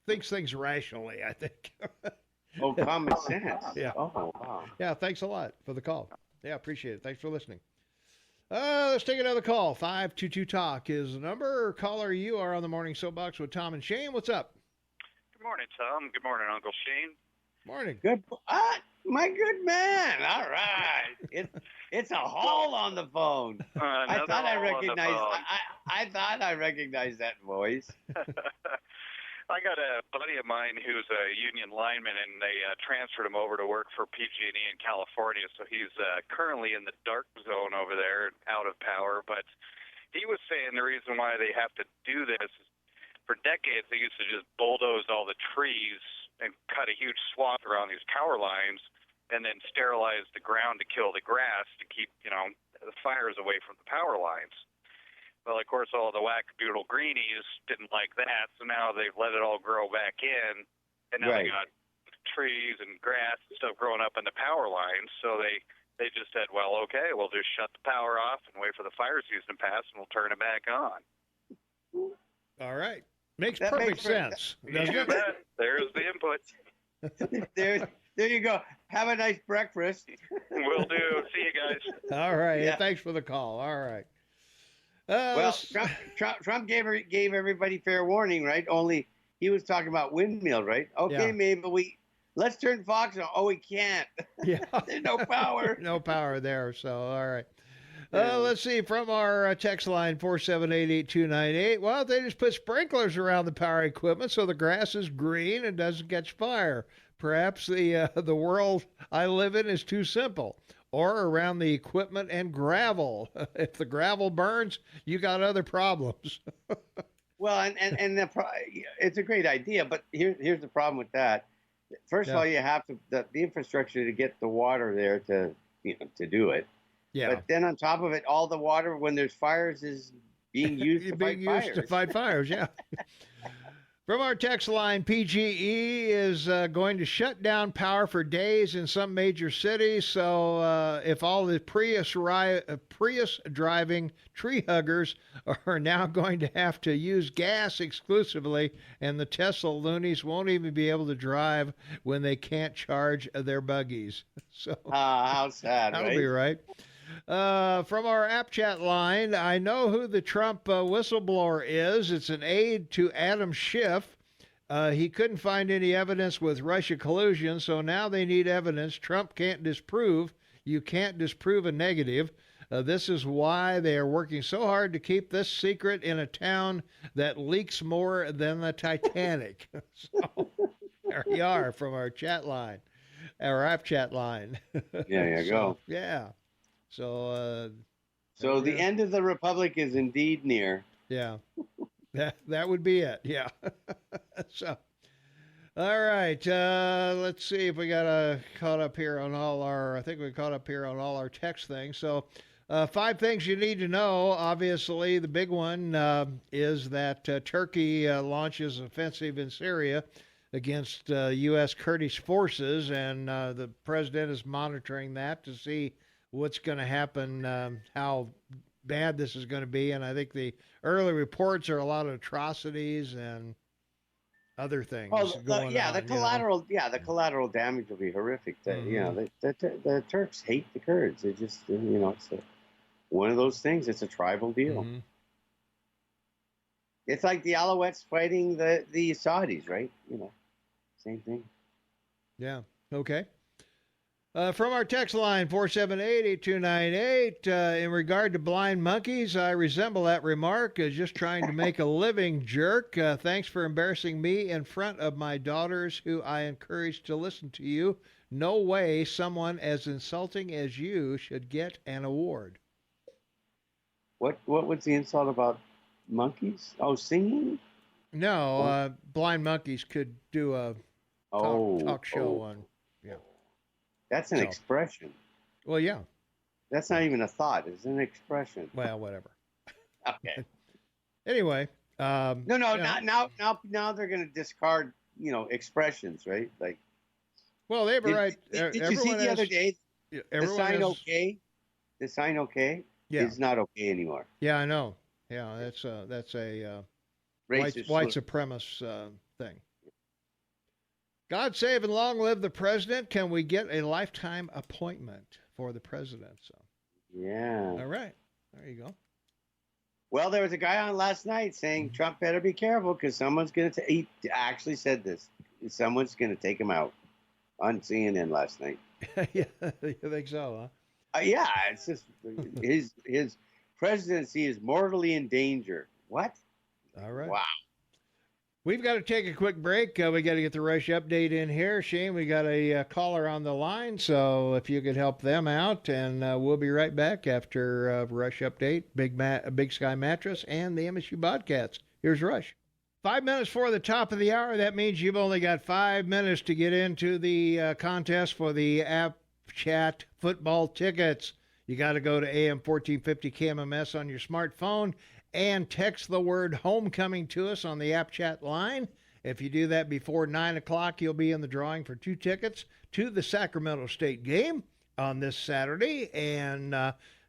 thinks things rationally, I think. Common sense. Yeah. Oh, wow. Yeah, thanks a lot for the call. Yeah, appreciate it. Thanks for listening. Let's take another call. 522-TALK is the number. Caller, you are on the Morning Soapbox with Tom and Shane. What's up? Good morning, Tom. Good morning, Uncle Shane. Morning. Good. My good man. All right. It's a haul on the phone. I thought I recognized that voice. I got a buddy of mine who's a union lineman, and they transferred him over to work for PG&E in California. So he's currently in the dark zone over there, out of power. But he was saying the reason why they have to do this is for decades, they used to just bulldoze all the trees and cut a huge swath around these power lines and then sterilize the ground to kill the grass to keep, the fires away from the power lines. Well, of course, all the wackadoodle greenies didn't like that, so now they've let it all grow back in, and now they got trees and grass and stuff growing up in the power lines, so they just said, well, okay, we'll just shut the power off and wait for the fire season to pass, and we'll turn it back on. All right. Makes perfect sense. Doesn't it? There's the input. There you go. Have a nice breakfast. Will do. See you guys. All right. Yeah. Thanks for the call. All right. Well, Trump gave everybody fair warning, right? Only he was talking about windmill, right? Okay, maybe let's turn Fox on. Oh, we can't. Yeah. There's no power. No power there. So, all right. Let's see, from our text line 4788298. Well, they just put sprinklers around the power equipment so the grass is green and doesn't catch fire. Perhaps the world I live in is too simple. Or around the equipment and gravel. If the gravel burns, you got other problems. Well, and it's a great idea, but here's the problem with that. First of all, you have the infrastructure to get the water there to do it. Yeah. But then on top of it, all the water when there's fires is being used to fight fires. Yeah. From our text line, PG&E is going to shut down power for days in some major cities. So if all the Prius driving tree huggers are now going to have to use gas exclusively, and the Tesla loonies won't even be able to drive when they can't charge their buggies. So how sad, that'll be right. From our app chat line, I know who the Trump whistleblower is. It's an aide to Adam Schiff. He couldn't find any evidence with Russia collusion, so now they need evidence Trump can't disprove. You can't disprove a negative. This is why they are working so hard to keep this secret in a town that leaks more than the Titanic. So there you are from our chat line, our app chat line. There you go. Yeah. So the end of the republic is indeed near. Yeah, that would be it. Yeah. So, all right. Let's see if we got caught up here on all our. I think we caught up here on all our text things. So, 5 things you need to know. Obviously, the big one is that Turkey launches offensive in Syria against U.S. Kurdish forces, and the president is monitoring that to see what's going to happen, how bad this is going to be. And I think the early reports are a lot of atrocities and other things going on. The collateral damage will be horrific. The Turks hate the Kurds. They just, it's one of those things. It's a tribal deal. Mm-hmm. It's like the Alouettes fighting the Saudis, right? Same thing. Yeah. Okay. From our text line, 4788298, in regard to blind monkeys, I resemble that remark as just trying to make a living, jerk. Thanks for embarrassing me in front of my daughters, who I encourage to listen to you. No way someone as insulting as you should get an award. What was the insult about monkeys? Oh, singing? No, blind monkeys could do a talk show on. Yeah. That's an expression. Well, yeah. That's not even a thought. It's an expression. Well, whatever. Okay. Anyway. Now they're going to discard, expressions, right? Like. Well, they have a right. Did you see the other day? The sign okay. The sign okay. Yeah. Is not okay anymore. Yeah, I know. Yeah, that's a white supremacist thing. God save and long live the president. Can we get a lifetime appointment for the president? So. Yeah. All right. There you go. Well, there was a guy on last night saying Trump better be careful because someone's going to. He actually said this. Someone's going to take him out on CNN last night. Yeah, you think so, huh? Yeah, it's just his presidency is mortally in danger. What? All right. Wow. We've got to take a quick break. We got to get the Rush update in here. Shane, we got a caller on the line, so if you could help them out, and we'll be right back after Rush update, Big Sky Mattress, and the MSU Bobcats. Here's Rush. 5 minutes before the top of the hour. That means you've only got 5 minutes to get into the contest for the App Chat football tickets. You got to go to AM 1450 KMMS on your smartphone and text the word homecoming to us on the App Chat line. If you do that before 9 o'clock, you'll be in the drawing for 2 tickets to the Sacramento State game on this Saturday. And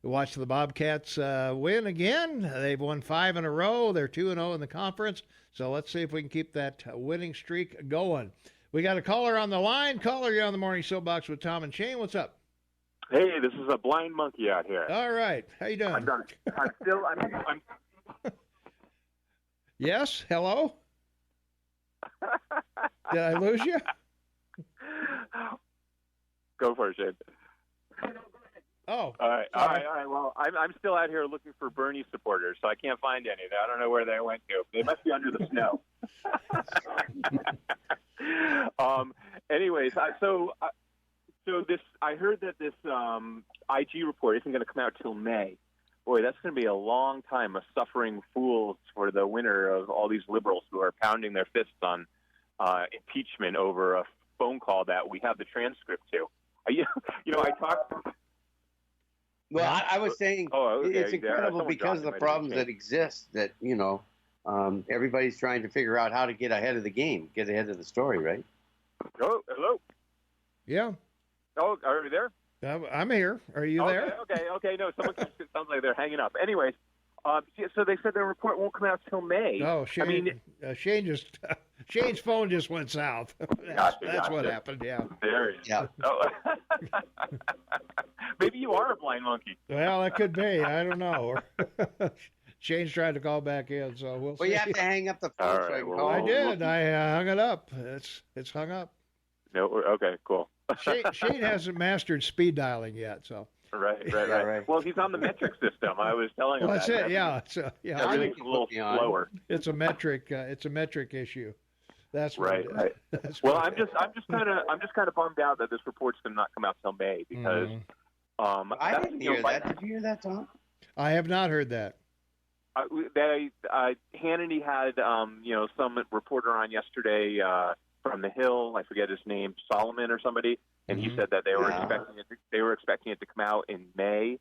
watch the Bobcats win again. They've won 5 in a row. They're 2-0 in the conference. So let's see if we can keep that winning streak going. We got a caller on the line. Caller, you're on the Morning Soapbox with Tom and Shane. What's up? Hey, this is a blind monkey out here. All right. How you doing? I'm Yes? Hello? Did I lose you? Go for it, Shane. Oh. All right. Well, I'm still out here looking for Bernie supporters, so I can't find any. I don't know where they went to. They must be under the snow. Anyways, I heard that this IG report isn't going to come out till May. Boy, that's going to be a long time of suffering fools for the winner of all these liberals who are pounding their fists on impeachment over a phone call that we have the transcript to. I talked. Well, I was saying it's incredible because of the problems that exist that, everybody's trying to figure out how to get ahead of the game, get ahead of the story, right? Oh, hello. Yeah. Oh, are you there? I'm here. Are you there? Okay. No, someone sounds like they're hanging up. Anyways, so they said their report won't come out till May. Oh, Shane. Shane's phone just went south. That's what happened. Yeah. There you go. Oh. Maybe you are a blind monkey. Well, it could be. I don't know. Shane's trying to call back in, so we'll see. Well, you have to hang up the phone. All right, I did. I hung it up. It's hung up. No. Okay. Cool. Shane hasn't mastered speed dialing yet, so. Right. Well, he's on the metric system. I was telling him that's that. it. Yeah. Everything's a little slower. It's a metric. It's a metric issue. That's right. That's well, I'm just kind of bummed out that this report's going to not come out till May because. I didn't hear that. Did you hear that, Tom? I have not heard that. Hannity had some reporter on yesterday from the Hill. I forget his name, Solomon or somebody, and he said that they were expecting it to come out in May.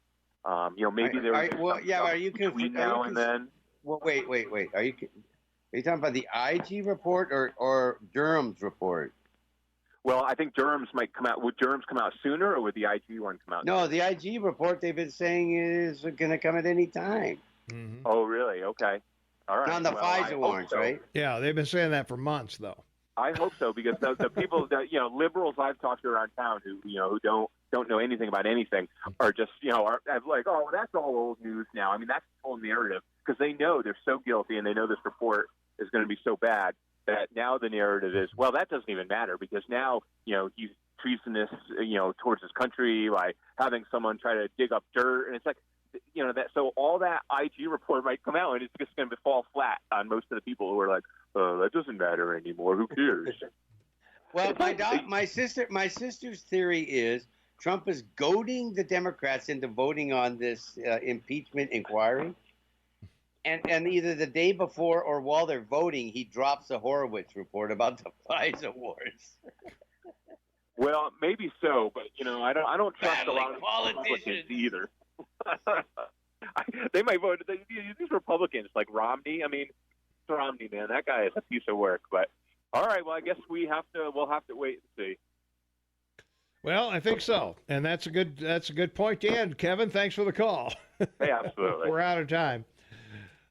Maybe there was. Are you confused now and then? Well, wait. Are you talking about the IG report or Durham's report? Well, I think Durham's might come out. Would Durham's come out sooner, or would the IG one come out? No, the IG report they've been saying is going to come at any time. Mm-hmm. Oh, really? Okay. All right. On the FISA warrants, right? Yeah, they've been saying that for months, though. I hope so because the people that liberals I've talked to around town who don't know anything about anything are just are like, oh, that's all old news now. I mean, that's the whole narrative because they know they're so guilty and they know this report is going to be so bad that now the narrative is, well, that doesn't even matter because now he's treasonous towards his country by having someone try to dig up dirt, and it's like that. So all that IG report might come out and it's just going to fall flat on most of the people who are like, oh, that doesn't matter anymore. Who cares? Well, my sister's theory is Trump is goading the Democrats into voting on this impeachment inquiry. And either the day before or while they're voting, he drops a Horowitz report about the FISA wars. Well, maybe so, but I don't trust a lot of Republicans either. They might vote. These Republicans like Romney. I mean, Romney, man, that guy is a piece of work. But all right, well, I guess we'll have to wait and see. Well, I think so, and that's a good point to end. Kevin, thanks for the call. Hey, absolutely. We're out of time.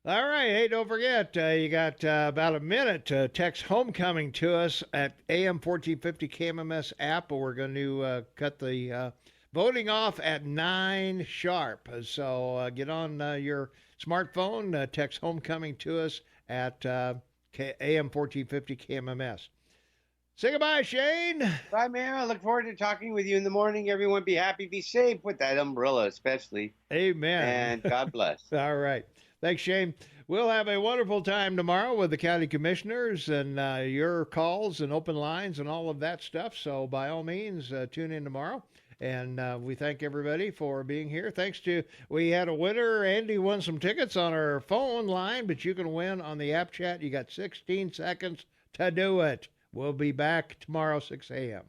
All right. Hey, don't forget, you got about a minute to text homecoming to us at AM 1450 KMMS app, or we're going to cut the voting off at 9 sharp. So get on your smartphone, text homecoming to us at AM 1450 KMMS. Say goodbye, Shane. Bye, man. I look forward to talking with you in the morning. Everyone be happy, be safe with that umbrella especially. Amen. And God bless. All right. Thanks, Shane. We'll have a wonderful time tomorrow with the county commissioners and your calls and open lines and all of that stuff. So by all means, tune in tomorrow. And we thank everybody for being here. We had a winner. Andy won some tickets on our phone line, but you can win on the app chat. You got 16 seconds to do it. We'll be back tomorrow, 6 a.m.